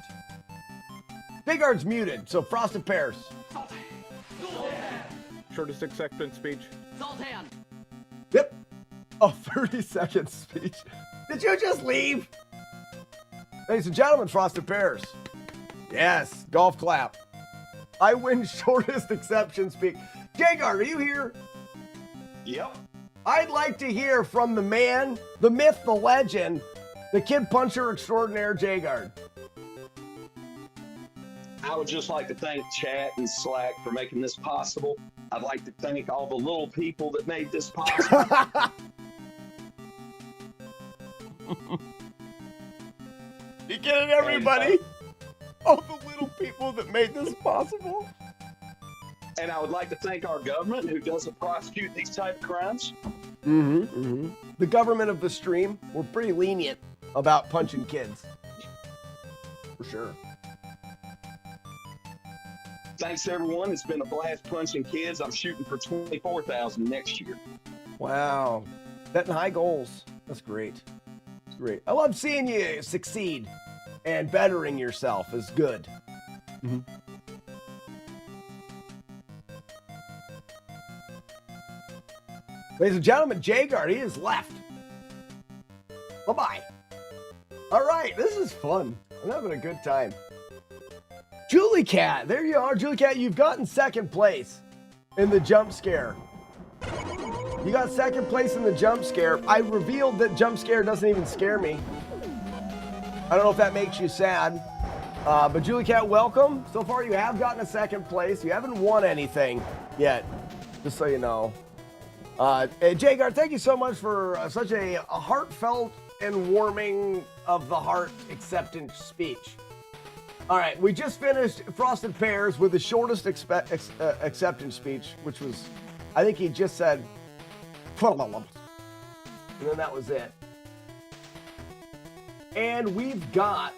[SPEAKER 2] J-Guard's muted, so Frosted Pears.
[SPEAKER 7] Shortest acceptance speech.
[SPEAKER 8] Zoltan.
[SPEAKER 2] Yep. Oh, 30-second speech. Did you just leave? Ladies and gentlemen, Frosted Pears. Yes, golf clap. I win shortest exception speak. Jagard, are you here?
[SPEAKER 4] Yep.
[SPEAKER 2] I'd like to hear from the man, the myth, the legend, the kid puncher extraordinaire, Jagard.
[SPEAKER 7] I would just like to thank chat and Slack for making this possible. I'd like to thank all the little people that made this possible.
[SPEAKER 2] You get it, everybody? All the little people that made this possible.
[SPEAKER 7] And I would like to thank our government who doesn't prosecute these type of crimes.
[SPEAKER 2] The government of the stream, we're pretty lenient about punching kids. For sure.
[SPEAKER 7] Thanks everyone. It's been a blast punching kids. I'm shooting for 24,000 next year.
[SPEAKER 2] Wow. Setting high goals. That's great. That's great. I love seeing you succeed, and bettering yourself is good. Ladies and gentlemen, Jagard, he is left. Bye-bye. All right, this is fun. I'm having a good time. Julie Cat, there you are. Julie Cat, you've gotten second place in the jump scare. You got second place in the jump scare. I revealed that jump scare doesn't even scare me. I don't know if that makes you sad. But Julie Cat, welcome. So far, you have gotten a second place. You haven't won anything yet, just so you know. Jagard, thank you so much for such a heartfelt and warming of the heart acceptance speech. All right, we just finished Frosted Pears with the shortest acceptance speech, which was, I think he just said, and then that was it. And we've got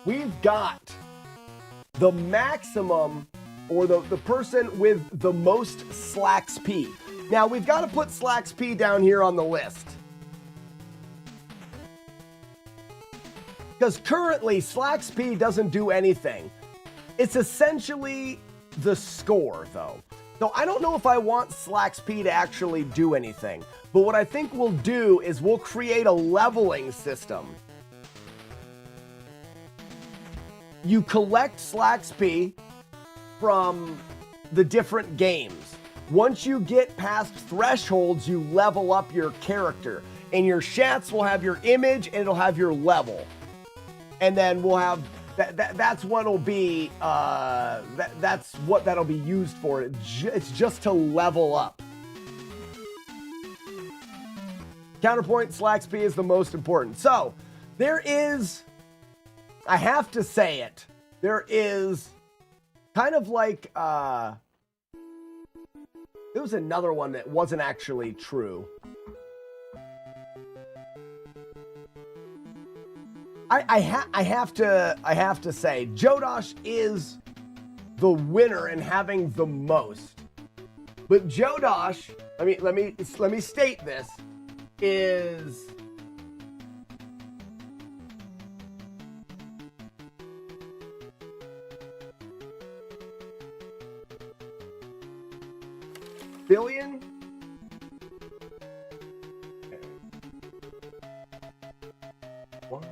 [SPEAKER 2] we've got the maximum, or the person with the most Slacks P. Now, we've got to put Slacks P down here on the list. Because currently, Slacks P doesn't do anything. It's essentially the score, though. So I don't know if I want Slacks P to actually do anything. But what I think we'll do is we'll create a leveling system. You collect Slacks P from the different games. Once you get past thresholds, you level up your character. And your chats will have your image and it'll have your level. And then we'll have, that's what it'll be, that's what that'll be used for. It's just to level up. Counterpoint, Slacks P is the most important. So, there is, I have to say it, there is kind of like, there was another one that wasn't actually true. I have to say, Jodosh is the winner in having the most. But Jodosh, let me state this, is billion. What?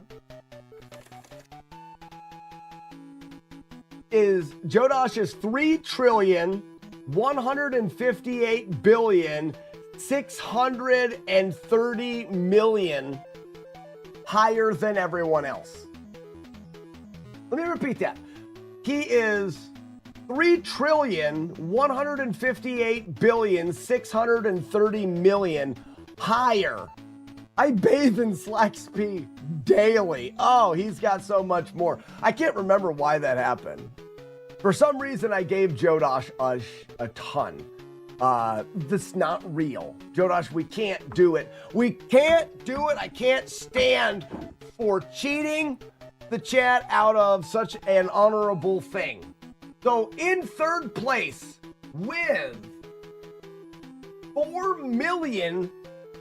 [SPEAKER 2] Is Jodosh is 3,158,630,000,000 higher than everyone else. Let me repeat that. He is 3,158,630,000,000 higher. I bathe in Slacks P daily. Oh, he's got so much more. I can't remember why that happened. For some reason, I gave Jodosh a ton. That's not real. Jodosh, we can't do it. We can't do it. I can't stand for cheating the chat out of such an honorable thing. So in third place with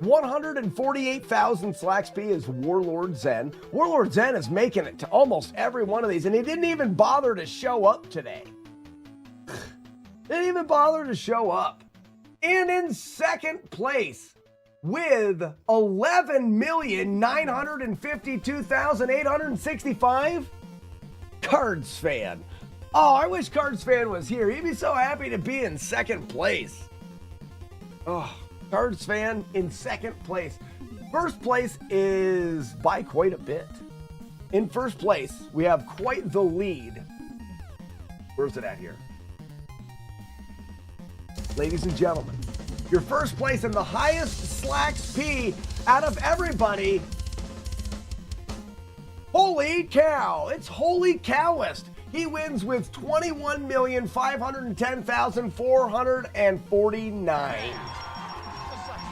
[SPEAKER 2] 4,148,000 Slacks P is Warlord Zen. Warlord Zen is making it to almost every one of these, and he didn't even bother to show up today. Didn't even bother to show up. And in second place with 11,952,865, Cards Fan. Oh, I wish Cards Fan was here. He'd be so happy to be in second place. Oh, Cards Fan in second place. First place is by quite a bit. In first place, we have quite the lead. Where's it at here? Ladies and gentlemen, your first place and the highest Slacks P out of everybody. Holy cow! It's Holy Cowist. He wins with 21,510,449.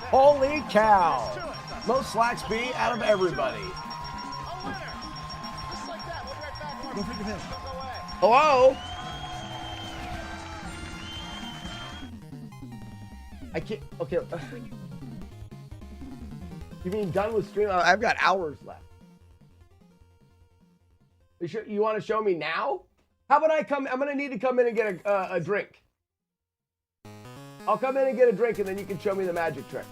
[SPEAKER 2] Holy cow! Most Slacks P out of everybody. Hello? I can't. Okay. You mean done with stream? I've got hours left. You want to show me now? How about I come? I'm gonna need to come in and get a drink. I'll come in and get a drink, and then you can show me the magic trick.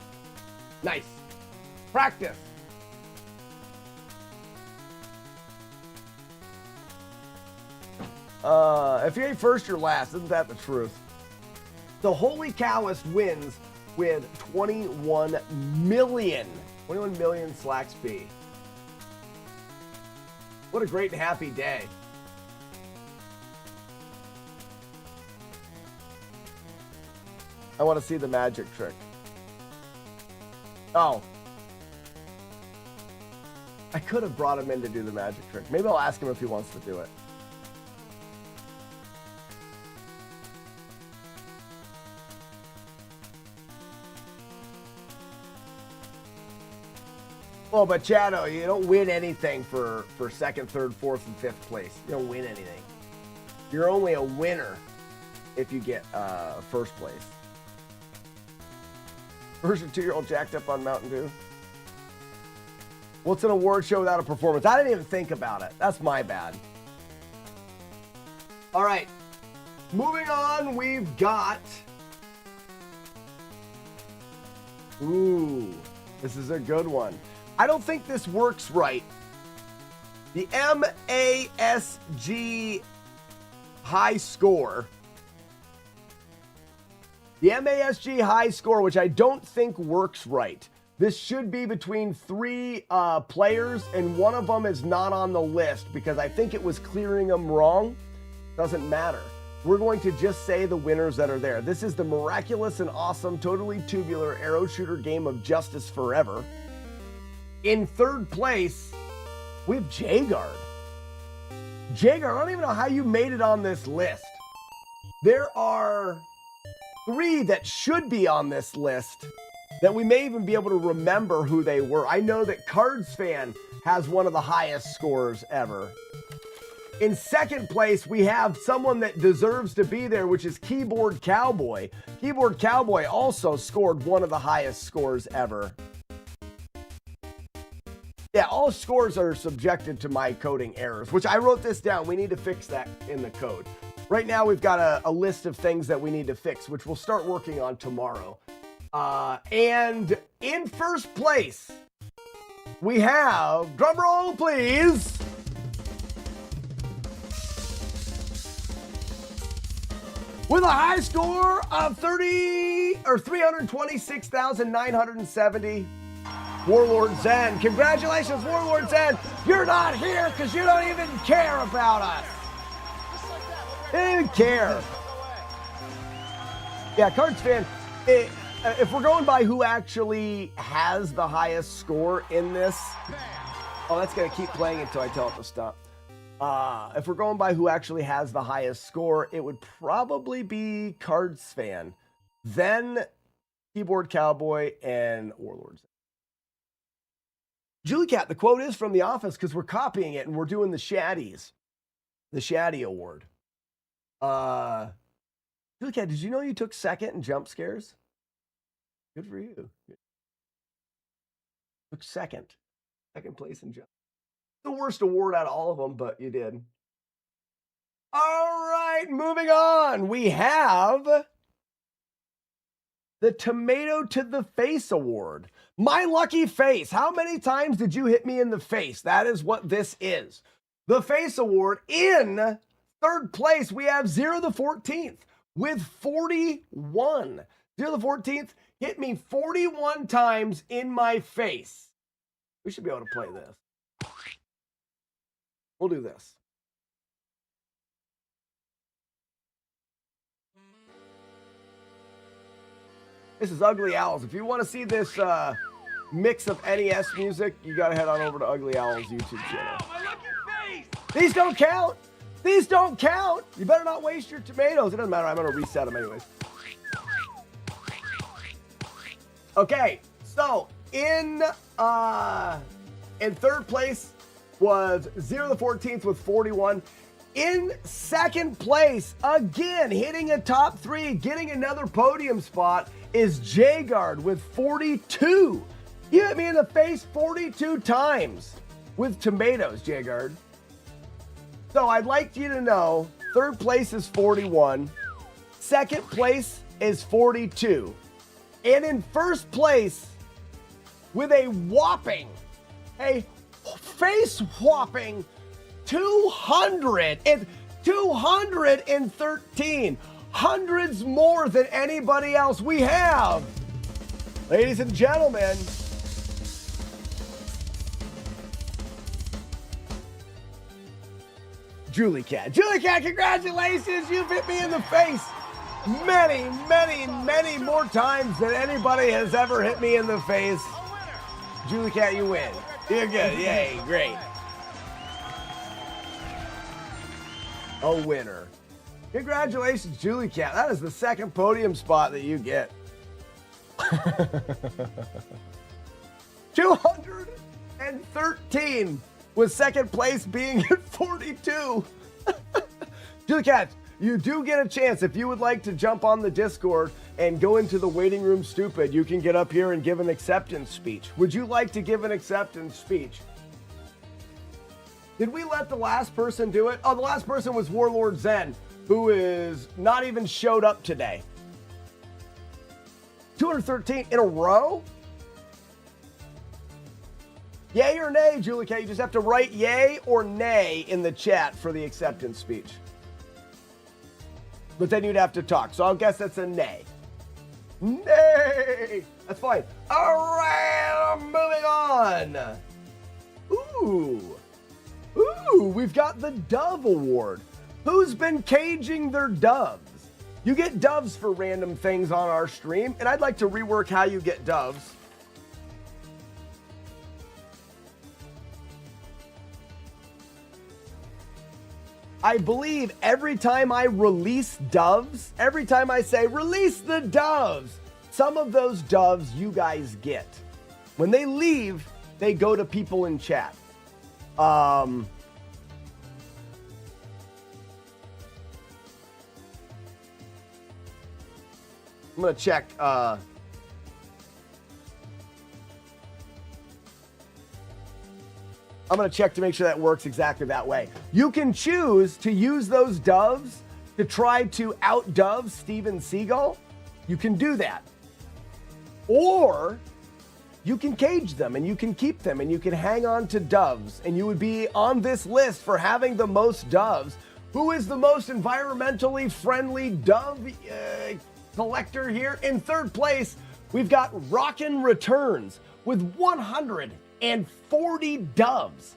[SPEAKER 2] Nice. Practice. If you ain't first, you're last. Isn't that the truth? The Holy Cowist wins with 21 million Slacks P. What a great and happy day. I want to see the magic trick. Oh. I could have brought him in to do the magic trick. Maybe I'll ask him if he wants to do it. Oh, but Chado, you don't win anything for second, third, fourth, and fifth place. You don't win anything. You're only a winner if you get first place. Where's your 2-year-old jacked up on Mountain Dew? What's an award show without a performance? I didn't even think about it. That's my bad. All right. Moving on, we've got... Ooh, this is a good one. I don't think this works right. The MASG high score. The MASG high score, which I don't think works right. This should be between 3 players, and one of them is not on the list because I think it was clearing them wrong. Doesn't matter. We're going to just say the winners that are there. This is the miraculous and awesome, totally tubular arrow shooter game of Justice Forever. In third place, we have Jagard. Jagard, I don't even know how you made it on this list. There are 3 that should be on this list that we may even be able to remember who they were. I know that Cards Fan has one of the highest scores ever. In second place, we have someone that deserves to be there, which is Keyboard Cowboy. Keyboard Cowboy also scored one of the highest scores ever. Yeah, all scores are subjected to my coding errors, which I wrote this down. We need to fix that in the code. Right now, we've got a list of things that we need to fix, which we'll start working on tomorrow. And in first place, we have, drum roll please, with a high score of 326,970, Warlord Zen. Congratulations, Warlord Zen. You're not here because you don't even care about us. You don't even care. Yeah, Cards Fan, if we're going by who actually has the highest score in this, oh, that's going to keep playing until I tell it to stop. If we're going by who actually has the highest score, it would probably be Cards Fan, then Keyboard Cowboy, and Warlords. Julie Cat, the quote is from The Office because we're copying it and we're doing the Shaddies, the Shaddy Award. Julie Cat, did you know you took second in jump scares? Good for you. Took second place in jump. The worst award out of all of them, but you did. All right, moving on. We have the Tomato to the Face Award. My lucky face. How many times did you hit me in the face? That is what this is. The Face Award. In third place, we have Zero the 14th with 41. Zero the 14th hit me 41 times in my face. We should be able to play this. We'll do this. This is Ugly Owls. If you want to see this mix of NES music, you got to head on over to Ugly Owls YouTube channel. These don't count. These don't count. You better not waste your tomatoes. It doesn't matter. I'm going to reset them anyways. Okay, so in third place was Zero the 14th with 41. In second place, again, hitting a top 3, getting another podium spot, is Jagard with 42. You hit me in the face 42 times with tomatoes, Jagard. So I'd like you to know, third place is 41. Second place is 42. And in first place, with a face-whopping 213, hundreds more than anybody else. We have, ladies and gentlemen, Julie Cat. Julie Cat, congratulations! You've hit me in the face many, many, many more times than anybody has ever hit me in the face. Julie Cat, you win. You're good. Yay, great. A winner. Congratulations, Julie Cat. That is the second podium spot that you get. 213 with second place being at 42. Julie Cat, you do get a chance. If you would like to jump on the Discord and go into the waiting room stupid, you can get up here and give an acceptance speech. Would you like to give an acceptance speech? Did we let the last person do it? Oh, the last person was Warlord Zen, who is not even showed up today. 213 in a row? Yay or nay, Julie K? You just have to write yay or nay in the chat for the acceptance speech. But then you'd have to talk, so I'll guess that's a nay. Nay! That's fine. All right, moving on. Ooh, we've got the Dove Award. Who's been caging their doves? You get doves for random things on our stream, and I'd like to rework how you get doves. I believe every time I release doves, every time I say, release the doves, some of those doves you guys get. When they leave, they go to people in chat. I'm going to check. I'm going to check to make sure that works exactly that way. You can choose to use those doves to try to outdove Steven Seagal. You can do that. Or you can cage them and you can keep them and you can hang on to doves. And you would be on this list for having the most doves. Who is the most environmentally friendly dove collector here? In third place, we've got Rockin' Returns with 140 doves.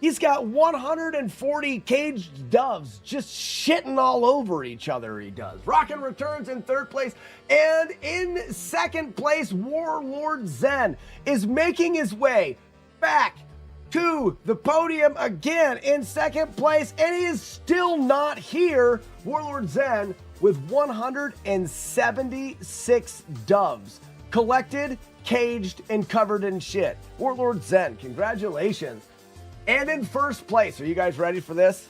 [SPEAKER 2] He's got 140 caged doves just shitting all over each other, he does. Rockin' Returns in third place. And in second place, Warlord Zen is making his way back to the podium again in second place. And he is still not here. Warlord Zen with 176 doves collected, caged, and covered in shit. Warlord Zen, congratulations. And in first place, are you guys ready for this?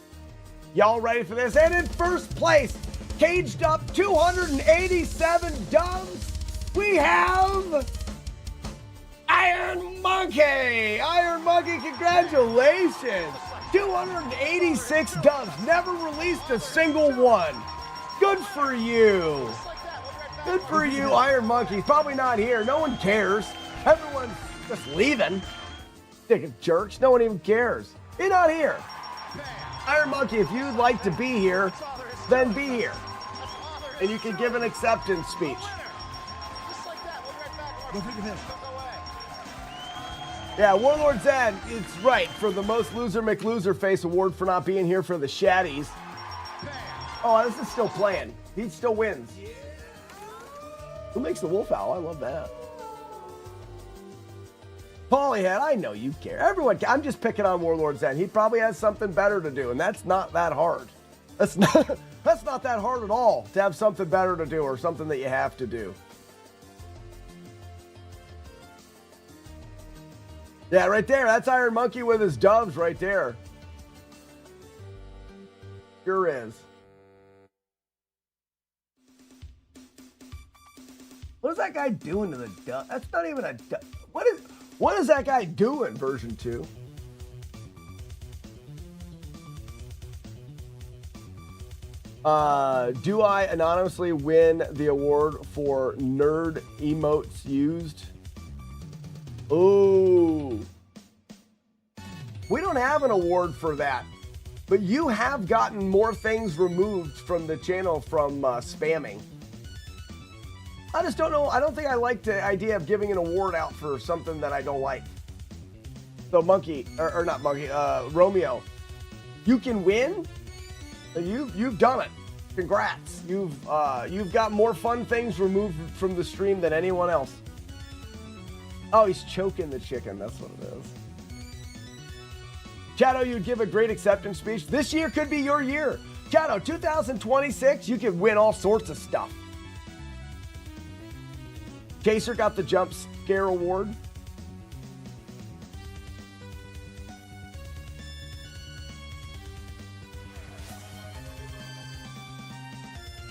[SPEAKER 2] Y'all ready for this? And in first place, caged up 287 doves, we have Iron Monkey. Iron Monkey, congratulations. 286 doves, never released a single one. Good for you. Good for you, Iron Monkey. Probably not here. No one cares. Everyone's just leaving. Dick of jerks. No one even cares. You're not here. Iron Monkey, if you'd like to be here, then be here. And you can give an acceptance speech. Yeah, Warlord Zen, it's right for the most loser McLoser face award for not being here for the Shaddies. Oh, this is still playing. He still wins. Who makes the wolf owl? I love that. Polyhead, I know you care. Everyone, I'm just picking on Warlord Zen. He probably has something better to do, and that's not that hard. That's not that hard at all to have something better to do or something that you have to do. Yeah, right there. That's Iron Monkey with his doves right there. Sure is. What is that guy doing to the dove? That's not even a dove. What is that guy doing, version 2? Do I anonymously win the award for nerd emotes used? Ooh. We don't have an award for that, but you have gotten more things removed from the channel from spamming. I just don't know. I don't think I like the idea of giving an award out for something that I don't like. So Monkey, or not Monkey, Romeo, you can win. You've done it. Congrats. You've got more fun things removed from the stream than anyone else. Oh, he's choking the chicken. That's what it is. Chato, you'd give a great acceptance speech. This year could be your year. Chato, 2026, you could win all sorts of stuff. Chaser got the jump scare award.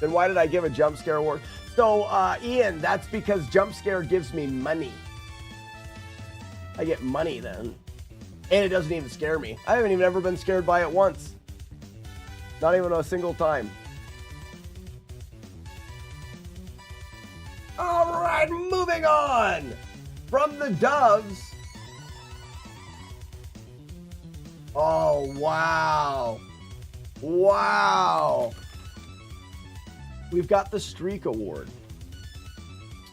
[SPEAKER 2] Then why did I give a jump scare award? So, Ian, that's because jump scare gives me money. I get money then. And it doesn't even scare me. I haven't even ever been scared by it once. Not even a single time. All right, moving on. From the doves. Oh, wow. Wow. We've got the Streak Award.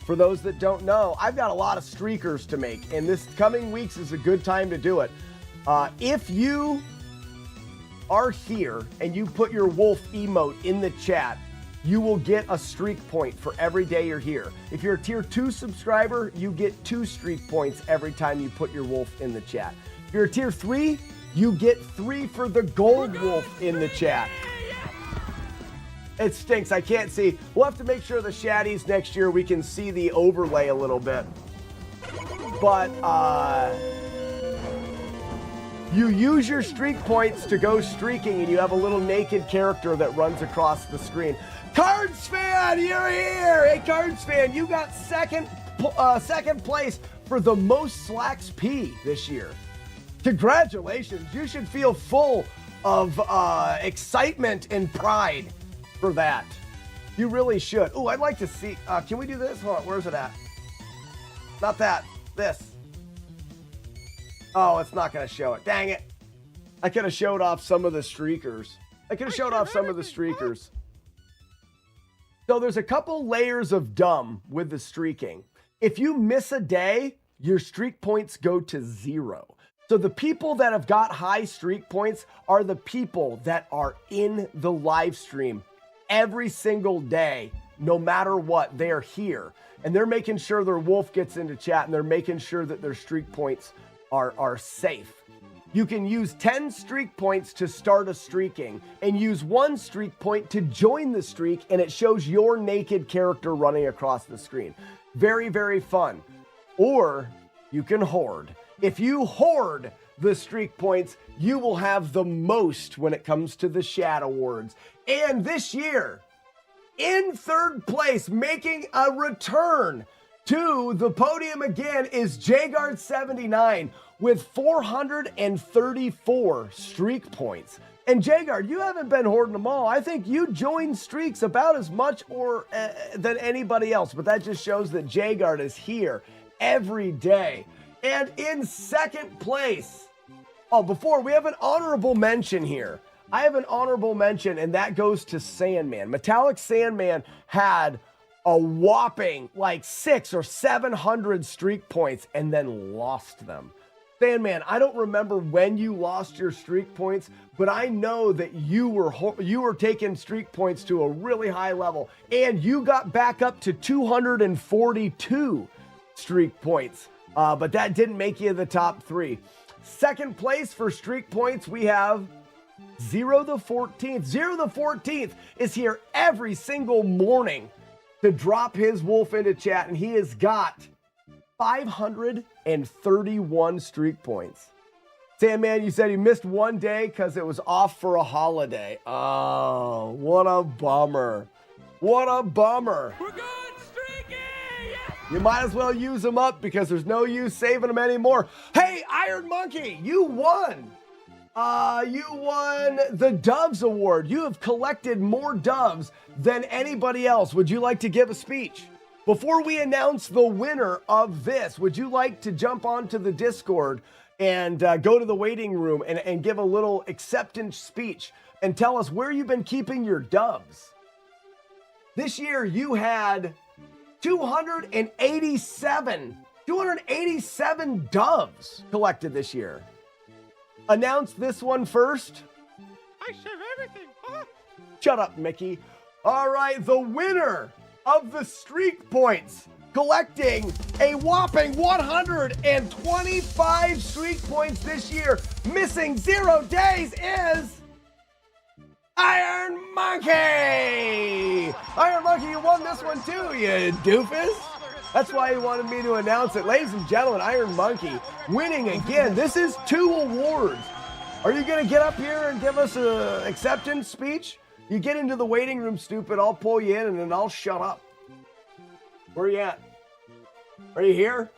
[SPEAKER 2] For those that don't know, I've got a lot of streakers to make, and this coming weeks is a good time to do it. If you are here and you put your wolf emote in the chat, you will get a streak point for every day you're here. If you're a tier 2 subscriber, you get 2 streak points every time you put your wolf in the chat. If you're a tier 3, you get 3 for the gold wolf in the chat. It stinks. I can't see. We'll have to make sure the Shaddies next year we can see the overlay a little bit. But you use your streak points to go streaking, and you have a little naked character that runs across the screen. Cards fan, you're here. Hey, Cards fan, you got second place for the most Slacks P this year. Congratulations. You should feel full of excitement and pride for that. You really should. Oh, I'd like to see. Can we do this? Hold on. Where's it at? Not that. This. Oh, it's not going to show it. Dang it. I could have showed off some of the streakers. So there's a couple layers of dumb with the streaking. If you miss a day, your streak points go to 0. So the people that have got high streak points are the people that are in the live stream every single day, no matter what. They're here, and they're making sure their wolf gets into chat, and they're making sure that their streak points are safe. You can use 10 streak points to start a streaking and use 1 streak point to join the streak, and it shows your naked character running across the screen. Very, very fun. Or you can hoard. If you hoard the streak points, you will have the most when it comes to the Shad Awards. And this year, in third place, making a return to the podium again, is Jagard79 with 434 streak points. And Jagard, you haven't been hoarding them all. I think you join streaks about as much or than anybody else, but that just shows that Jagard is here every day. And in second place, before we have an honorable mention here. I have an honorable mention, and that goes to Sandman. Metallic Sandman had a whopping like 600 or 700 streak points and then lost them. Sandman, I don't remember when you lost your streak points, but I know that you were taking streak points to a really high level, and you got back up to 242 streak points, but that didn't make you the top 3. Second place for streak points, we have Zero the 14th. Zero the 14th is here every single morning to drop his wolf into chat, and he has got 531 streak points. Sandman, you said you missed one day because it was off for a holiday. Oh, what a bummer. What a bummer.
[SPEAKER 8] We're going streaky! Yes!
[SPEAKER 2] You might as well use them up because there's no use saving them anymore. Hey, Iron Monkey, you won. You won the Doves Award. You have collected more doves than anybody else. Would you like to give a speech? Before we announce the winner of this, would you like to jump onto the Discord and go to the waiting room and give a little acceptance speech and tell us where you've been keeping your doves? This year you had 287 doves collected this year. Announce this one first.
[SPEAKER 8] I share everything. Huh?
[SPEAKER 2] Shut up, Mickey. All right, the winner of the streak points, collecting a whopping 125 streak points this year, missing 0 days, is Iron Monkey. Iron Monkey, you won this one too, you doofus. That's why he wanted me to announce it. Ladies and gentlemen, Iron Monkey winning again. This is 2 awards. Are you going to get up here and give us an acceptance speech? You get into the waiting room, stupid. I'll pull you in and then I'll shut up. Where are you at? Are you here?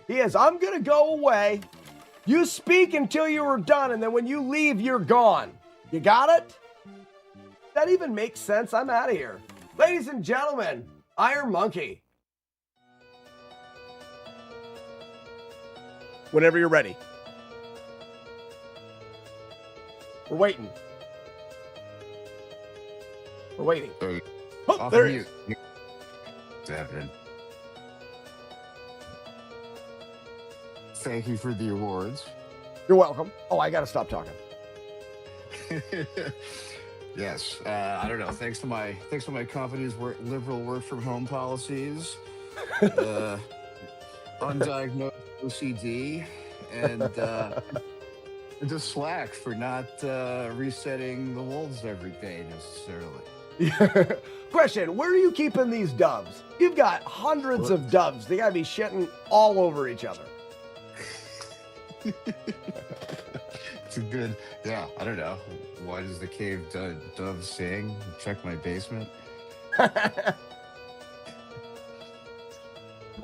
[SPEAKER 2] He is. I'm going to go away. You speak until you are done, and then when you leave, you're gone. You got it? That even makes sense. I'm out of here. Ladies and gentlemen, Iron Monkey. Whenever you're ready. We're waiting. We're waiting. Oh, there he is.
[SPEAKER 9] It's happening. Thank you for the awards.
[SPEAKER 2] You're welcome. Oh, I got to stop talking.
[SPEAKER 9] Yes. I don't know. Thanks to my company's liberal work from home policies, undiagnosed OCD, and just Slack for not resetting the wolves every day necessarily.
[SPEAKER 2] Question, where are you keeping these doves? You've got hundreds of doves. They gotta be shitting all over each other.
[SPEAKER 9] It's a good, yeah, I don't know. Why does the cave dove sing? Check my basement.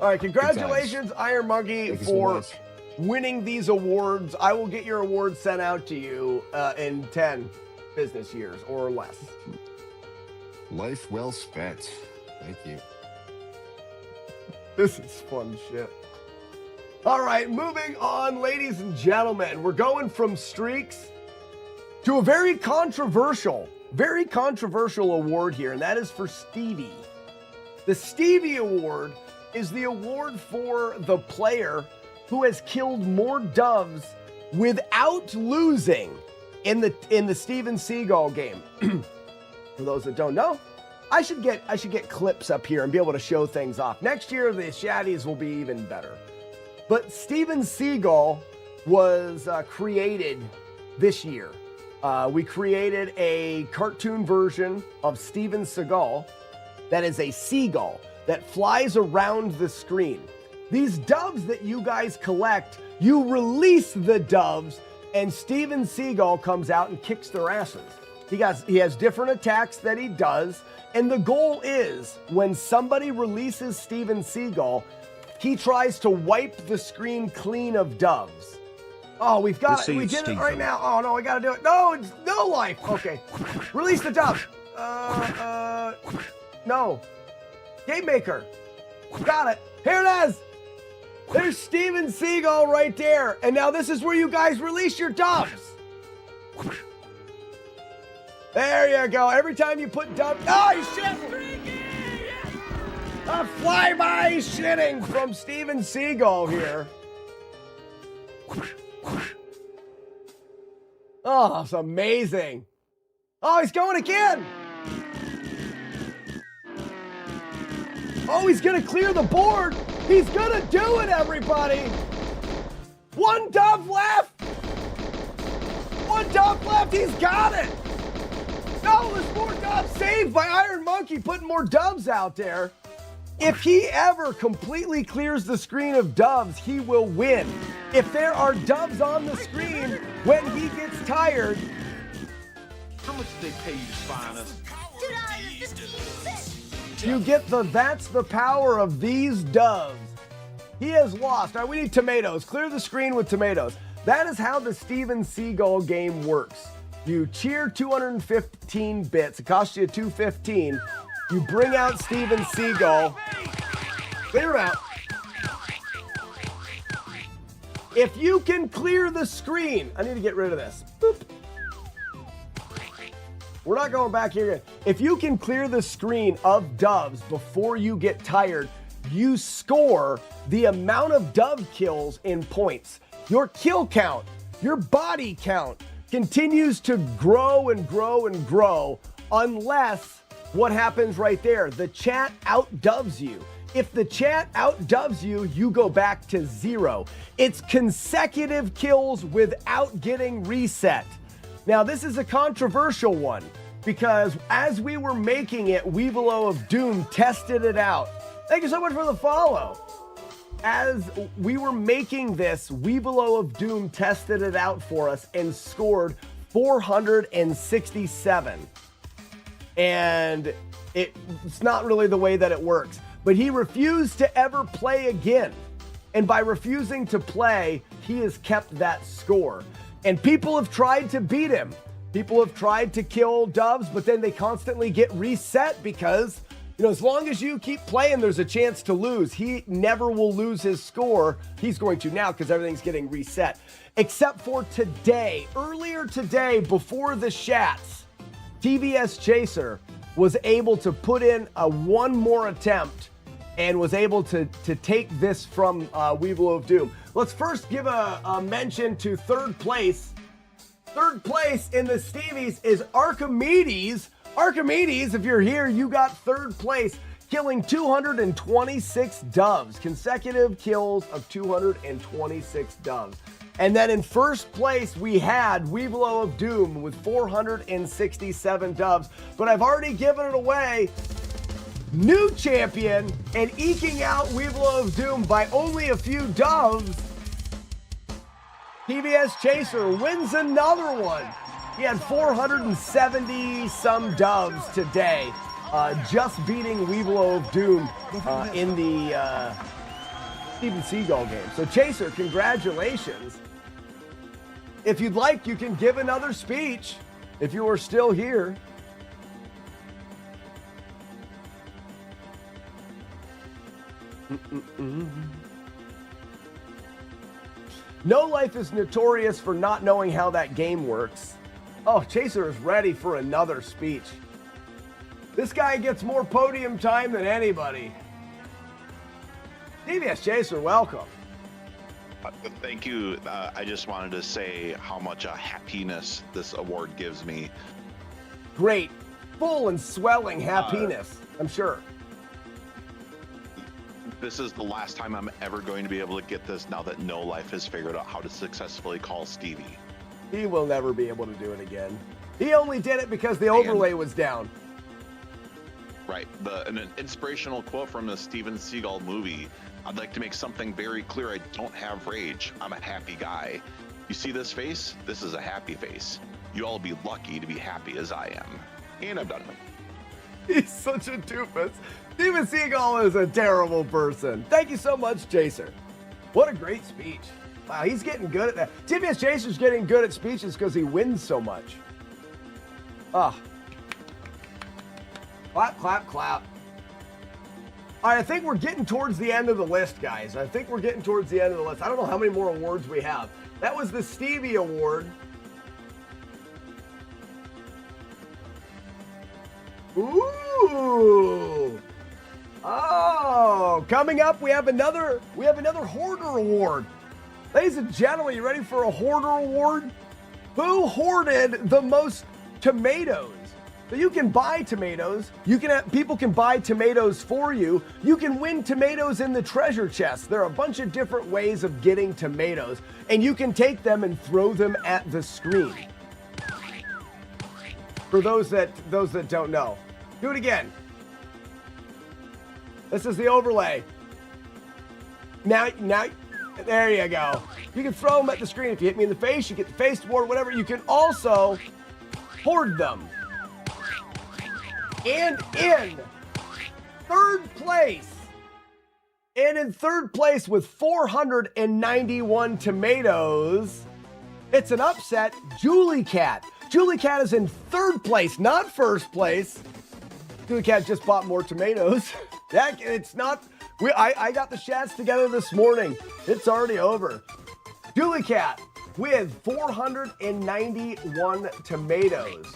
[SPEAKER 2] All right, congratulations, Iron Monkey, for winning these awards. I will get your awards sent out to you in 10 business years or less.
[SPEAKER 9] Life well spent. Thank you.
[SPEAKER 2] This is fun shit. All right, moving on, ladies and gentlemen. We're going from streaks to a very controversial award here, and that is for Stevie. The Stevie Award is the award for the player who has killed more doves without losing in the Steven Seagal game. For those that don't know, I should get clips up here and be able to show things off. Next year, the Shaddies will be even better. But Steven Seagal was created this year. We created a cartoon version of Steven Seagal that is a seagull that flies around the screen. These doves that you guys collect, you release the doves, and Steven Seagal comes out and kicks their asses. He has different attacks that he does, and the goal is when somebody releases Steven Seagal, he tries to wipe the screen clean of doves. Oh, we've got it.
[SPEAKER 3] Receive
[SPEAKER 2] We did it right
[SPEAKER 3] Stephen.
[SPEAKER 2] now. Oh, no, I got to do it. No, it's no life. Okay. Release the dove. No. Game maker. Got it. Here it is. There's Steven Seagal right there. And now this is where you guys release your doves. There you go. Every time you put dove. Oh, he's shitting. A flyby shitting from Steven Seagal here. Oh, it's amazing. Oh, he's going again. Oh, he's going to clear the board. He's going to do it, everybody. One dove left. One dove left. He's got it. No, there's more doves saved by Iron Monkey putting more doves out there. If he ever completely clears the screen of doves, he will win. If there are doves on the screen when he gets tired.
[SPEAKER 8] How much did they pay you to spy on us?
[SPEAKER 2] You get the that's the power of these doves. He has lost. All right, we need tomatoes. Clear the screen with tomatoes. That is how the Steven Seagal game works. You cheer 215 bits. It costs you $215. You bring out Steven Seagal. Clear him out. If you can clear the screen, I need to get rid of this. Boop. We're not going back here yet. If you can clear the screen of doves before you get tired, you score the amount of dove kills in points. Your kill count, your body count continues to grow and grow and grow unless what happens right there, the chat outdoves you. If the chat outdoves you, you go back to 0. It's consecutive kills without getting reset. Now, this is a controversial one because as we were making it, Weevilo of Doom tested it out. Thank you so much for the follow. As we were making this, Weevilo of Doom tested it out for us and scored 467. And it's not really the way that it works. But he refused to ever play again. And by refusing to play, he has kept that score. And people have tried to beat him. People have tried to kill doves, but then they constantly get reset because, as long as you keep playing, there's a chance to lose. He never will lose his score. He's going to now because everything's getting reset. Except for today. Earlier today, before the Shats, TVS Chaser was able to put in one more attempt and was able to take this from Weevil of Doom. Let's first give a mention to third place. Third place in the Stevies is Archimedes. Archimedes, if you're here, you got third place, killing 226 doves. Consecutive kills of 226 doves. And then in first place, we had Weevilo of Doom with 467 doves. But I've already given it away. New champion and eking out Weevilo of Doom by only a few doves. TVS Chaser wins another one. He had 470 some doves today, just beating Weevilo of Doom in the Steven Seagal game. So Chaser, congratulations. If you'd like, you can give another speech if you are still here. No Life is notorious for not knowing how that game works. Oh, Chaser is ready for another speech. This guy gets more podium time than anybody. TVS Chaser, welcome.
[SPEAKER 4] Thank you. I just wanted to say how much happiness this award gives me.
[SPEAKER 2] Great. Full and swelling happiness, I'm sure.
[SPEAKER 4] This is the last time I'm ever going to be able to get this now that No Life has figured out how to successfully call Stevie.
[SPEAKER 2] He will never be able to do it again. He only did it because the overlay was down.
[SPEAKER 4] Right. An inspirational quote from the Steven Seagal movie. I'd like to make something very clear. I don't have rage. I'm a happy guy. You see this face? This is a happy face. You all be lucky to be happy as I am. And I'm done.
[SPEAKER 2] He's such a doofus. Steven Seagal is a terrible person. Thank you so much, Chaser. What a great speech. Wow, he's getting good at that. TBS Chaser's getting good at speeches because he wins so much. Ah. Clap, clap, clap. All right, I think we're getting towards the end of the list, guys. I think we're getting towards the end of the list. I don't know how many more awards we have. That was the Stevie Award. Ooh. Oh, coming up, we have another Hoarder Award. Ladies and gentlemen, you ready for a Hoarder Award? Who hoarded the most tomatoes? So you can buy tomatoes. People can buy tomatoes for you. You can win tomatoes in the treasure chest. There are a bunch of different ways of getting tomatoes, and you can take them and throw them at the screen. For those that don't know, do it again. This is the overlay. Now, there you go. You can throw them at the screen. If you hit me in the face, you get the face award, whatever. You can also hoard them. And in third place with 491 tomatoes, it's an upset, Julie Cat. Julie Cat is in third place, not first place. Julie Cat just bought more tomatoes. It's not, I got the chats together this morning. It's already over. Julie Cat with 491 tomatoes.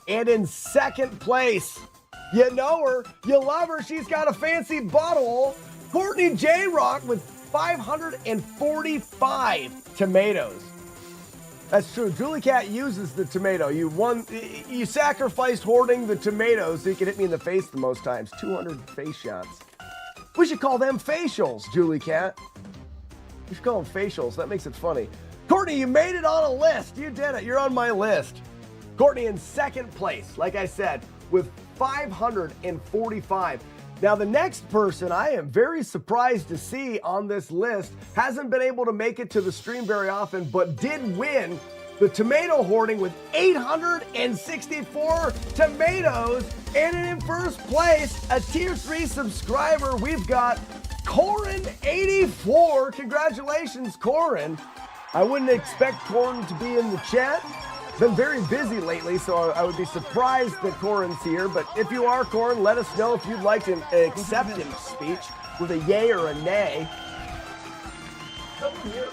[SPEAKER 2] And in second place, you know her, you love her, she's got a fancy bottle. Courtney J. Rock with 545 tomatoes. That's true. Julie Cat uses the tomato. You sacrificed hoarding the tomatoes so you can hit me in the face the most times. 200 face shots. We should call them facials, Julie Cat. We should call them facials. That makes it funny. Courtney, you made it on a list. You did it. You're on my list. Courtney in second place, like I said, with 545. Now, the next person I am very surprised to see on this list hasn't been able to make it to the stream very often, but did win the tomato hoarding with 864 tomatoes. And in first place, a tier 3 subscriber, we've got Corin84. Congratulations, Corin. I wouldn't expect Corin to be in the chat. Been very busy lately, so I would be surprised that Corin's here. But if you are, Corin, let us know if you'd like an acceptance speech with a yay or a nay. Come here.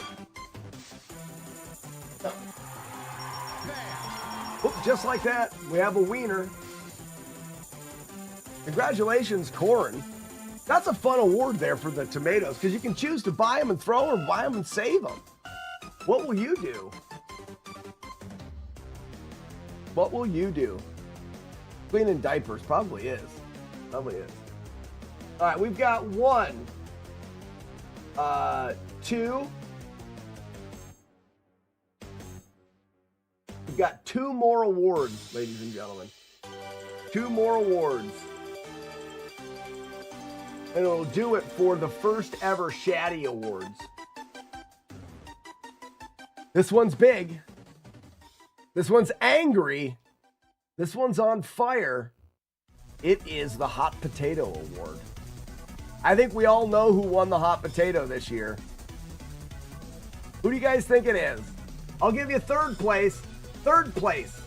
[SPEAKER 2] No. Oop, just like that, we have a wiener. Congratulations, Corin. That's a fun award there for the tomatoes, because you can choose to buy them and throw or buy them and save them. What will you do? What will you do? Cleaning diapers. Probably is. Probably is. All right, we've got 1, 2. We've got 2 more awards, ladies and gentlemen. 2 more awards. And it'll do it for the first ever Shaddy Awards. This one's big. This one's angry. This one's on fire. It is the Hot Potato Award. I think we all know who won the Hot Potato this year. Who do you guys think it is? I'll give you third place. Third place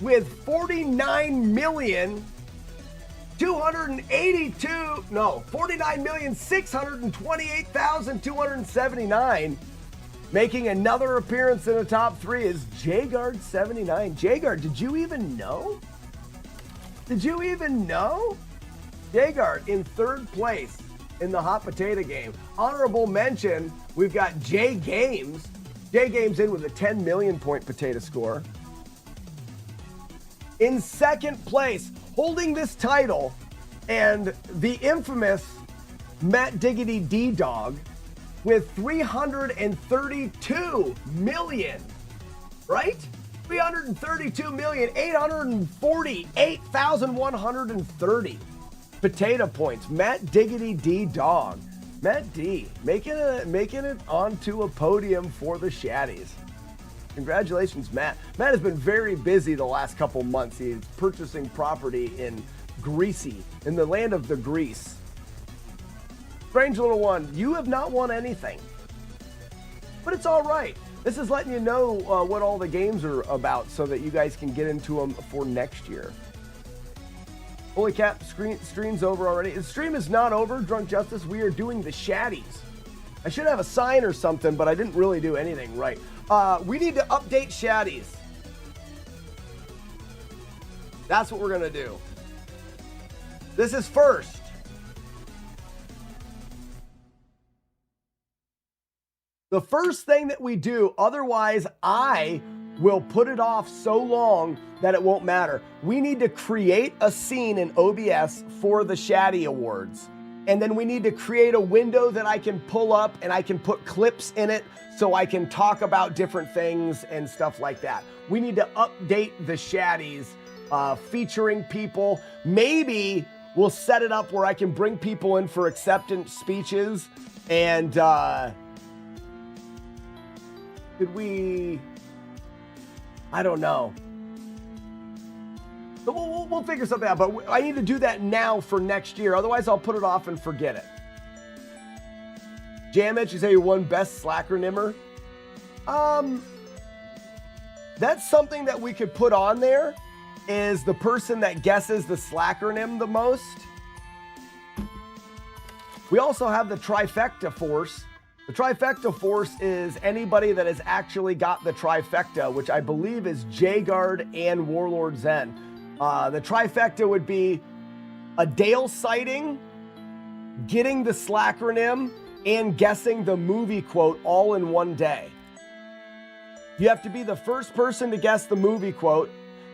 [SPEAKER 2] with 49,628,279. Making another appearance in the top 3 is Jguard79. Jguard, did you even know? Did you even know? Jguard in third place in the hot potato game. Honorable mention, we've got J Games. J Games in with a 10 million point potato score. In second place, holding this title, and the infamous Matt Diggity D-Dog with 332 million, right? 332,848,130 potato points. Matt Diggity D-Dog. Matt D, making it onto a podium for the Shaddies. Congratulations, Matt. Matt has been very busy the last couple months. He's purchasing property in Greasy, in the land of the grease. Strange little one, you have not won anything. But it's all right. This is letting you know what all the games are about so that you guys can get into them for next year. Holy cap, stream's over already. The stream is not over, Drunk Justice. We are doing the Shaddies. I should have a sign or something, but I didn't really do anything right. We need to update Shaddies. That's what we're going to do. This is first. The first thing that we do, otherwise I will put it off so long that it won't matter. We need to create a scene in OBS for the Shaddy Awards. And then we need to create a window that I can pull up and I can put clips in it so I can talk about different things and stuff like that. We need to update the Shaddies, featuring people. Maybe we'll set it up where I can bring people in for acceptance speeches and, could we? I don't know. But we'll figure something out. But I need to do that now for next year. Otherwise, I'll put it off and forget it. Jamit, you say you won best slackernimmer. That's something that we could put on there. Is the person that guesses the slackernym the most. We also have the trifecta force. The trifecta force is anybody that has actually got the trifecta, which I believe is J-Guard and Warlord Zen. The trifecta would be a Dale sighting, getting the slackernym, and guessing the movie quote all in one day. You have to be the first person to guess the movie quote,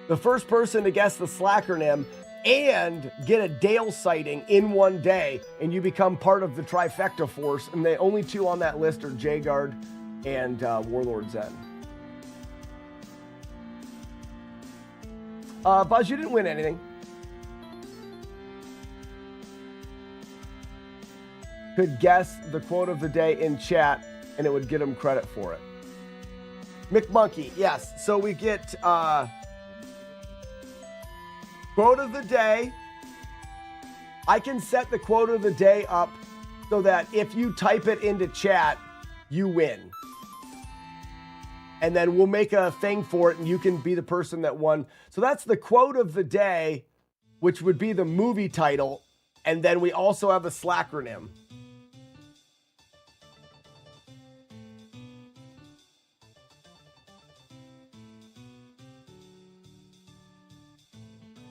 [SPEAKER 2] the first person to guess the slackernym, and get a Dale sighting in one day, and you become part of the trifecta force. And the only two on that list are J-Guard and Warlord Zen. Buzz, you didn't win anything. Could guess the quote of the day in chat, and it would get him credit for it. McMonkey, yes. So we get quote of the day. I can set the quote of the day up so that if you type it into chat, you win. And then we'll make a thing for it and you can be the person that won. So that's the quote of the day, which would be the movie title. And then we also have a slackernym.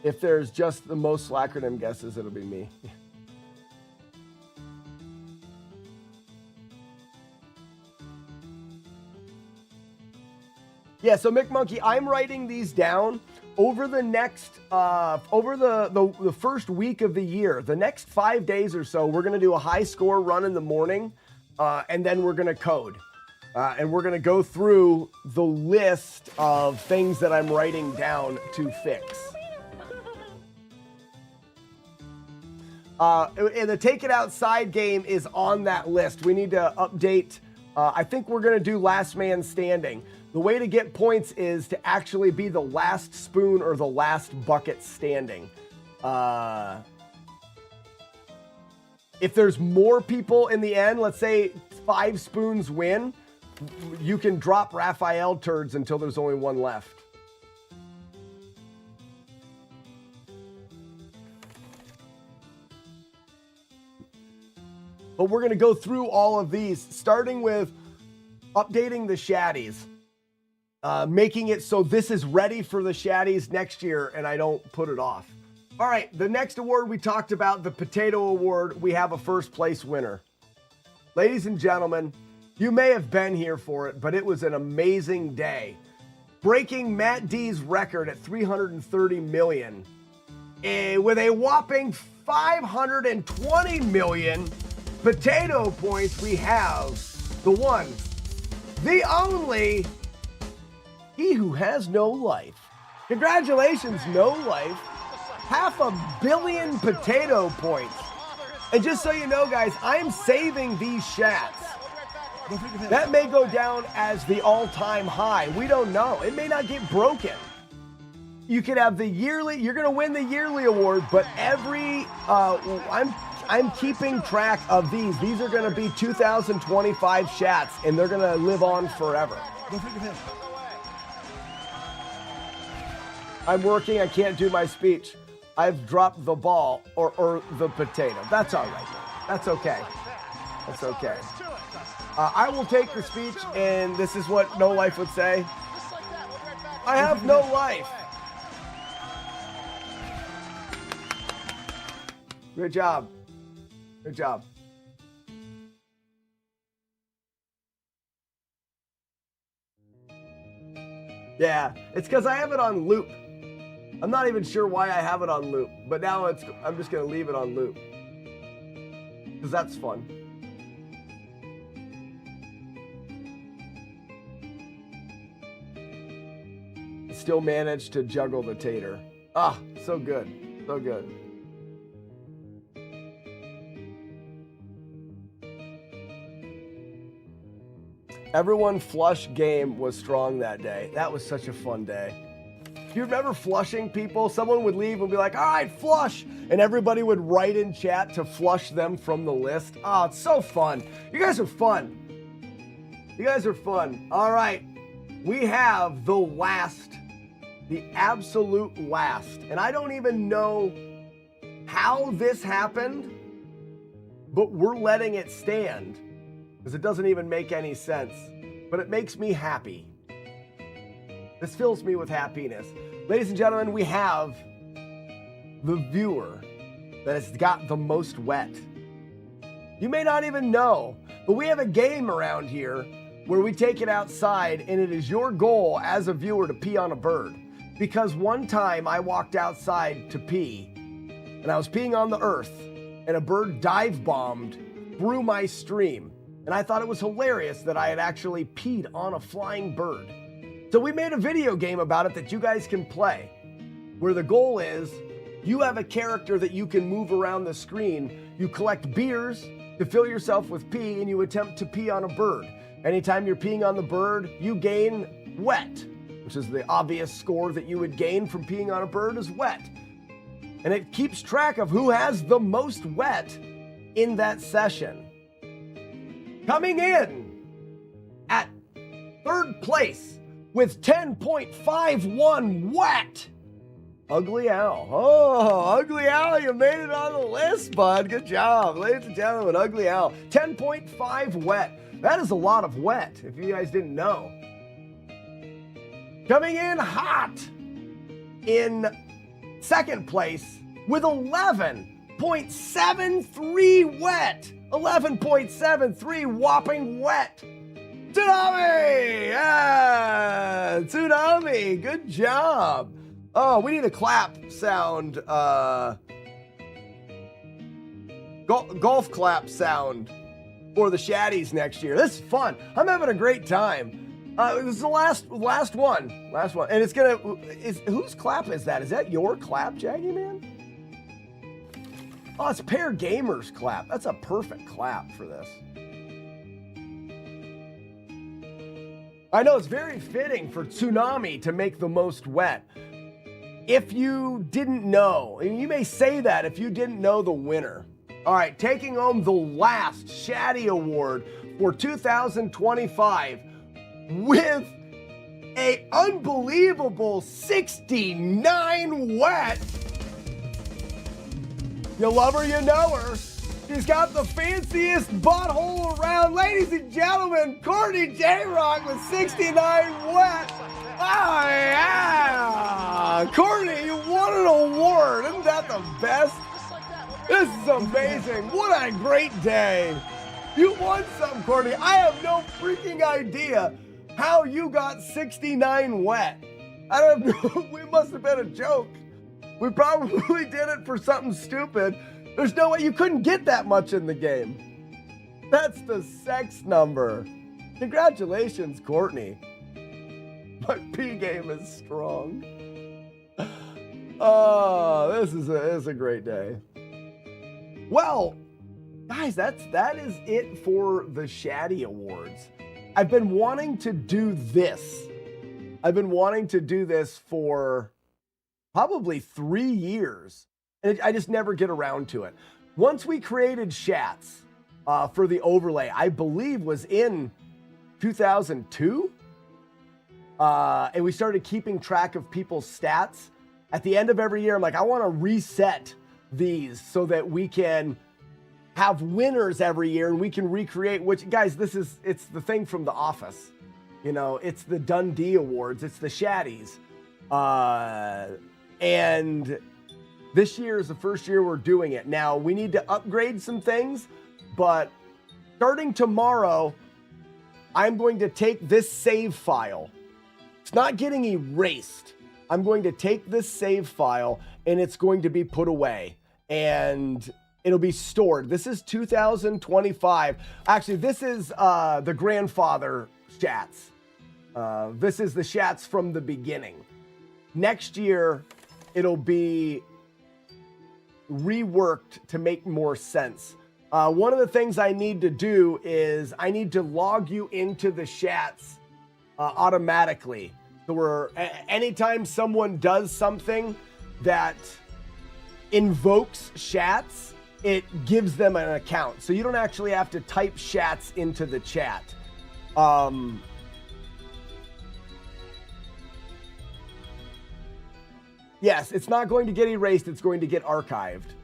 [SPEAKER 2] If there's just the most slackernym guesses, it'll be me. Yeah, so McMonkey, I'm writing these down over the next, over the first week of the year. The next 5 days or so, we're going to do a high score run in the morning, and then we're going to code. And we're going to go through the list of things that I'm writing down to fix. And the Take It Outside game is on that list. We need to update. I think we're going to do Last Man Standing. The way to get points is to actually be the last spoon or the last bucket standing. If there's more people in the end, let's say 5 spoons win, you can drop Raphael turds until there's only one left. But we're going to go through all of these, starting with updating the Shaddies, making it so this is ready for the Shaddies next year and I don't put it off. All right, the next award we talked about, the Potato Award, we have a first place winner. Ladies and gentlemen, you may have been here for it, but it was an amazing day. Breaking Matt D's record at 330 million, with a whopping 520 million potato points, we have the one, the only, he who has no life. Congratulations, No Life. 500 million potato points. And just so you know, guys, I'm saving these shats. That may go down as the all-time high. We don't know. It may not get broken. You could have the yearly, you're going to win the yearly award, but every, I'm keeping track of these. These are going to be 2025 chats, and they're going to live on forever. I'm working. I can't do my speech. I've dropped the ball or the potato. That's all right. That's okay. That's okay. I will take the speech, and this is what No Life would say. I have no life. Good job. Good job. Yeah, it's because I have it on loop. I'm not even sure why I have it on loop, but now I'm just going to leave it on loop. Because that's fun. Still managed to juggle the tater. Ah, so good. So good. Everyone flush game was strong that day. That was such a fun day. Do you remember flushing people? Someone would leave and be like, all right, flush. And everybody would write in chat to flush them from the list. Oh, it's so fun. You guys are fun. You guys are fun. All right. We have the last, the absolute last. And I don't even know how this happened, but we're letting it stand because it doesn't even make any sense. But it makes me happy. This fills me with happiness. Ladies and gentlemen, we have the viewer that has got the most wet. You may not even know, but we have a game around here where we take it outside, and it is your goal as a viewer to pee on a bird. Because one time I walked outside to pee, and I was peeing on the earth, and a bird dive bombed through my stream. And I thought it was hilarious that I had actually peed on a flying bird. So we made a video game about it that you guys can play, where the goal is you have a character that you can move around the screen. You collect beers to fill yourself with pee, and you attempt to pee on a bird. Anytime you're peeing on the bird, you gain wet, which is the obvious score that you would gain from peeing on a bird is wet. And it keeps track of who has the most wet in that session. Coming in at third place with 10.51 wet, Ugly Al. Oh, Ugly Al, you made it on the list, bud. Good job. Ladies and gentlemen, Ugly Al. 10.5 wet. That is a lot of wet, if you guys didn't know. Coming in hot in second place with 11.73 wet. 11.73 whopping wet. Tsunami! Yeah! Tsunami! Good job. Oh, we need a clap sound. Golf clap sound for the Shaddies next year. This is fun. I'm having a great time. This is the last one. And it's gonna, whose clap is that? Is that your clap, Jaggy Man? Oh, it's Pair Gamers clap. That's a perfect clap for this. I know it's very fitting for Tsunami to make the most wet. If you didn't know, and you may say that if you didn't know the winner. All right, taking home the last Shaddy Award for 2025 with a unbelievable 69 wet. You love her, you know her. She's got the fanciest butthole around. Ladies and gentlemen, Courtney J-Rock with 69 wet. Oh, yeah. Courtney, you won an award. Isn't that the best? This is amazing. What a great day. You won some, Courtney. I have no freaking idea how you got 69 wet. I don't know. We must have been a joke. We probably did it for something stupid. There's no way you couldn't get that much in the game. That's the sex number. Congratulations, Courtney. My P game is strong. Oh, this is a great day. Well, guys, that is it for the Shaddy Awards. I've been wanting to do this. I've been wanting to do this for probably 3 years. And I just never get around to it. once we created Shats for the overlay, I believe was in 2002. And we started keeping track of people's stats. At the end of every year, I'm like, I want to reset these so that we can have winners every year and we can recreate, which, guys, it's the thing from The Office. You know, it's the Dundee Awards. It's the Shaddies. And this year is the first year we're doing it. Now, we need to upgrade some things, but starting tomorrow, I'm going to take this save file. It's not getting erased. I'm going to take this save file and it's going to be put away and it'll be stored. This is 2025. Actually, this is the grandfather Shats. This is the Shats from the beginning. Next year, it'll be reworked to make more sense. One of the things I need to do is I need to log you into the Shats automatically. So anytime someone does something that invokes Shats, it gives them an account. So you don't actually have to type Shats into the chat. Yes, it's not going to get erased. It's going to get archived.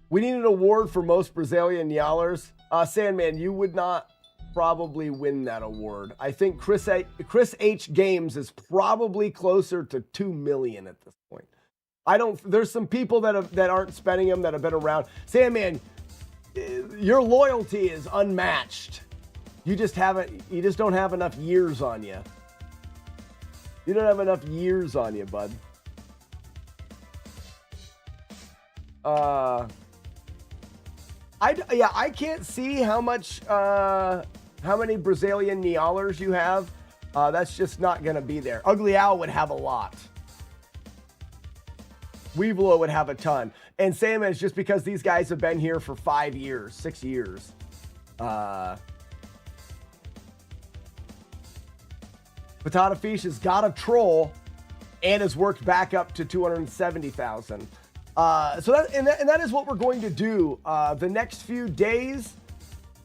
[SPEAKER 2] We need an award for most Brazilian yellers. Sandman, you would not probably win that award. I think Chris H Games is probably closer to 2 million at this point. There's some people that aren't spending them that have been around. Sandman, your loyalty is unmatched. You just don't have enough years on you. You don't have enough years on you, bud. I can't see how many Brazilian Nialers you have. That's just not going to be there. Ugly Owl would have a lot. Weevilo would have a ton. And Salmon is just because these guys have been here for 5 years, 6 years. Patata Fish has got a troll and has worked back up to 270,000. That is what we're going to do. The next few days,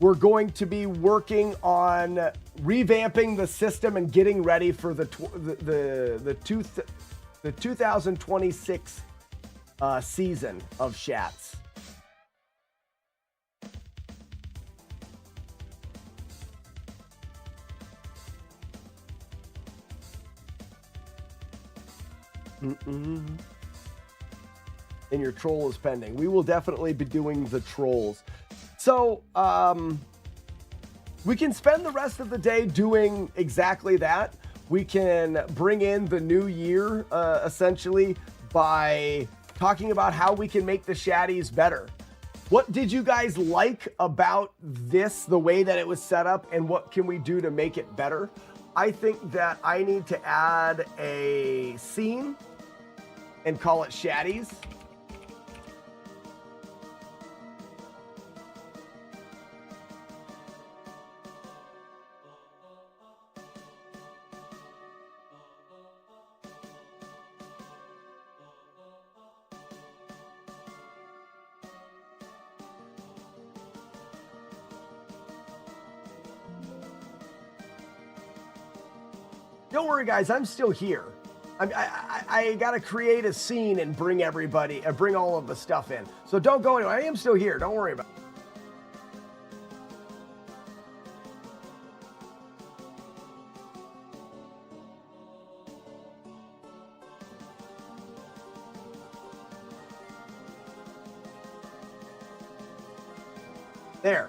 [SPEAKER 2] we're going to be working on revamping the system and getting ready for the 2026 season of Shats. And your troll is pending. We will definitely be doing the trolls. So we can spend the rest of the day doing exactly that. We can bring in the new year essentially by talking about how we can make the Shaddies better. What did you guys like about this, the way that it was set up, and what can we do to make it better? I think that I need to add a scene and call it Shaddies. Don't worry, guys, I'm still here. I gotta create a scene and bring everybody, bring all of the stuff in. So don't go anywhere. I am still here. Don't worry about it. There.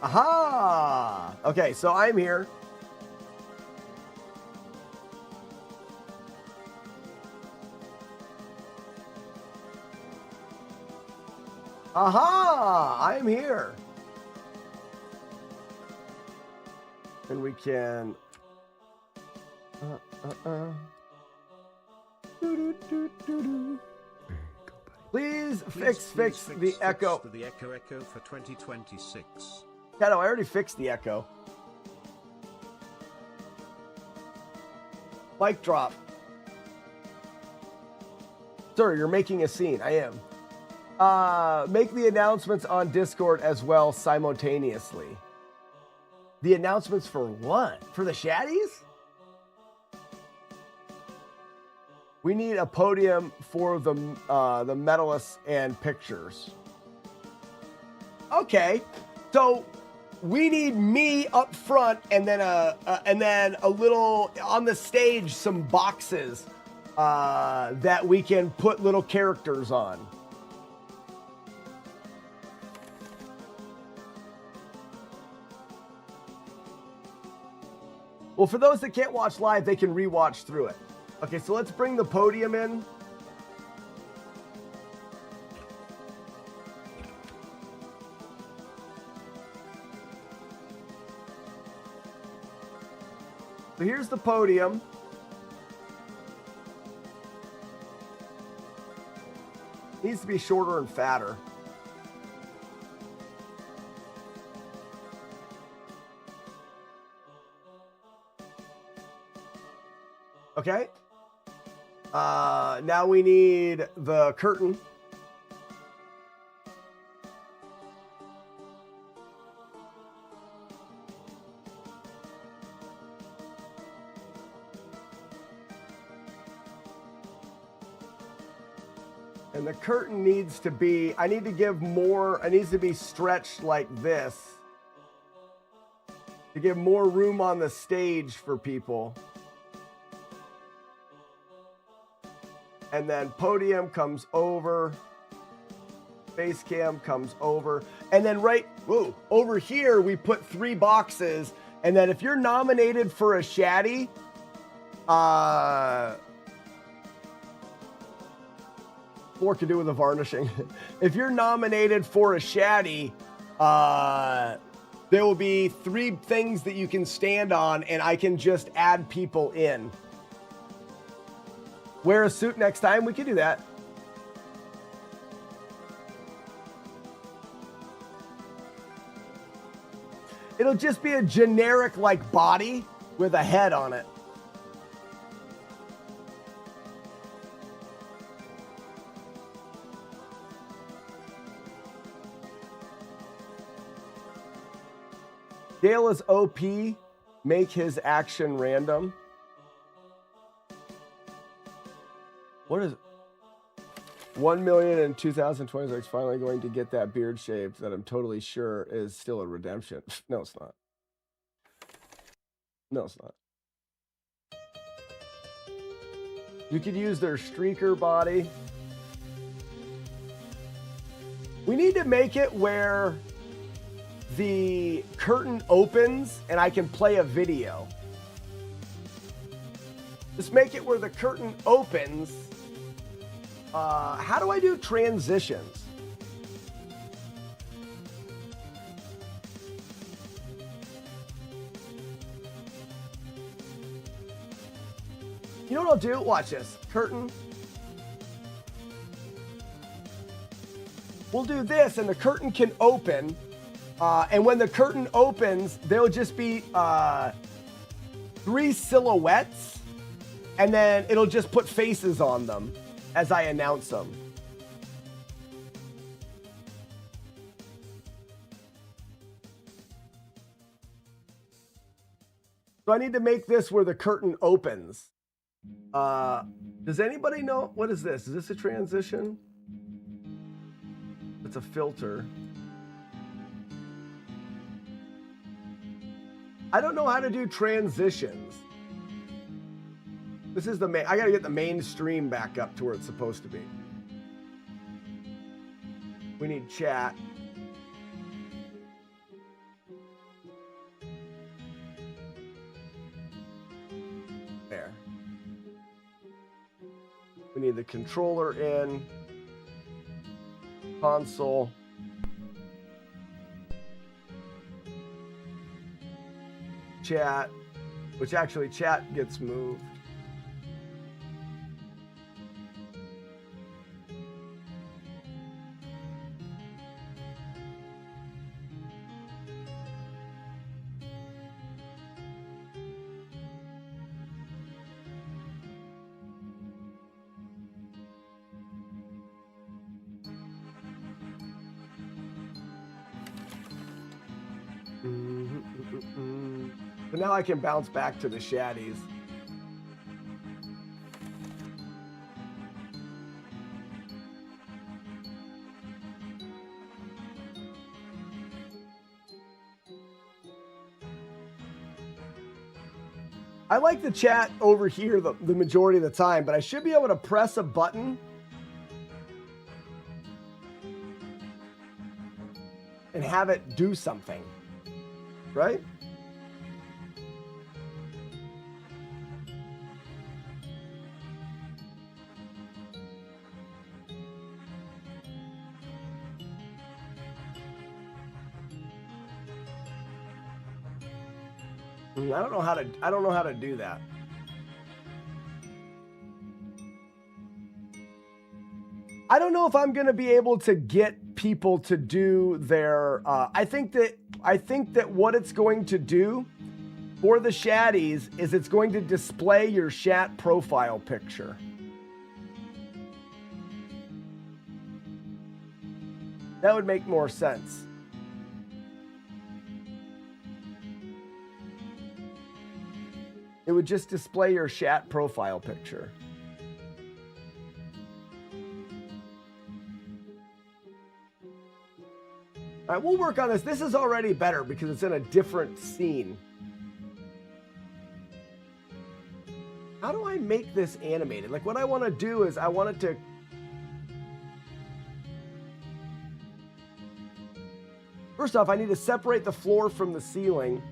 [SPEAKER 2] Aha! Okay, so I'm here. Aha! I'm here. And we can... Please fix the echo.
[SPEAKER 3] The echo for 2026.
[SPEAKER 2] Yeah, no, I already fixed the echo. Mic drop. Sir, you're making a scene. I am. Make the announcements on Discord as well simultaneously. The announcements for what? For the Shaddies? We need a podium for the medalists and pictures. Okay, so we need me up front, and then a little on the stage, some boxes that we can put little characters on. Well, for those that can't watch live, they can rewatch through it. Okay, so let's bring the podium in. So here's the podium. Needs to be shorter and fatter. Okay. Now we need the curtain. And the curtain needs to be, I need to give more, it needs to be stretched like this to give more room on the stage for people. And then podium comes over, face cam comes over, and then over here we put 3 boxes. And then if you're nominated for a Shaddy, more can do with the varnishing. If you're nominated for a Shaddy, there will be 3 things that you can stand on, and I can just add people in. Wear a suit next time, we can do that. It'll just be a generic like body with a head on it. Dale is OP, make his action random. What is 1 million in 2026 finally going to get that beard shaved that I'm totally sure is still a redemption? No, it's not. No, it's not. You could use their streaker body. We need to make it where the curtain opens and I can play a video. Just make it where the curtain opens. How do I do transitions? You know what I'll do? Watch this. Curtain. We'll do this and the curtain can open. And when the curtain opens, there'll just be 3 silhouettes. And then it'll just put faces on them as I announce them. So I need to make this where the curtain opens. Does anybody know? What is this? Is this a transition? It's a filter. I don't know how to do transitions. This is the main. I gotta get the mainstream back up to where it's supposed to be. We need chat. There. We need the controller in. Console. Chat. Which actually chat gets moved. So now I can bounce back to the shaddies. I like the chat over here the majority of the time, but I should be able to press a button and have it do something, right? I don't know how to do that. I don't know if I'm going to be able to get people to do their I think that what it's going to do for the shaddies is it's going to display your chat profile picture. That would make more sense. It would just display your chat profile picture. All right, we'll work on this. This is already better because it's in a different scene. How do I make this animated? Like, what I want to do is I want it to... First off, I need to separate the floor from the ceiling.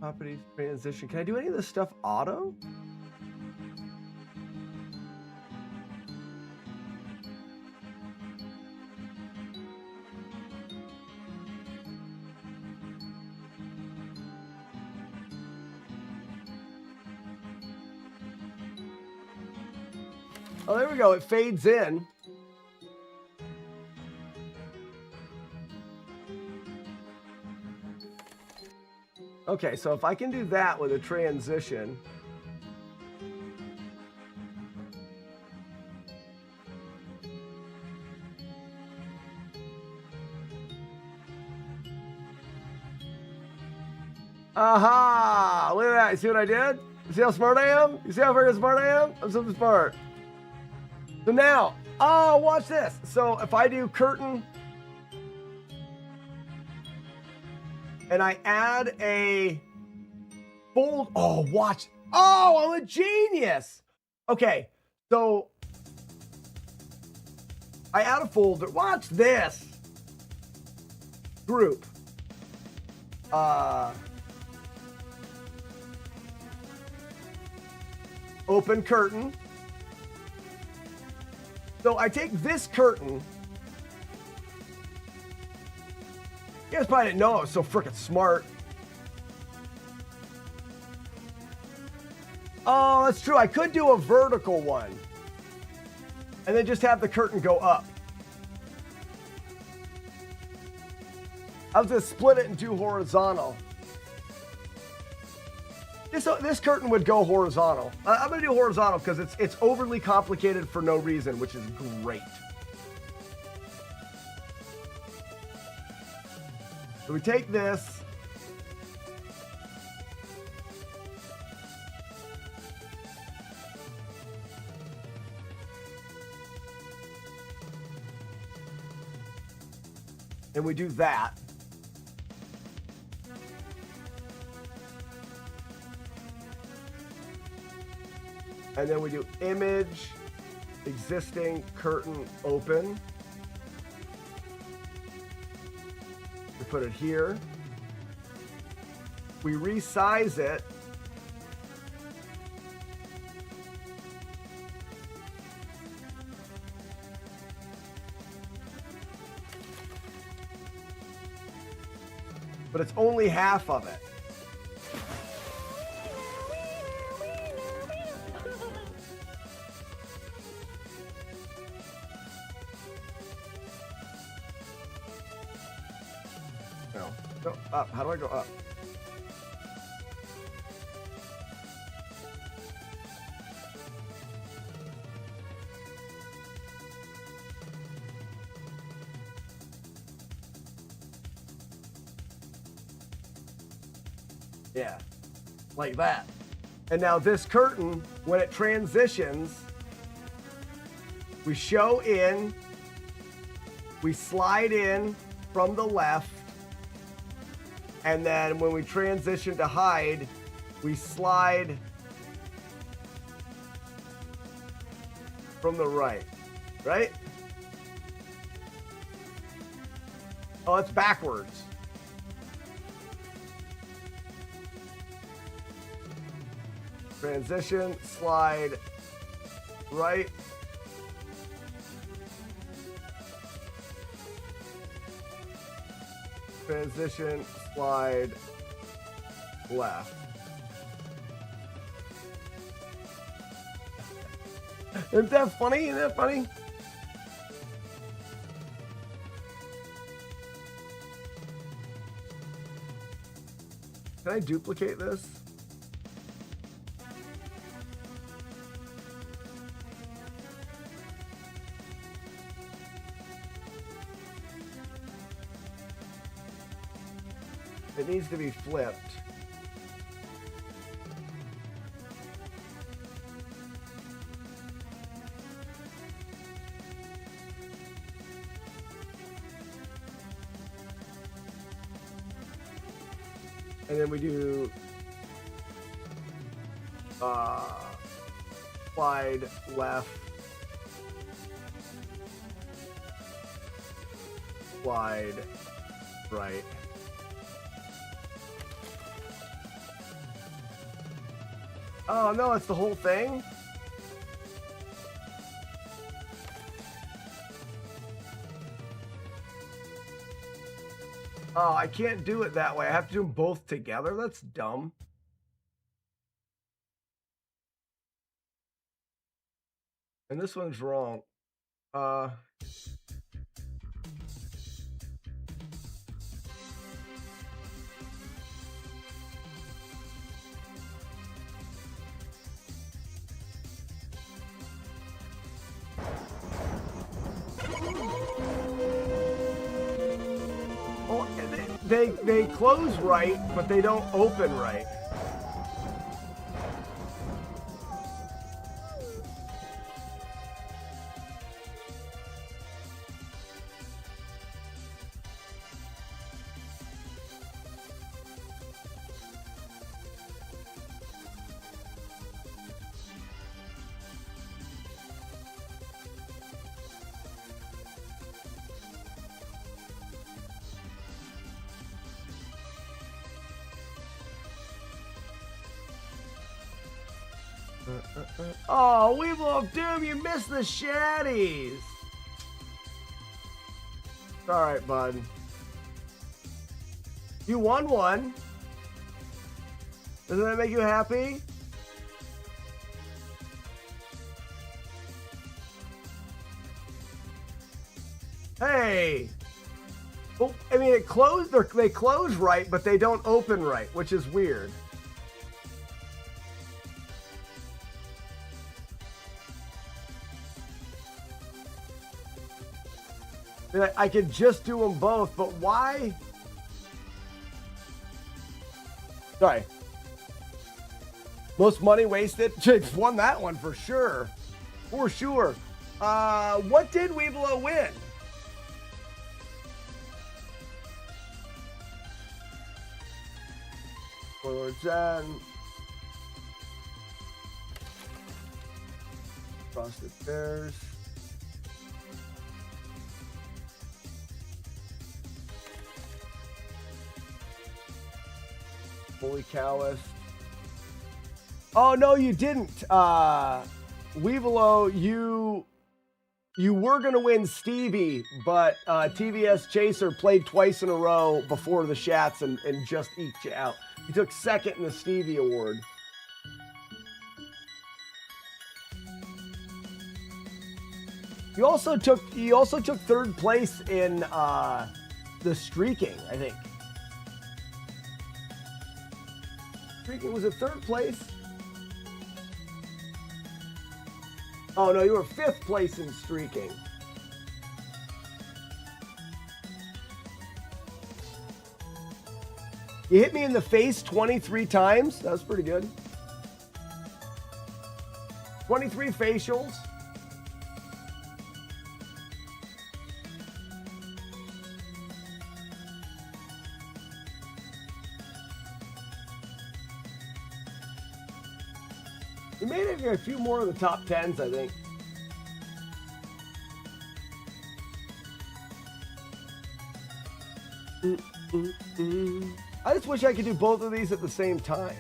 [SPEAKER 2] Properties, transition. Can I do any of this stuff auto? Oh, there we go. It fades in. Okay, so if I can do that with a transition. Aha! Look at that. You see what I did? You see how smart I am? You see how freaking smart I am? I'm so smart. So now, oh, watch this. So if I do curtain and I add a fold, oh, watch. Oh, I'm a genius. Okay, so I add a folder. Watch this. Group. Open curtain. So I take this curtain. You guys probably didn't know I was so freaking smart. Oh, that's true. I could do a vertical one. And then just have the curtain go up. I was going to split it into horizontal. This curtain would go horizontal. I'm going to do horizontal because it's overly complicated for no reason, which is great. So we take this. And we do that. And then we do image, existing, curtain, open. We put it here. We resize it. But it's only half of it. No, up. How do I go up? Yeah, like that. And now this curtain, when it transitions, we show in, we slide in from the left, and then when we transition to hide, we slide from the right, right? Oh, it's backwards. Transition, slide, right. Transition, slide, left. Isn't that funny? Isn't that funny? Can I duplicate this? It needs to be flipped. And then we do slide left, slide right. Oh no, it's the whole thing? Oh, I can't do it that way. I have to do them both together? That's dumb. And this one's wrong. Oh, they close right, but they don't open right. Oh, Weevil of Doom, you missed the Shaddies. It's alright, bud. You won one. Doesn't that make you happy? Hey. Well, I mean, it closed. They close right, but they don't open right, which is weird. I could just do them both, but why? Sorry. Most money wasted? Jake's won that one for sure. For sure. What did Weeblo win? Forward 10. Frosted Bears. Fully calloused. Oh no, you didn't. Weevilo, you were gonna win Stevie, but TVS Chaser played twice in a row before the Shats and just eked you out. He took second in the Stevie Award. You also took third place in the streaking, I think. Streaking was it third place? Oh no, you were fifth place in streaking. You hit me in the face 23 times. That's pretty good. 23 facials. You made it a few more of the top 10s, I think. I just wish I could do both of these at the same time.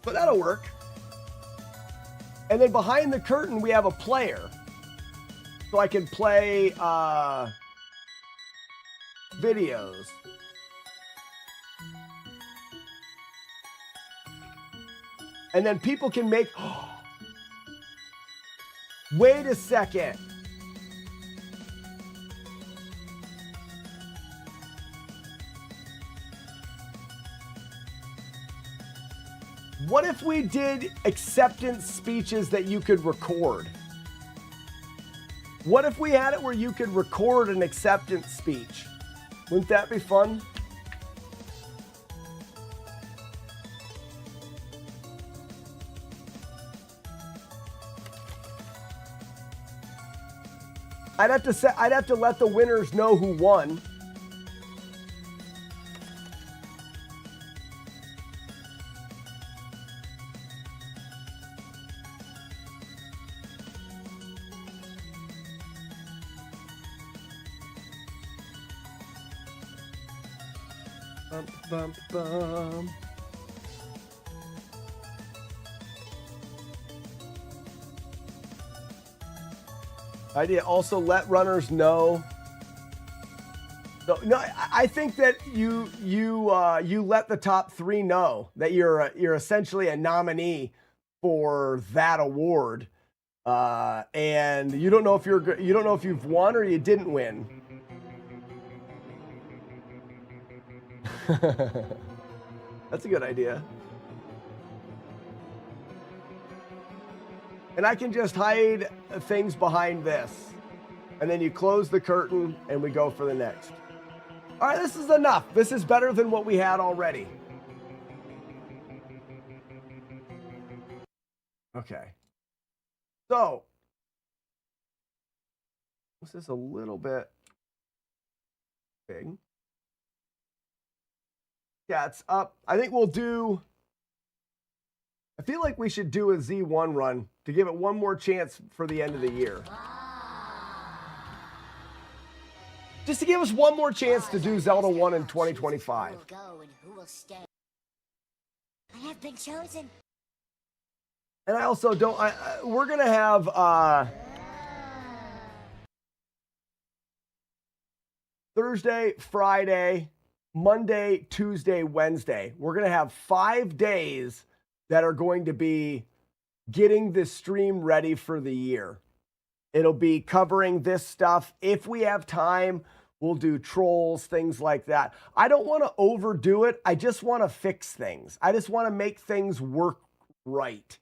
[SPEAKER 2] But that'll work. And then behind the curtain, we have a player. So I can play videos. And then people can make... Wait a second. What if we did acceptance speeches that you could record? What if we had it where you could record an acceptance speech? Wouldn't that be fun? I'd have to let the winners know who won. Bum, bum, bum. Idea also let runners know. No, I think that you let the top 3 know that you're essentially a nominee for that award, and you don't know if you've won or you didn't win. That's a good idea. And I can just hide things behind this. And then you close the curtain and we go for the next. All right, this is enough. This is better than what we had already. Okay. So, this is a little bit big. Yeah, it's up. I think we'll do... I feel like we should do a Z1 run to give it one more chance for the end of the year. Just to give us one more chance to do Zelda 1 in 2025.
[SPEAKER 10] I have been chosen.
[SPEAKER 2] And I also don't... we're going to have... Thursday, Friday, Monday, Tuesday, Wednesday. We're going to have 5 days that are going to be getting this stream ready for the year. It'll be covering this stuff. If we have time, we'll do trolls, things like that. I don't want to overdo it. I just want to fix things. I just want to make things work right.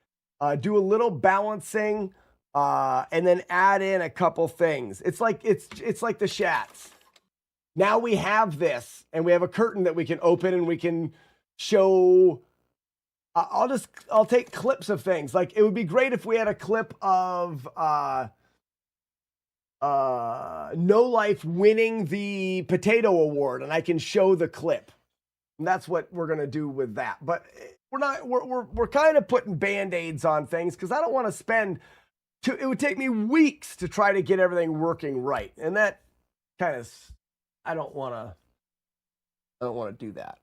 [SPEAKER 2] Do a little balancing, and then add in a couple things. It's like the Shats. Now we have this, and we have a curtain that we can open and we can show. I'll take clips of things. Like, it would be great if we had a clip of No Life winning the potato award, and I can show the clip. And that's what we're gonna do with that. But we're kind of putting band-aids on things because I don't want to spend. It would take me weeks to try to get everything working right, and that kind of I don't want to do that.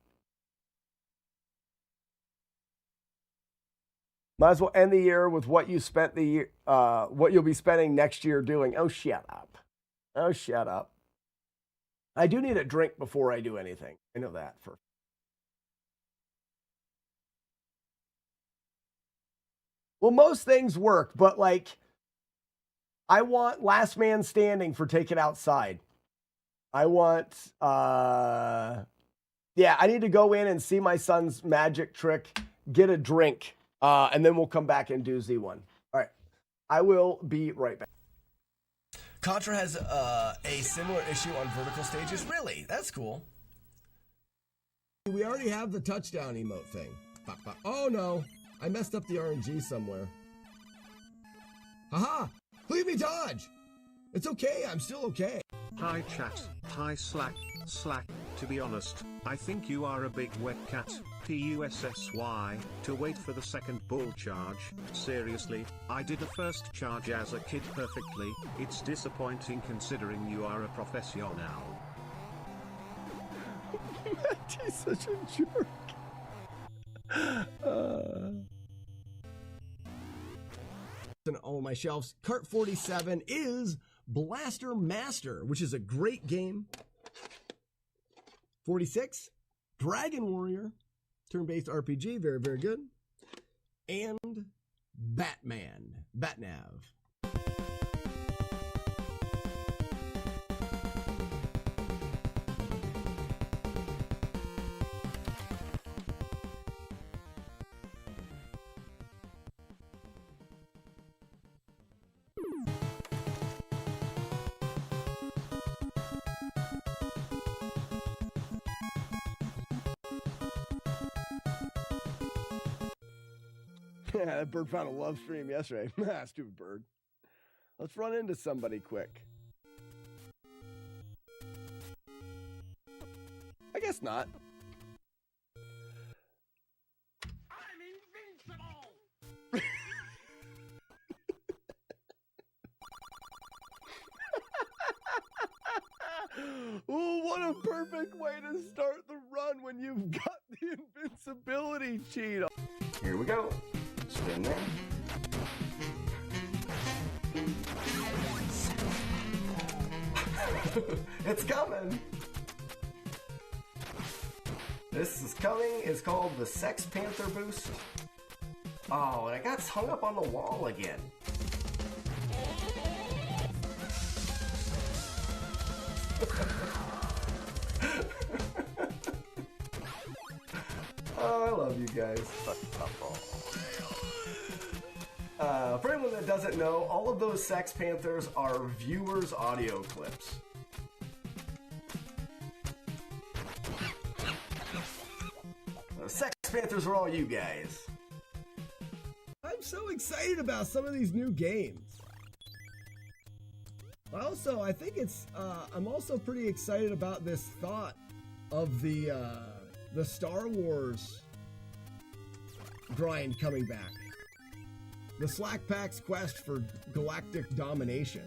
[SPEAKER 2] Might as well end the year with what you spent the year, what you'll be spending next year doing. Oh, shut up. Oh, shut up. I do need a drink before I do anything. I know that for. Well, most things work, but like, I want last man standing for Take It Outside. I want, yeah, I need to go in and see my son's magic trick, get a drink. And then we'll come back and do Z1. All right. I will be right back.
[SPEAKER 11] Contra has a similar issue on vertical stages. Really? That's cool.
[SPEAKER 2] We already have the touchdown emote thing. Oh no, I messed up the RNG somewhere. Haha! Leave me dodge! It's okay, I'm still okay.
[SPEAKER 3] Hi chat, hi Slack. To be honest, I think you are a big wet cat, PUSSY, to wait for the second bull charge. Seriously, I did the first charge as a kid perfectly. It's disappointing considering you are a professional now.
[SPEAKER 2] He's such a jerk. On all my shelves, Cart 47 is Blaster Master, which is a great game. 46, Dragon Warrior, turn-based RPG, very, very good. And Batnav. That bird found a love stream yesterday. Stupid bird. Let's run into somebody quick. I guess not.
[SPEAKER 8] I'm invincible!
[SPEAKER 2] Ooh, what a perfect way to start the run when you've got the invincibility cheat. Here we go. Spin there. It's coming. This is coming. It's called the Sex Panther boost. Oh, and I got hung up on the wall again. Oh, I love you guys. For anyone that doesn't know, all of those Sex Panthers are viewers' audio clips. Sex Panthers are all you guys. I'm so excited about some of these new games. Also, I think it's, I'm also pretty excited about this thought of the Star Wars grind coming back. The Slack Pack's quest for galactic domination.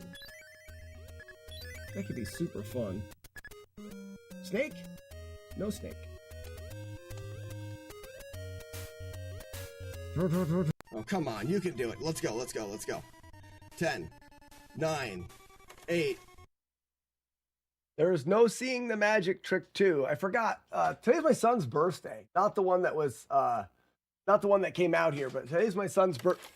[SPEAKER 2] That could be super fun. Snake? No snake. Oh, come on. You can do it. Let's go. Let's go. Let's go. 10, 9, 8. There is no seeing the magic trick 2. I forgot. Today's my son's birthday. Not the one that was, not the one that came out here, but today's my son's birthday.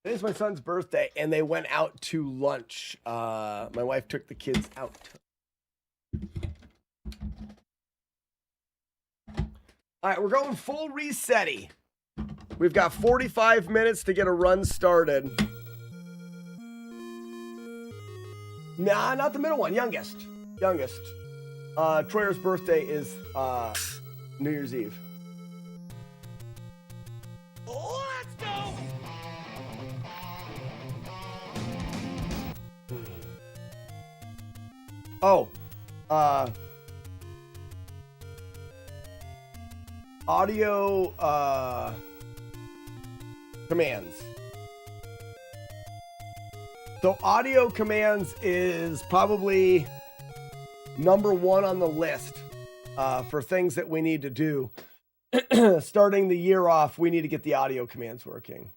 [SPEAKER 2] Today's my son's birthday, and they went out to lunch. My wife took the kids out. All right, we're going full resetty. We've got 45 minutes to get a run started. Nah, not the middle one. Youngest. Troyer's birthday is New Year's Eve.
[SPEAKER 8] Let's go!
[SPEAKER 2] Oh, audio commands. So audio commands is probably number 1 on the list for things that we need to do. Starting the year off, we need to get the audio commands working.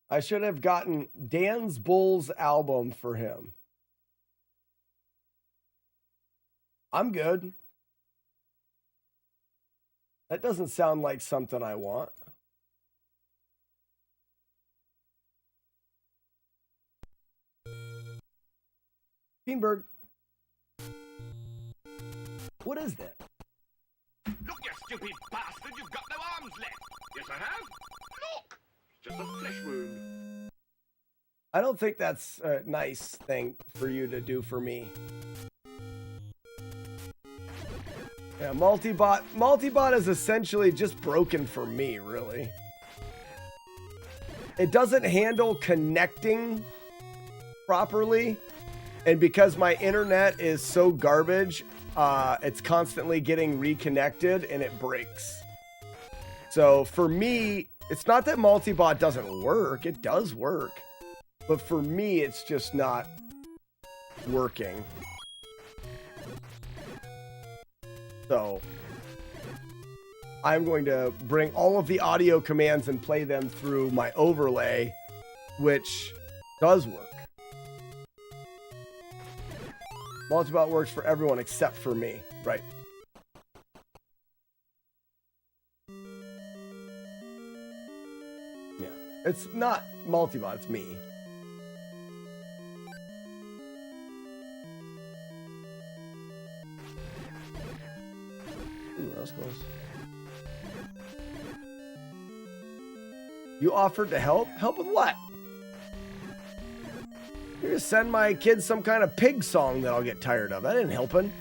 [SPEAKER 2] I should have gotten Dan's Bulls album for him. I'm good. That doesn't sound like something I want. Greenberg. What is that?
[SPEAKER 8] Look, you stupid bastard, you've got no arms left. Yes, I have. Look! just a flesh wound.
[SPEAKER 2] I don't think that's a nice thing for you to do for me. Yeah, multibot is essentially just broken for me, really. It doesn't handle connecting properly, and because my internet is so garbage, it's constantly getting reconnected and it breaks. So for me, it's not that multibot doesn't work, it does work, but for me, it's just not working. So I'm going to bring all of the audio commands and play them through my overlay, which does work. Multibot works for everyone except for me, right? Yeah, it's not multibot, it's me. Ooh, that was close. You offered to help? Help with what? You're gonna send my kids some kind of pig song that I'll get tired of. That ain't helping.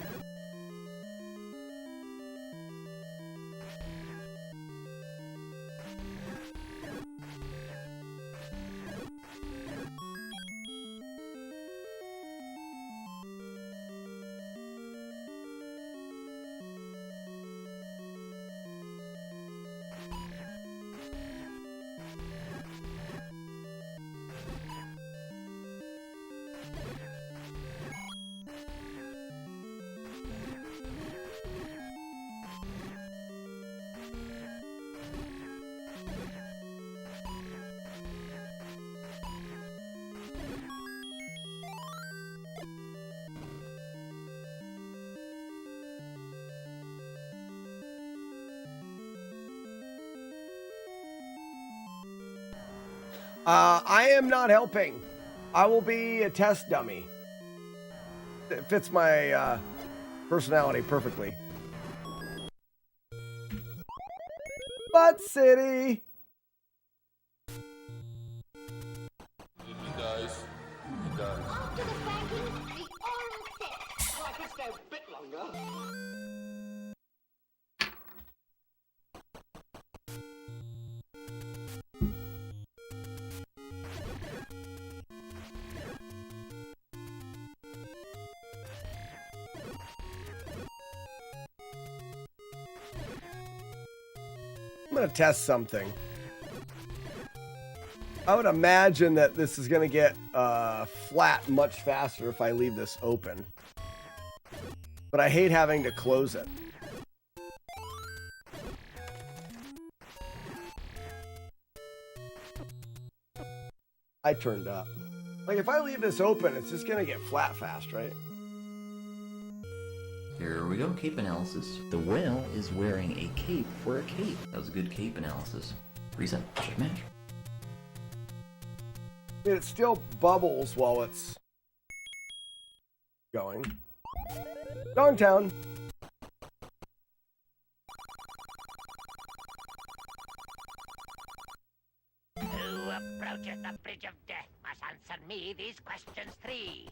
[SPEAKER 2] I am not helping. I will be a test dummy. It fits my personality perfectly. Butt City!
[SPEAKER 8] You guys.
[SPEAKER 10] After the spanking, the oral sex.
[SPEAKER 8] I could stay a bit longer.
[SPEAKER 2] I'm gonna test something. I would imagine that this is gonna get flat much faster if I leave this open. But I hate having to close it. I turned up. Like if I leave this open, it's just gonna get flat fast, right?
[SPEAKER 12] Here we go, cape analysis. The whale is wearing a cape for a cape. That was a good cape analysis. Reset, check match.
[SPEAKER 2] It still bubbles while it's going. Dogtown.
[SPEAKER 10] Who approaches the bridge of death must answer me these questions three.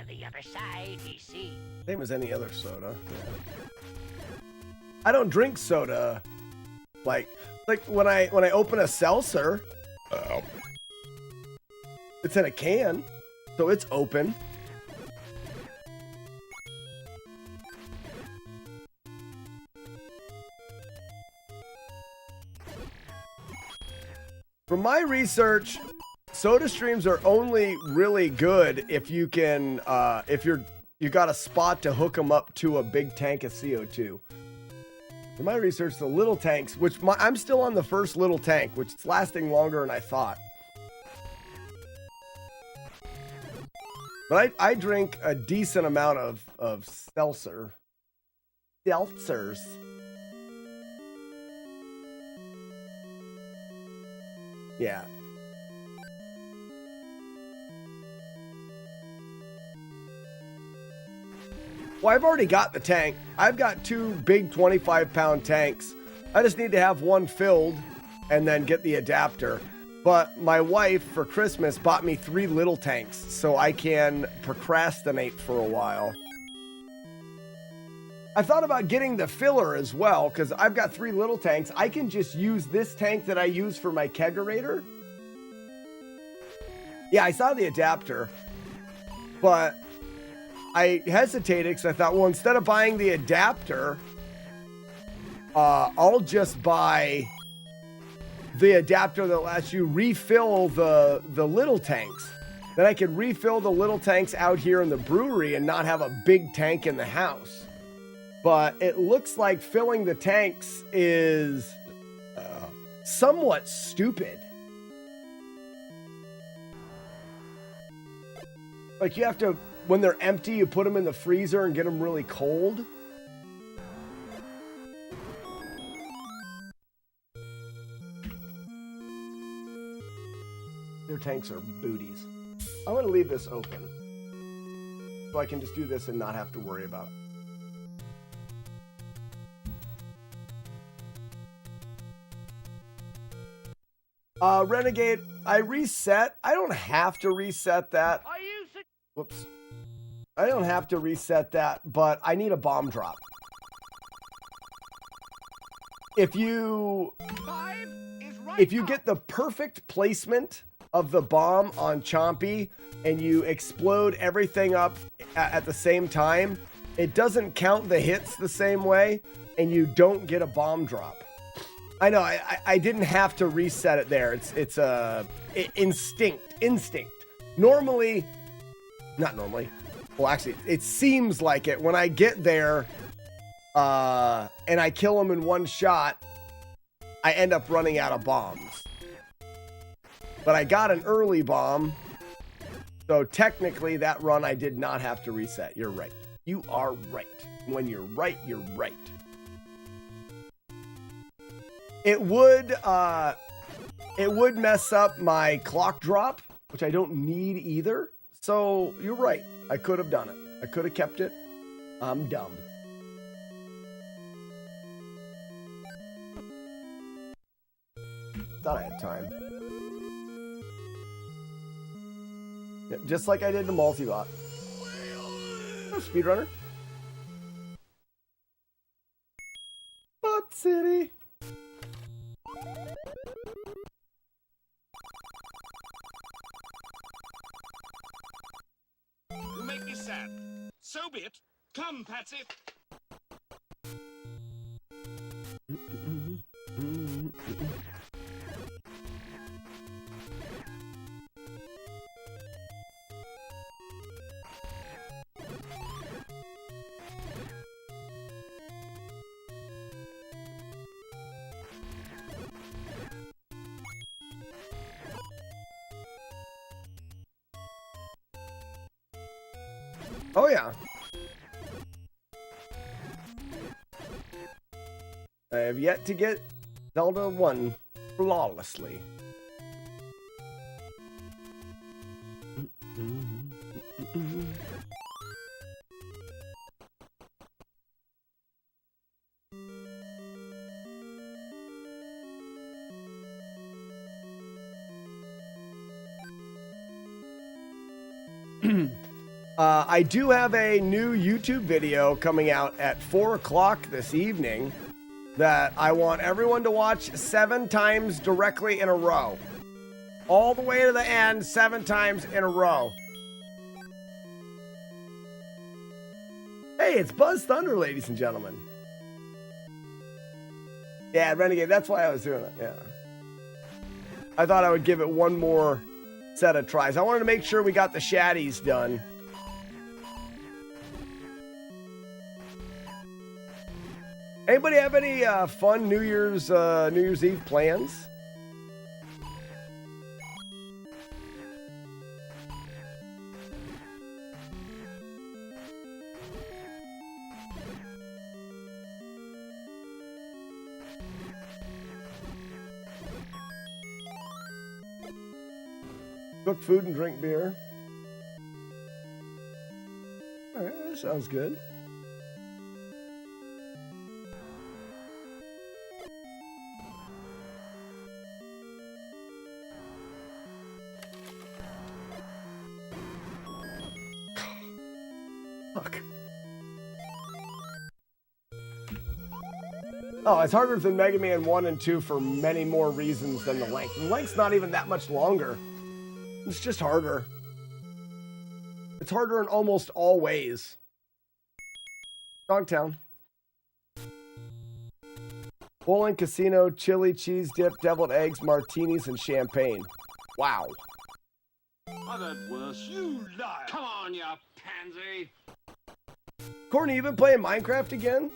[SPEAKER 10] The other side, DC.
[SPEAKER 2] Same as any other soda. Yeah. I don't drink soda. Like when I open a seltzer, it's in a can, so it's open. From my research, soda streams are only really good if you can, if you got a spot to hook them up to a big tank of CO2. In my research, the little tanks, which I'm still on the first little tank, which is lasting longer than I thought. But I drink a decent amount of seltzers. Yeah. Well, I've already got the tank. I've got two big 25-pound tanks. I just need to have one filled and then get the adapter. But my wife for Christmas bought me 3 little tanks so I can procrastinate for a while. I thought about getting the filler as well because I've got 3 little tanks. I can just use this tank that I use for my kegerator. Yeah, I saw the adapter, but I hesitated because I thought, well, instead of buying the adapter, I'll just buy the adapter that lets you refill the little tanks. Then I could refill the little tanks out here in the brewery and not have a big tank in the house. But it looks like filling the tanks is somewhat stupid. Like you have to, when they're empty, you put them in the freezer and get them really cold. Their tanks are booties. I'm going to leave this open so I can just do this and not have to worry about it. Renegade, I reset. I don't have to reset that. Whoops. I don't have to reset that, but I need a bomb drop. If you get the perfect placement of the bomb on Chompy and you explode everything up at the same time, it doesn't count the hits the same way and you don't get a bomb drop. I know, I didn't have to reset it there. It's instinct. Normally, not normally. Well, actually, it seems like it. When I get there and I kill him in one shot, I end up running out of bombs. But I got an early bomb, so technically that run I did not have to reset. You're right. You are right. When you're right, you're right. It would mess up my clock drop, which I don't need either. So you're right. I could have done it. I could have kept it. I'm dumb. Thought I had time. Yep, just like I did the multi-bot. Oh, speedrunner. Bot City.
[SPEAKER 13] You make me sad. So be it. Come, Patsy.
[SPEAKER 2] Oh, yeah. I have yet to get Zelda 1 flawlessly. I do have a new YouTube video coming out at 4 o'clock this evening that I want everyone to watch 7 times directly in a row. All the way to the end, 7 times in a row. Hey, it's Buzz Thunder, ladies and gentlemen. Yeah, Renegade, that's why I was doing it, yeah. I thought I would give it one more set of tries. I wanted to make sure we got the shaddies done. Anybody have any fun New Year's Eve plans? Cook food and drink beer. All right, that sounds good. Oh, it's harder than Mega Man 1 and 2 for many more reasons than the length. The length's not even that much longer. It's just harder. It's harder in almost all ways. Dogtown. Bowling Casino, chili, cheese dip, deviled eggs, martinis, and champagne. Wow.
[SPEAKER 13] I've heard worse. You liar. Come on, you pansy.
[SPEAKER 2] Courtney, you been playing Minecraft again?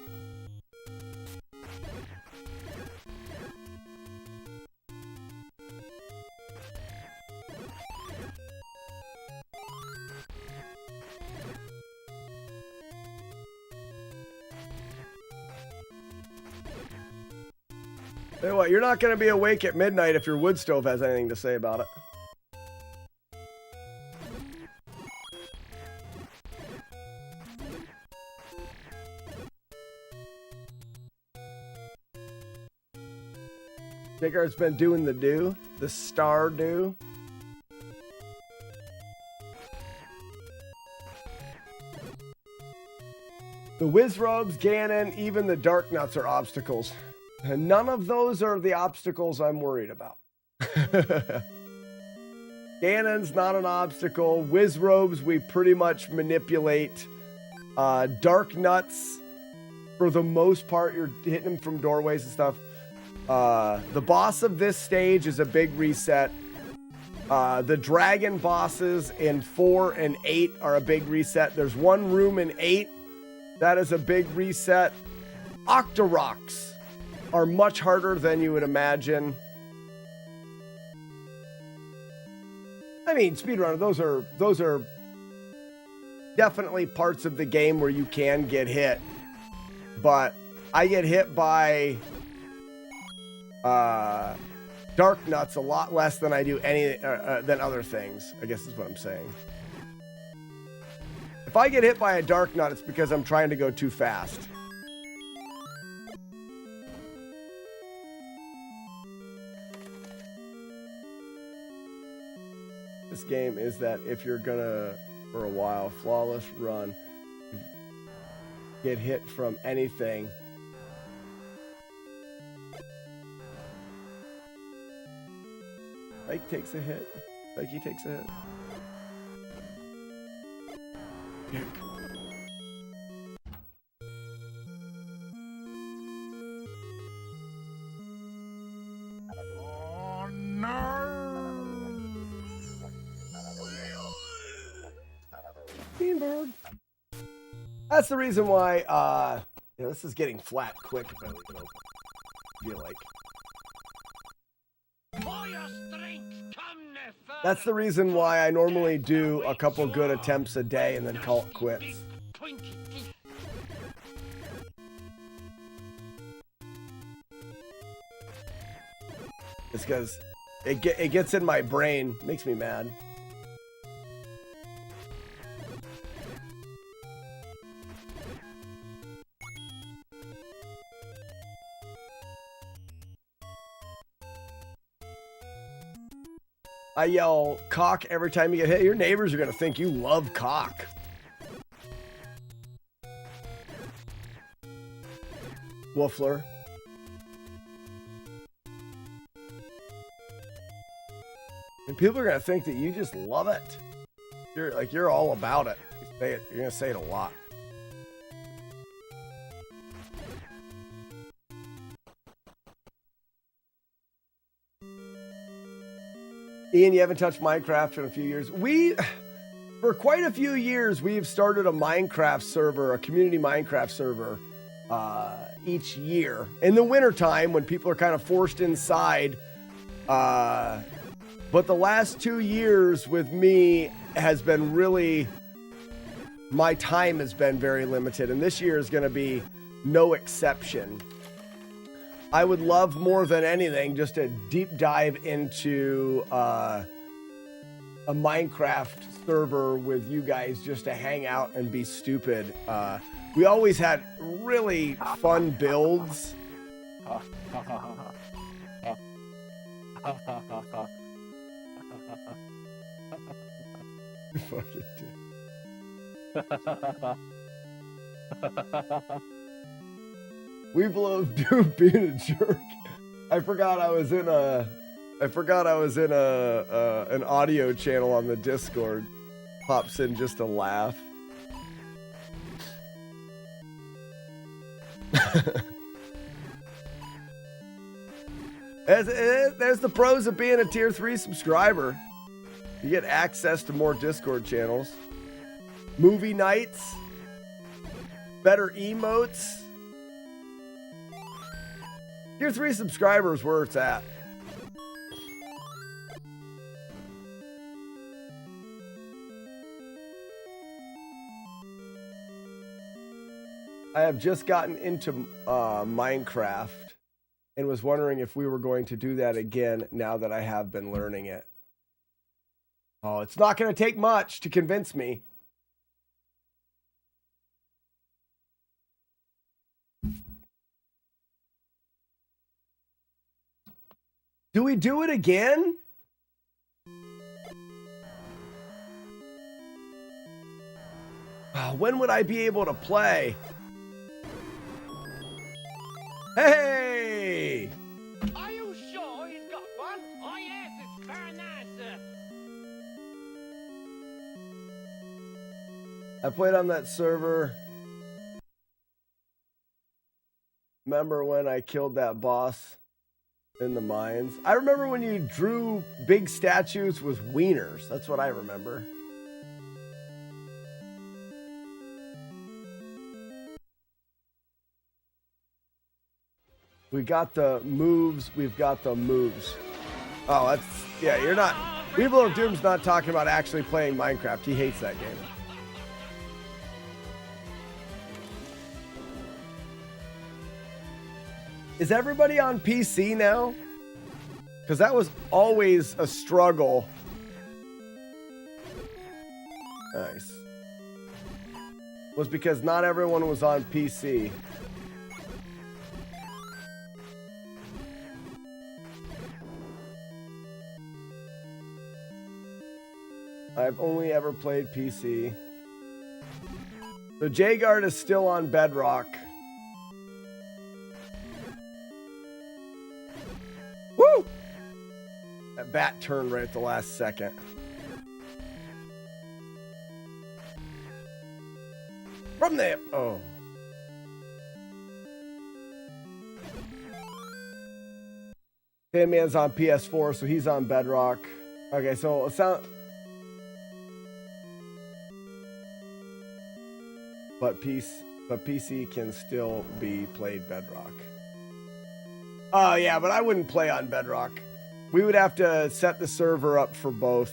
[SPEAKER 2] Hey, what? You're not going to be awake at midnight if your wood stove has anything to say about it. Jagar's been doing the star do. The Wizrobes, Ganon, even the Dark Nuts are obstacles. And none of those are the obstacles I'm worried about. Ganon's not an obstacle. Wizrobes, we pretty much manipulate. Dark Nuts, for the most part, you're hitting them from doorways and stuff. The boss of this stage is a big reset. The dragon bosses in 4 and 8 are a big reset. There's one room in 8 that is a big reset. Octoroks are much harder than you would imagine. I mean, speedrunner, those are definitely parts of the game where you can get hit. But I get hit by Dark Nuts a lot less than I do than other things, I guess is what I'm saying. If I get hit by a Dark Nut, it's because I'm trying to go too fast. This game is that if you're gonna, for a while, flawless run, get hit from anything. Like takes a hit. Like he takes a hit.
[SPEAKER 13] Oh no!
[SPEAKER 2] Beanbird. That's the reason why, yeah, this is getting flat quick if I leave it open. I feel like. That's the reason why I normally do a couple good attempts a day and then call it quits. It's because it gets in my brain, makes me mad. I yell cock every time you get hit. Your neighbors are going to think you love cock. Woofler. And people are going to think that you just love it. You're all about it. You're going to say it a lot. Ian, you haven't touched Minecraft in a few years. For quite a few years, we've started a Minecraft server, a community Minecraft server, each year. In the wintertime, when people are kind of forced inside. But the last 2 years with me has been really, my time has been very limited. And this year is going to be no exception. I would love more than anything just to deep dive into a Minecraft server with you guys just to hang out and be stupid. We always had really fun builds. Fucking dude. We love Doom being a jerk. I forgot I was in an audio channel on the Discord. Pops in just to laugh. There's the pros of being a tier 3 subscriber. You get access to more Discord channels, movie nights, better emotes. Tier 3 subscribers where it's at. I have just gotten into Minecraft and was wondering if we were going to do that again now that I have been learning it. Oh, it's not going to take much to convince me. Do we do it again? When would I be able to play? Hey!
[SPEAKER 10] Are you sure he's got one? Oh yes, it's very nice, sir.
[SPEAKER 2] I played on that server. Remember when I killed that boss in the mines? I remember when you drew big statues with wieners. That's what I remember. We got the moves. We've got the moves. Oh, that's... Yeah, you're not... Weevil of Doom's not talking about actually playing Minecraft. He hates that game. Is everybody on PC now? Because that was always a struggle. Nice. Was because not everyone was on PC. I've only ever played PC. So Jagard is still on Bedrock. Woo! That bat turned right at the last second. From there. Oh. Man's on PS4, so he's on Bedrock. Okay, so it sound. But PC can still be played Bedrock. Oh, yeah, but I wouldn't play on Bedrock. We would have to set the server up for both.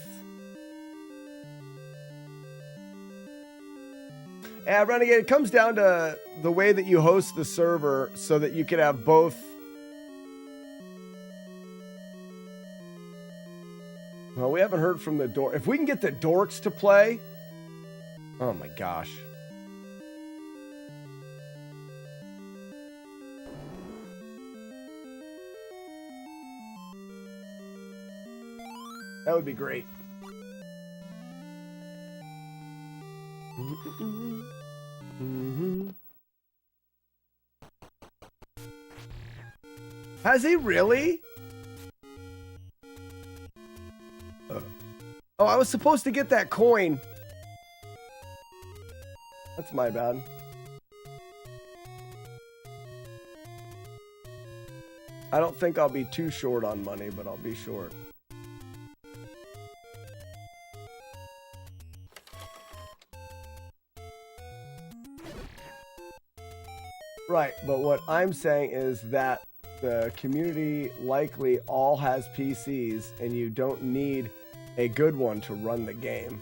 [SPEAKER 2] And Renegade, it comes down to the way that you host the server so that you can have both. Well, we haven't heard from the dork. If we can get the dorks to play. Oh my gosh. That would be great. Has he really? Oh, I was supposed to get that coin. That's my bad. I don't think I'll be too short on money, but I'll be short. Right, but what I'm saying is that the community likely all has PCs and you don't need a good one to run the game.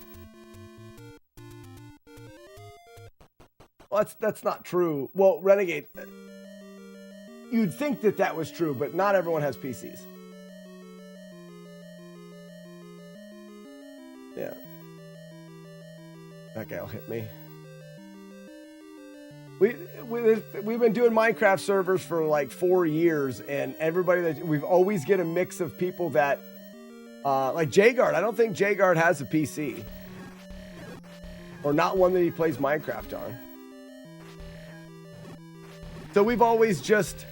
[SPEAKER 2] Well, that's not true. Well, Renegade, you'd think that that was true, but not everyone has PCs. Yeah. That guy'll hit me. We've been doing Minecraft servers for like 4 years, and everybody that we've always get a mix of people that like Jagard. I don't think Jagard has a PC, or not one that he plays Minecraft on. So we've always just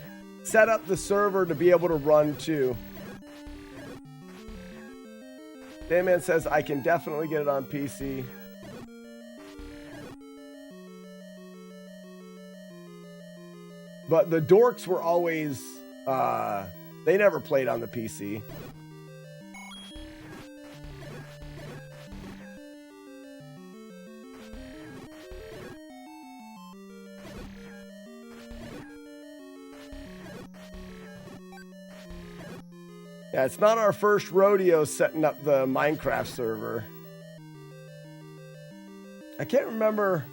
[SPEAKER 2] set up the server to be able to run 2. Dayman says I can definitely get it on PC. But the dorks were always, they never played on the PC. Yeah, it's not our first rodeo setting up the Minecraft server. I can't remember.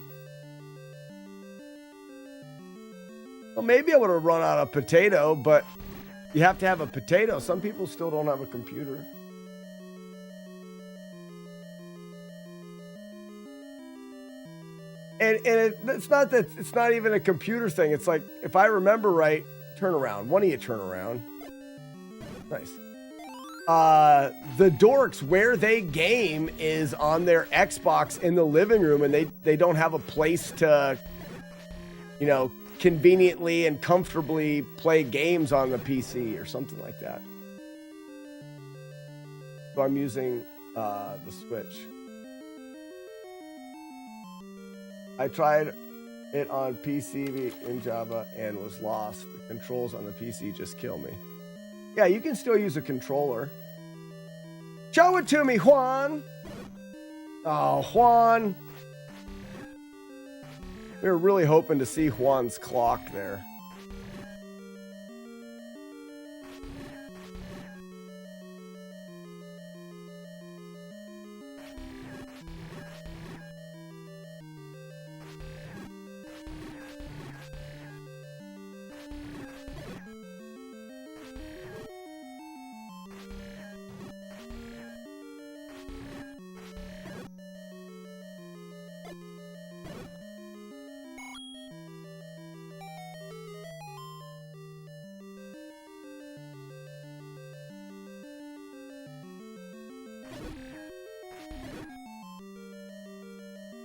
[SPEAKER 2] Well, maybe I would have run out of potato, but you have to have a potato. Some people still don't have a computer. And it's not that it's not even a computer thing. It's like, if I remember right, turn around. One of you turn around. Nice. The dorks, where they game is on their Xbox in the living room, and they don't have a place to, you know, conveniently and comfortably play games on the PC or something like that. So I'm using the Switch. I tried it on PC in Java and was lost. The controls on the PC just kill me. Yeah, you can still use a controller. Show it to me, Juan. Oh, Juan. We were really hoping to see Juan's clock there.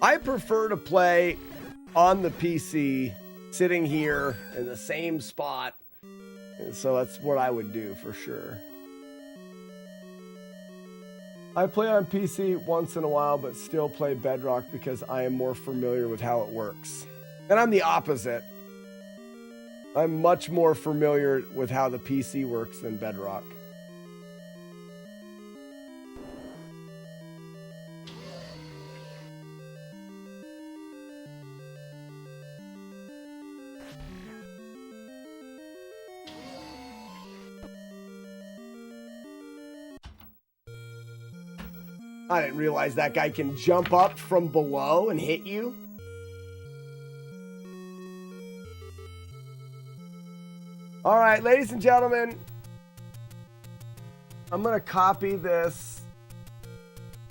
[SPEAKER 2] I prefer to play on the PC, sitting here in the same spot. And so that's what I would do for sure. I play on PC once in a while, but still play Bedrock because I am more familiar with how it works. And I'm the opposite. I'm much more familiar with how the PC works than Bedrock. I didn't realize that guy can jump up from below and hit you. All right, ladies and gentlemen, I'm going to copy this.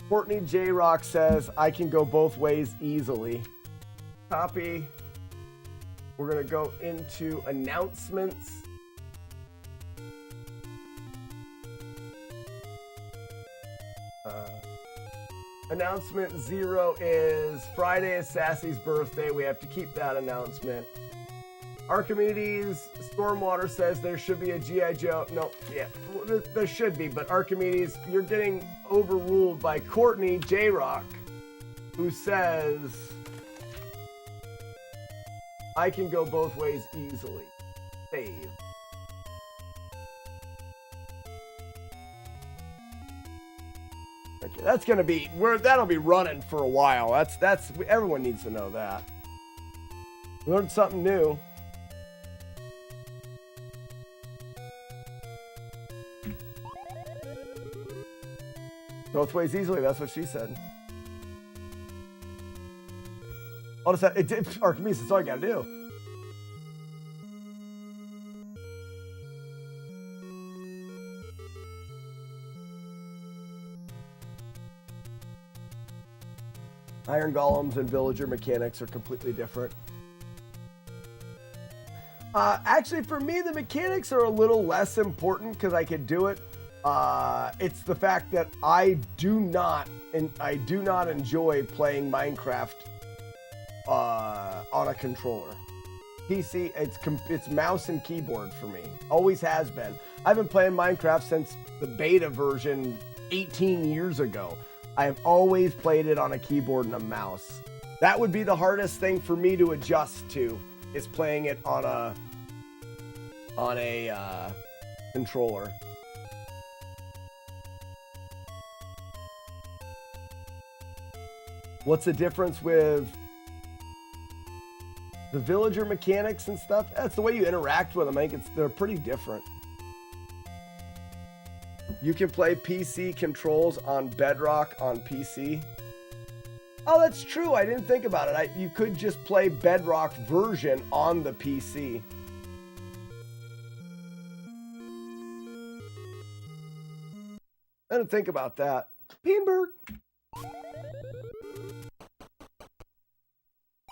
[SPEAKER 2] Courtney J. Rock says, I can go both ways easily. Copy. We're going to go into announcements. Announcement 0 is Friday is Sassy's birthday. We have to keep that announcement. Archimedes Stormwater says there should be a G.I. Joe. No, yeah, there should be, but Archimedes, you're getting overruled by Courtney J. Rock, who says I can go both ways easily. Save. Okay, that's gonna be that'll be running for a while. That's everyone needs to know that. Learned something new. Both ways easily. That's what she said. All of a sudden, Archimedes, that's all you gotta do. Iron golems and villager mechanics are completely different. Actually, for me, the mechanics are a little less important because I could do it. It's the fact that I do not enjoy playing Minecraft on a controller. PC, it's mouse and keyboard for me. Always has been. I've been playing Minecraft since the beta version 18 years ago. I have always played it on a keyboard and a mouse. That would be the hardest thing for me to adjust to, is playing it on a controller. What's the difference with the villager mechanics and stuff? That's the way you interact with them. I think they're pretty different. You can play PC controls on Bedrock on PC. Oh, that's true. I didn't think about it. You could just play Bedrock version on the PC. I didn't think about that. Beanberg.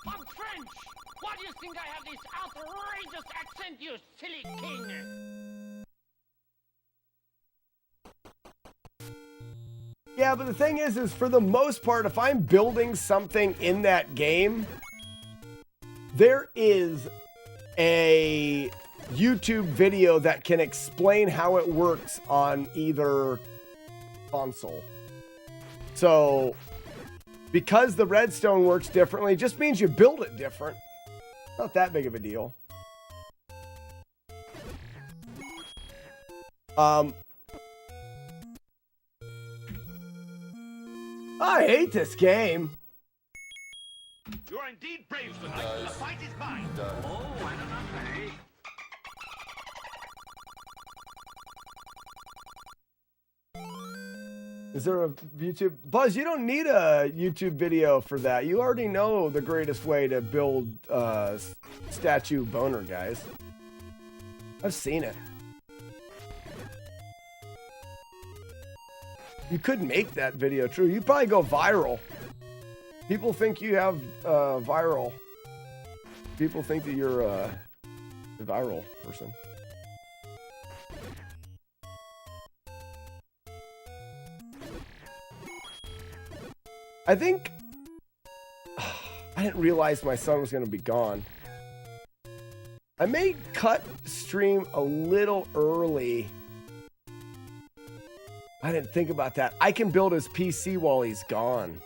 [SPEAKER 10] I'm French! Why do you think I have this outrageous accent, you silly king?
[SPEAKER 2] Yeah, but the thing is for the most part, if I'm building something in that game, there is a YouTube video that can explain how it works on either console. So, because the redstone works differently, just means you build it different. Not that big of a deal. I hate this game.
[SPEAKER 13] You are indeed brave tonight. The fight is mine. Oh, I don't know.
[SPEAKER 2] Is there a YouTube? Buzz, you don't need a YouTube video for that. You already know the greatest way to build statue boner, guys. I've seen it. You could make that video true. You'd probably go viral. People think you have viral. People think that you're a viral person. I think I didn't realize my son was going to be gone. I may cut stream a little early. I didn't think about that. I can build his PC while he's gone.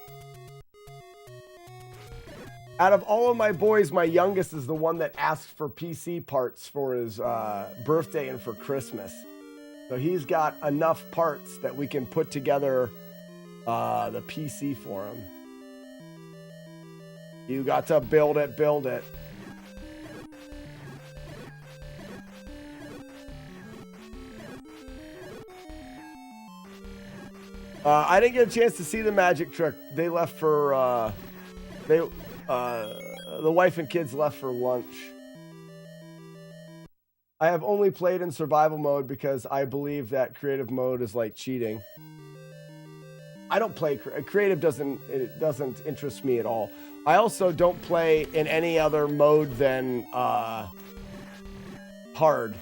[SPEAKER 2] Out of all of my boys, my youngest is the one that asked for PC parts for his birthday and for Christmas. So he's got enough parts that we can put together the PC for him. You got to build it, build it. I didn't get a chance to see the magic trick. They left for the wife and kids left for lunch. I have only played in survival mode because I believe that creative mode is like cheating. I don't play creative. It doesn't interest me at all. I also don't play in any other mode than hard.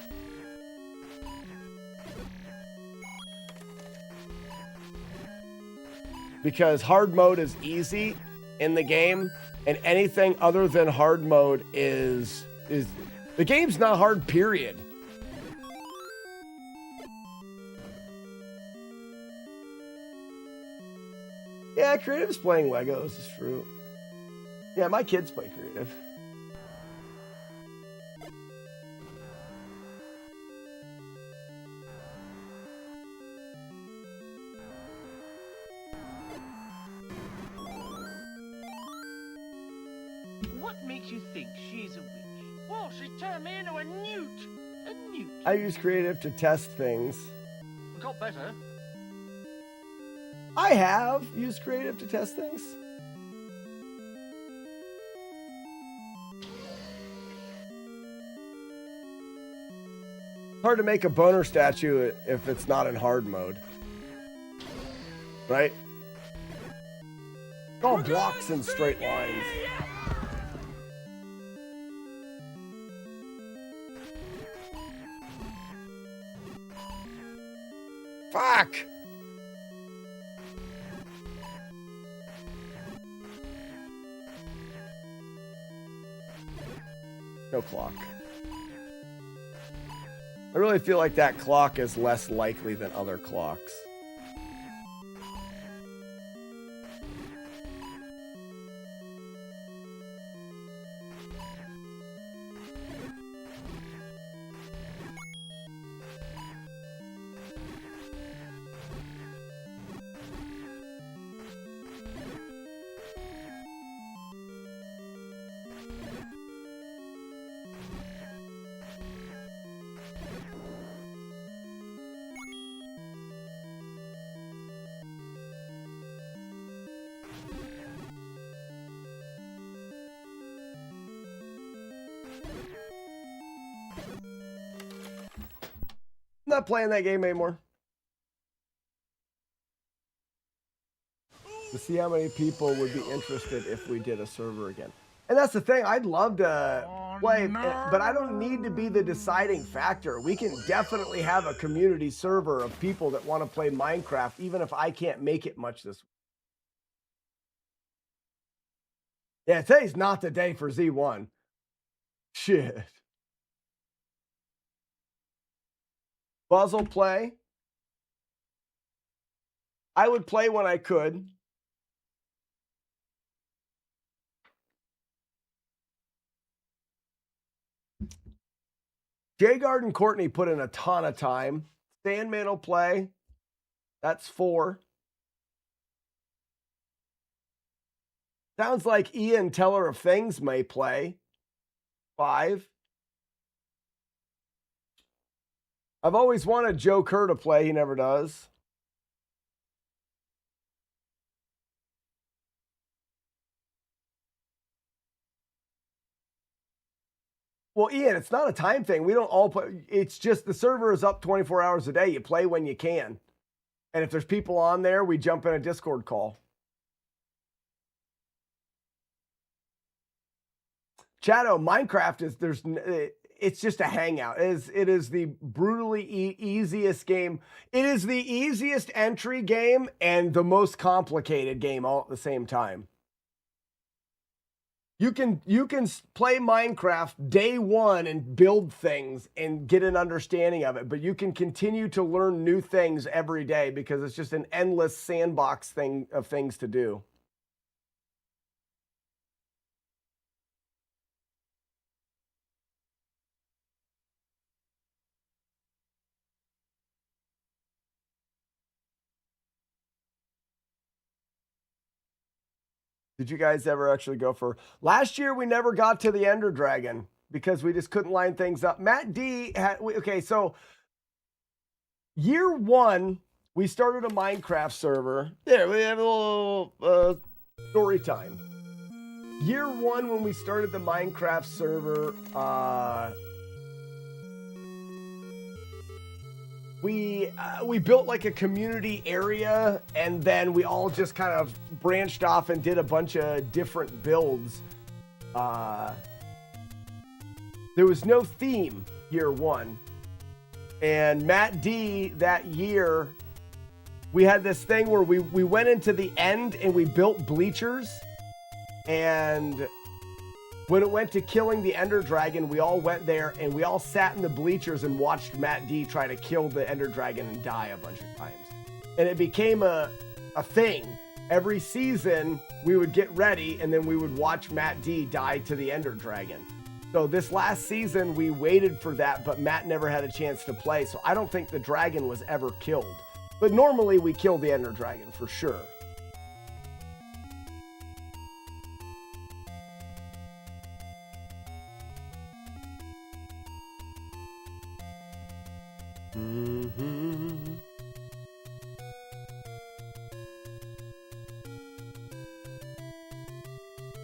[SPEAKER 2] Because hard mode is easy in the game, and anything other than hard mode is the game's not hard, period. Yeah, creative's playing Legos, it's true. Yeah, my kids play creative.
[SPEAKER 10] What makes you think she's a witch? Well, she turned me into a newt. A newt.
[SPEAKER 2] I use creative to test things.
[SPEAKER 10] Got better.
[SPEAKER 2] I have used creative to test things. Hard to make a boner statue if it's not in hard mode. Right? All blocks and straight lines. Fuck! No clock. I really feel like that clock is less likely than other clocks. Not playing that game anymore. To see how many people would be interested if we did a server again. And that's the thing, I'd love to play, but I don't need to be the deciding factor. We can definitely have a community server of people that want to play Minecraft, even if I can't make it much this week. Yeah, today's not the day for Z1. Shit. Buzz will play. I would play when I could. Jay Garden Courtney put in a ton of time. Sandman will play. That's 4. Sounds like Ian Teller of Things may play. 5. I've always wanted Joe Kerr to play. He never does. Well, Ian, it's not a time thing. We don't all play. It's just the server is up 24 hours a day. You play when you can. And if there's people on there, we jump in a Discord call. Chato, Minecraft is, it's just a hangout. It is the brutally easiest game. It is the easiest entry game and the most complicated game all at the same time. You can play Minecraft day one and build things and get an understanding of it, but you can continue to learn new things every day because it's just an endless sandbox thing of things to do. Did you guys ever actually go for... Last year, we never got to the Ender Dragon because we just couldn't line things up. Matt D had... Okay, so year one, we started a Minecraft server. Yeah, we have a little story time. Year one, when we started the Minecraft server, we built like a community area, and then we all just kind of branched off and did a bunch of different builds. There was no theme year one. And Matt D, that year, we had this thing where we went into the end and we built bleachers. And when it went to killing the Ender Dragon, we all went there and we all sat in the bleachers and watched Matt D try to kill the Ender Dragon and die a bunch of times. And it became a thing. Every season, we would get ready and then we would watch Matt D die to the Ender Dragon. So this last season, we waited for that, but Matt never had a chance to play. So I don't think the dragon was ever killed. But normally we kill the Ender Dragon for sure.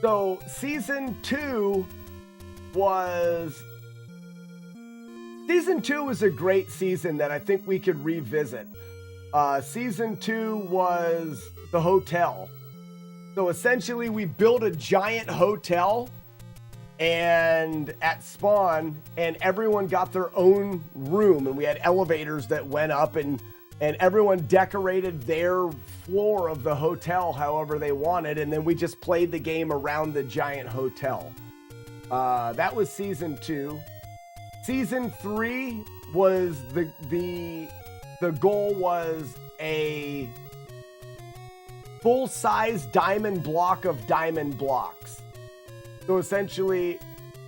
[SPEAKER 2] So season two was a great season that I think we could revisit. Season 2 was the hotel. So essentially we built a giant hotel and at spawn, and everyone got their own room, and we had elevators that went up, and everyone decorated their floor of the hotel however they wanted, and then we just played the game around the giant hotel. That was season 2. Season 3 was the goal was a full-size diamond block of diamond blocks. So essentially,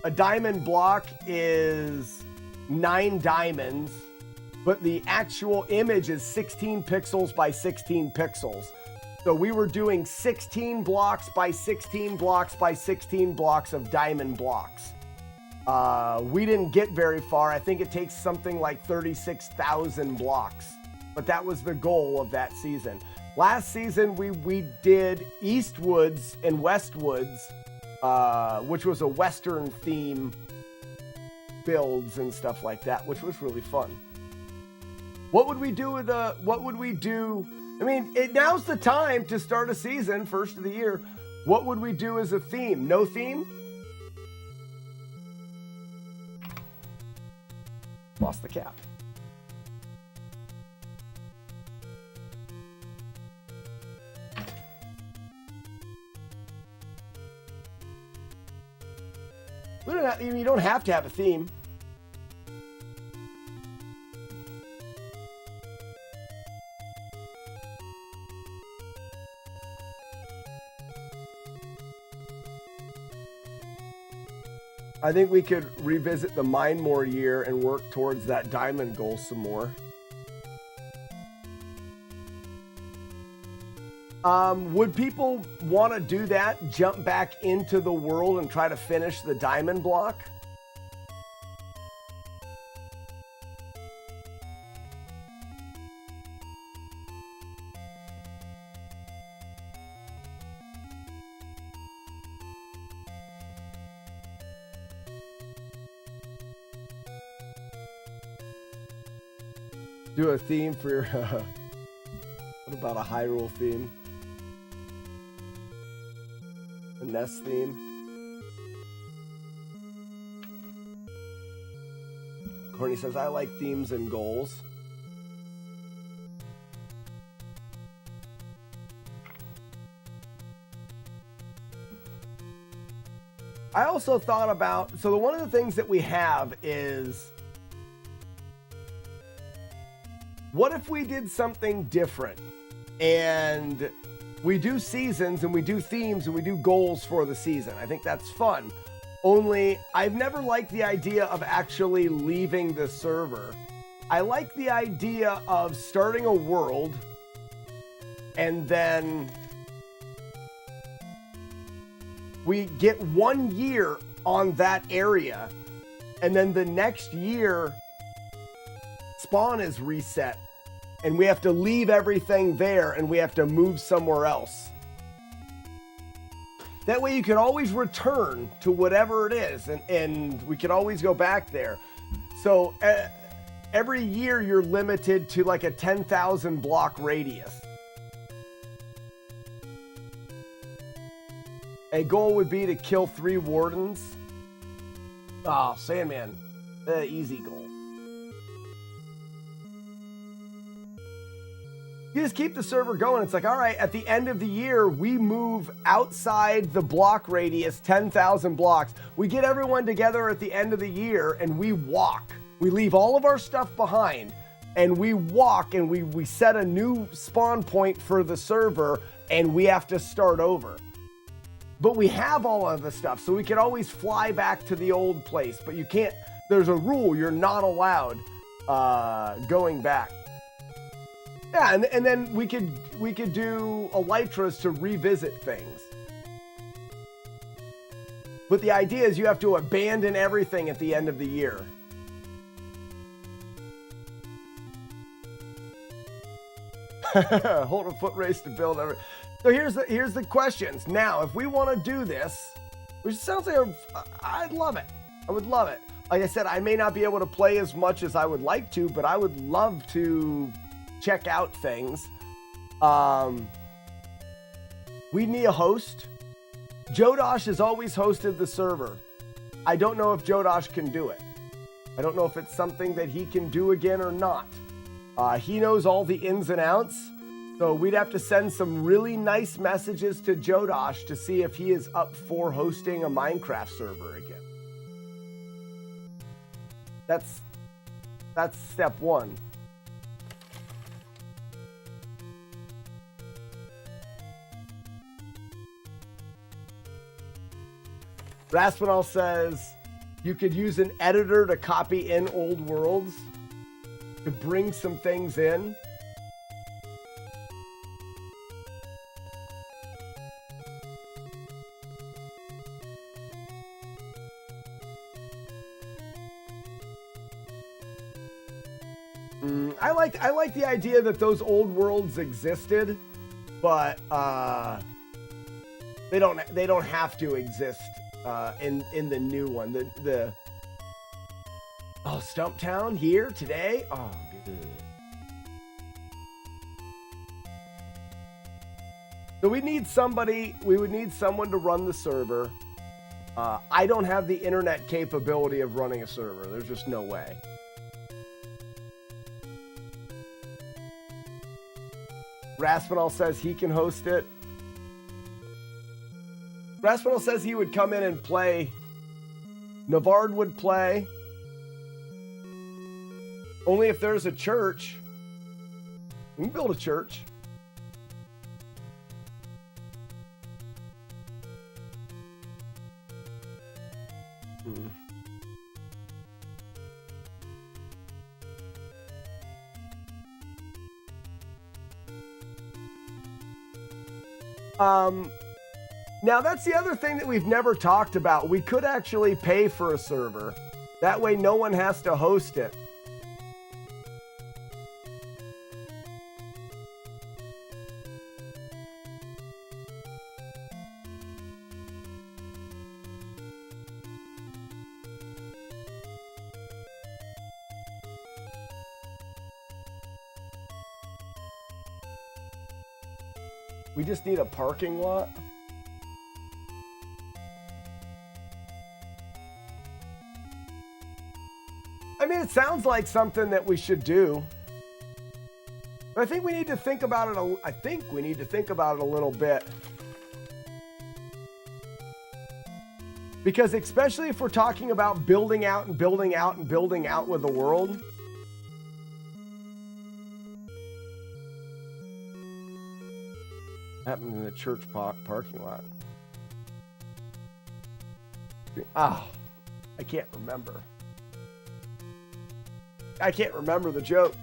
[SPEAKER 2] a diamond block is 9 diamonds, but the actual image is 16 pixels by 16 pixels. So we were doing 16 blocks by 16 blocks by 16 blocks of diamond blocks. We didn't get very far. I think it takes something like 36,000 blocks, but that was the goal of that season. Last season, we did Eastwoods and Westwoods, which was a Western theme builds and stuff like that, which was really fun. What would we do with I mean, now's the time to start a season, first of the year. What would we do as a theme? No theme? Lost the cap. You don't have to have a theme. I think we could revisit the Mine More year and work towards that diamond goal some more. Would people want to do that? Jump back into the world and try to finish the diamond block? Do a theme for your... what about a Hyrule theme? A Ness theme? Courtney says, I like themes and goals. I also thought about... So one of the things that we have is... What if we did something different and we do seasons and we do themes and we do goals for the season? I think that's fun. Only I've never liked the idea of actually leaving the server. I like the idea of starting a world and then we get 1 year on that area and then the next year spawn is reset and we have to leave everything there and we have to move somewhere else. That way you can always return to whatever it is and we can always go back there. So every year you're limited to like a 10,000 block radius. A goal would be to kill 3 wardens. Oh, Sandman, easy goal. You just keep the server going. It's like, all right, at the end of the year, we move outside the block radius, 10,000 blocks. We get everyone together at the end of the year and we walk. We leave all of our stuff behind and we walk and we set a new spawn point for the server and we have to start over. But we have all of the stuff, so we can always fly back to the old place. But you can't, there's a rule, you're not allowed going back. Yeah, and then we could do elytras to revisit things. But the idea is you have to abandon everything at the end of the year. Hold a foot race to build every. So here's the questions. Now, if we want to do this, which sounds like I'd love it. I would love it. Like I said, I may not be able to play as much as I would like to, but I would love to check out things. We need a host. Jodosh has always hosted the server. I don't know if Jodosh can do it. I don't know if it's something that he can do again or not. He knows all the ins and outs, so we'd have to send some really nice messages to Jodosh to see if he is up for hosting a Minecraft server again. That's step one. Raspinall says you could use an editor to copy in old worlds to bring some things in. I like the idea that those old worlds existed, but they don't have to exist in the new one. The Stumptown here today. Oh, good. So we need somebody. We would need someone to run the server. I don't have the internet capability of running a server. There's just no way. Raspinall says he can host it. Raspinall says he would come in and play. Navard would play. Only if there's a church. We can build a church. Now that's the other thing that we've never talked about. We could actually pay for a server. That way no one has to host it. We just need a parking lot. I mean, it sounds like something that we should do. But I think we need to think about it. I think we need to think about it a little bit. Because especially if we're talking about building out and building out and building out with the world. Happened in the church parking lot. Oh, I can't remember. I can't remember the joke.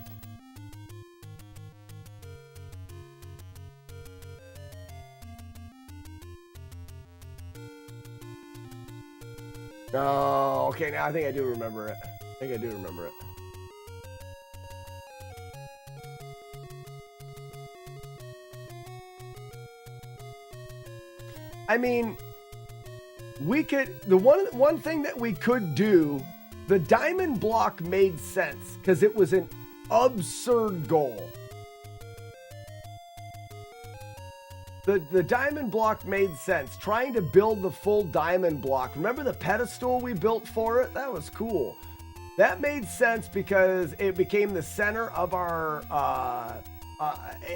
[SPEAKER 2] Oh, okay, now I think I do remember it. I mean, we could, the one thing that we could do, the diamond block made sense because it was an absurd goal. The diamond block made sense. Trying to build the full diamond block. Remember the pedestal we built for it? That was cool. That made sense because it became the center of our,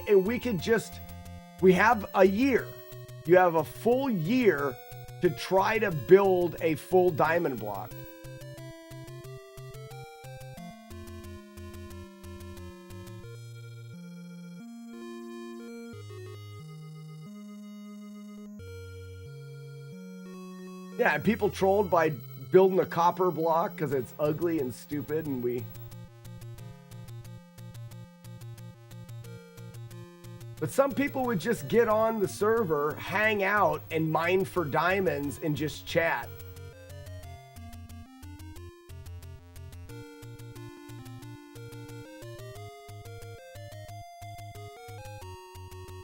[SPEAKER 2] and we have a year. You have a full year to try to build a full diamond block. Yeah, and people trolled by building a copper block because it's ugly and stupid, and we... But some people would just get on the server, hang out, and mine for diamonds and just chat.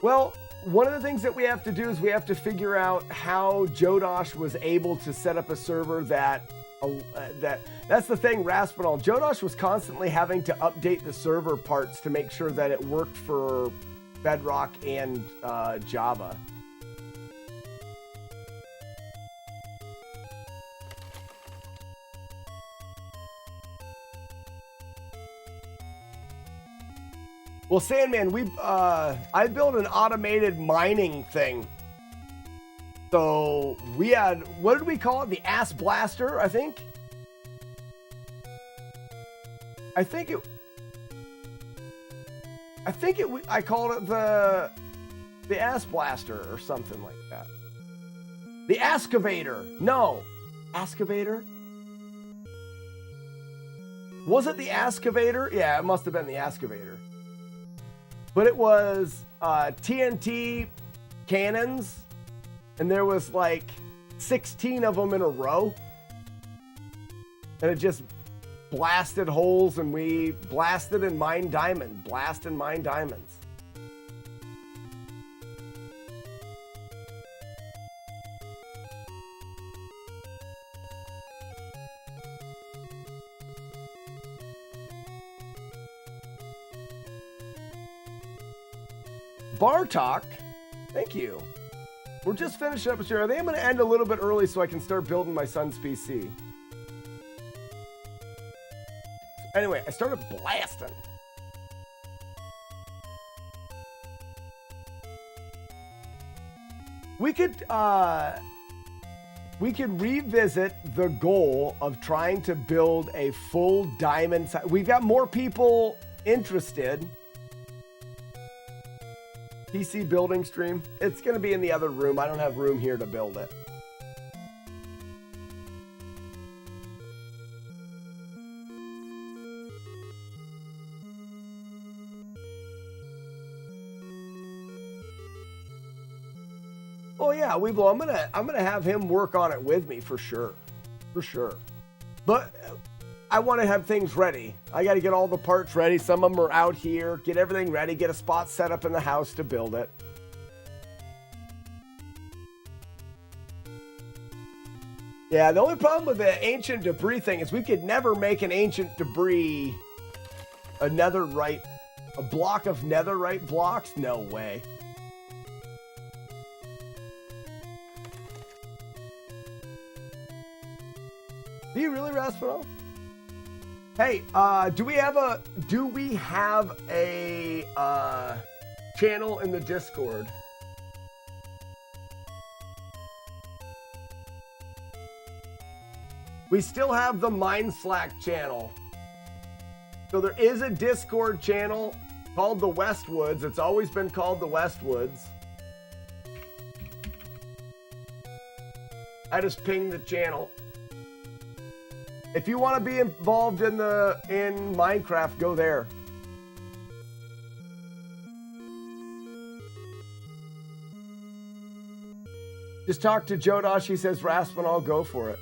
[SPEAKER 2] Well, one of the things that we have to do is we have to figure out how Jodosh was able to set up a server that's the thing, Raspinall. Jodosh was constantly having to update the server parts to make sure that it worked for Bedrock and Java. Well, Sandman, I built an automated mining thing. So we had, what did we call it? The Ass Blaster, I think. I think it. I called it the ass blaster or something like that. The excavator. No, excavator. Was it the excavator? Yeah, it must have been the excavator. But it was TNT cannons, and there was like 16 of them in a row, and it just blasted holes, and we blasted and mined diamond, blast and mine diamonds. Bartok, thank you. We're just finishing up here. I think I'm going to end a little bit early so I can start building my son's PC. Anyway, I started blasting. We could revisit the goal of trying to build a full diamond. We've got more people interested. PC building stream. It's going to be in the other room. I don't have room here to build it. Oh yeah, Weevil, I'm gonna have him work on it with me for sure. But I want to have things ready. I got to get all the parts ready. Some of them are out here. Get everything ready. Get a spot set up in the house to build it. Yeah, the only problem with the ancient debris thing is we could never make an ancient debris a netherite, a block of netherite blocks. No way. Do you really, Raspinall? Hey, do we have a channel in the Discord? We still have the Mind Slack channel. So there is a Discord channel called the Westwoods. It's always been called the Westwoods. I just pinged the channel. If you want to be involved in Minecraft, go there. Just talk to Jodosh. He says, Raspinall, go for it.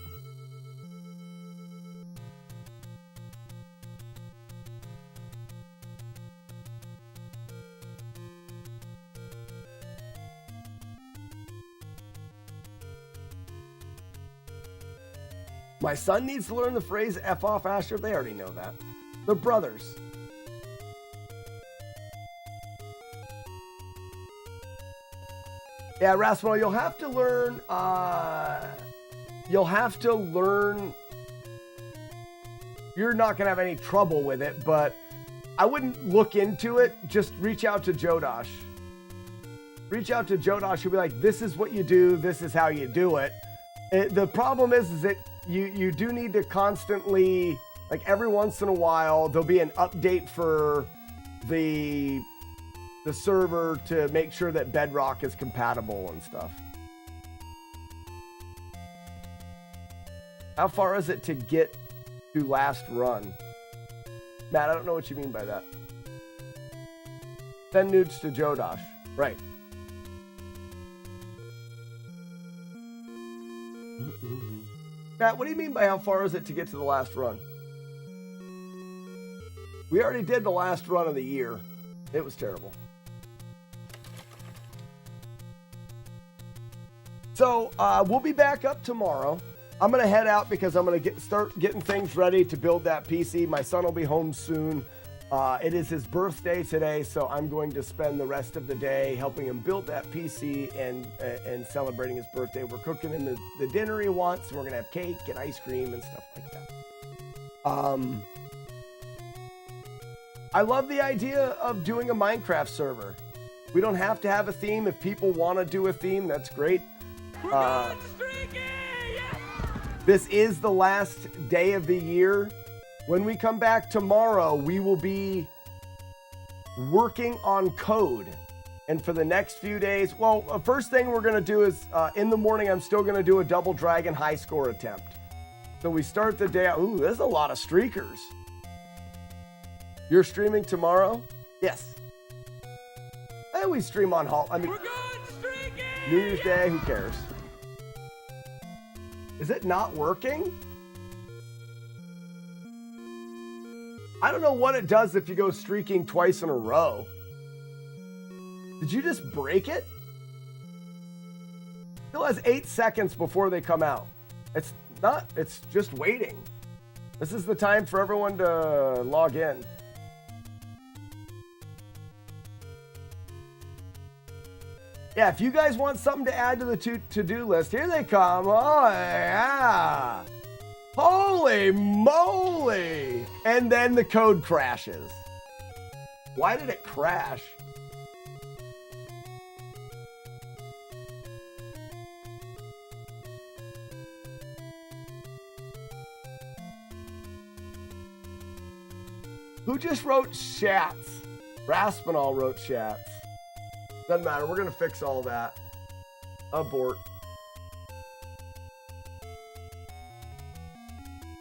[SPEAKER 2] My son needs to learn the phrase F off Asher. They already know that. They're brothers. Yeah, Raspinall, you'll have to learn, you're not going to have any trouble with it, but I wouldn't look into it. Just reach out to Jodosh. Reach out to Jodosh. He'll be like, this is what you do. This is how you do it. The problem is that you do need to constantly, like every once in a while, there'll be an update for the server to make sure that Bedrock is compatible and stuff. How far is it to get to last run? Matt, I don't know what you mean by that. Send nudes to Jodosh. Right. Matt, what do you mean by how far is it to get to the last run? We already did the last run of the year. It was terrible. So we'll be back up tomorrow. I'm going to head out because I'm going to start getting things ready to build that PC. My son will be home soon. It is his birthday today, so I'm going to spend the rest of the day helping him build that PC and celebrating his birthday. We're cooking him the dinner he wants. We're going to have cake and ice cream and stuff like that. I love the idea of doing a Minecraft server. We don't have to have a theme. If people want to do a theme, that's great.
[SPEAKER 13] We're
[SPEAKER 2] This is the last day of the year. When we come back tomorrow, we will be working on code. And for the next few days, well, first thing we're going to do is in the morning, I'm still going to do a double dragon high score attempt. So we start the day out. Ooh, there's a lot of streakers. You're streaming tomorrow? Yes. And we stream on New Year's Day, who cares? Is it not working? I don't know what it does if you go streaking twice in a row. Did you just break it? Still has 8 seconds before they come out. It's not, it's just waiting. This is the time for everyone to log in. Yeah, if you guys want something to add to the to-do list, here they come. Oh, yeah. Holy moly! And then the code crashes. Why did it crash? Who just wrote Shats? Raspinall wrote Shats. Doesn't matter. We're going to fix all that. Abort.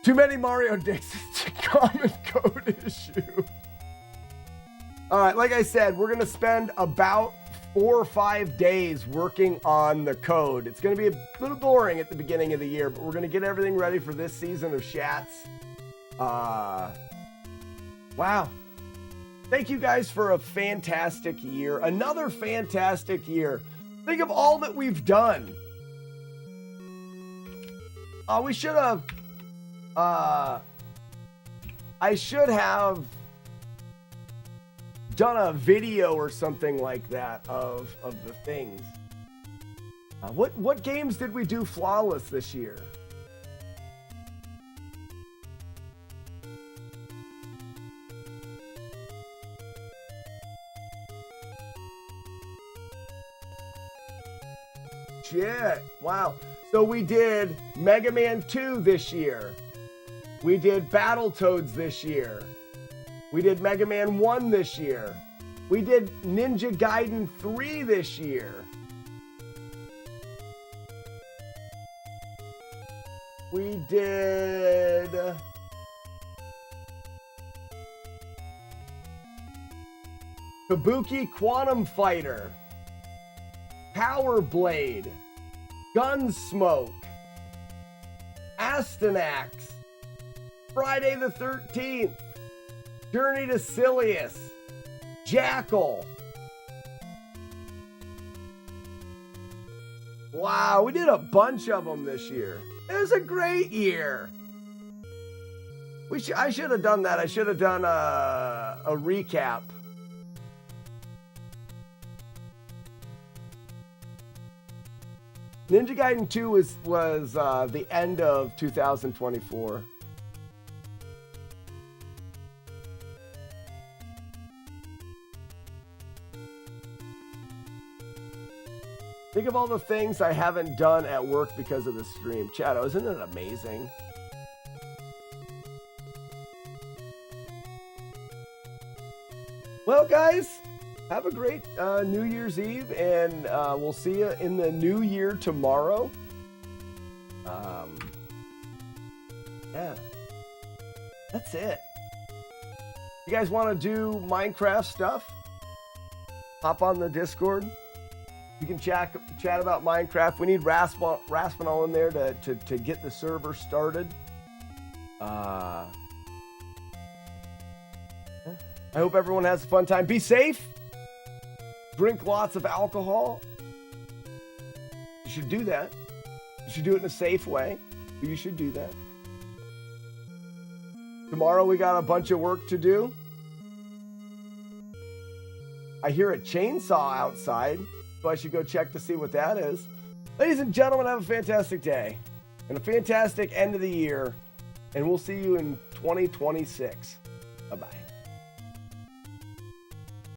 [SPEAKER 2] Too many Mario days. It's a common code issue. All right. Like I said, we're going to spend about 4 or 5 days working on the code. It's going to be a little boring at the beginning of the year, but we're going to get everything ready for this season of Shats. Wow. Thank you guys for a fantastic year. Another fantastic year. Think of all that we've done. We should have... I should have done a video or something like that of the things. What games did we do flawless this year? Shit. Wow. So we did Mega Man 2 this year. We did Battletoads this year. We did Mega Man 1 this year. We did Ninja Gaiden 3 this year. We did... Kabuki Quantum Fighter. Power Blade, Gunsmoke, Astyanax, Friday the 13th, Journey to Silius, Jackal. Wow, we did a bunch of them this year. It was a great year. I should have done that. I should have done a recap. Ninja Gaiden 2 was the end of 2024. Think of all the things I haven't done at work because of the stream. Chato, isn't it amazing? Well, guys, have a great New Year's Eve, and we'll see you in the new year tomorrow. Yeah, that's it. You guys want to do Minecraft stuff? Hop on the Discord. You can chat about Minecraft. We need Raspinall in there to get the server started. I hope everyone has a fun time. Be safe. Drink lots of alcohol. You should do that. You should do it in a safe way, but you should do that. Tomorrow we got a bunch of work to do. I hear a chainsaw outside, so I should go check to see what that is. Ladies and gentlemen, have a fantastic day and a fantastic end of the year, and we'll see you in 2026. Bye-bye.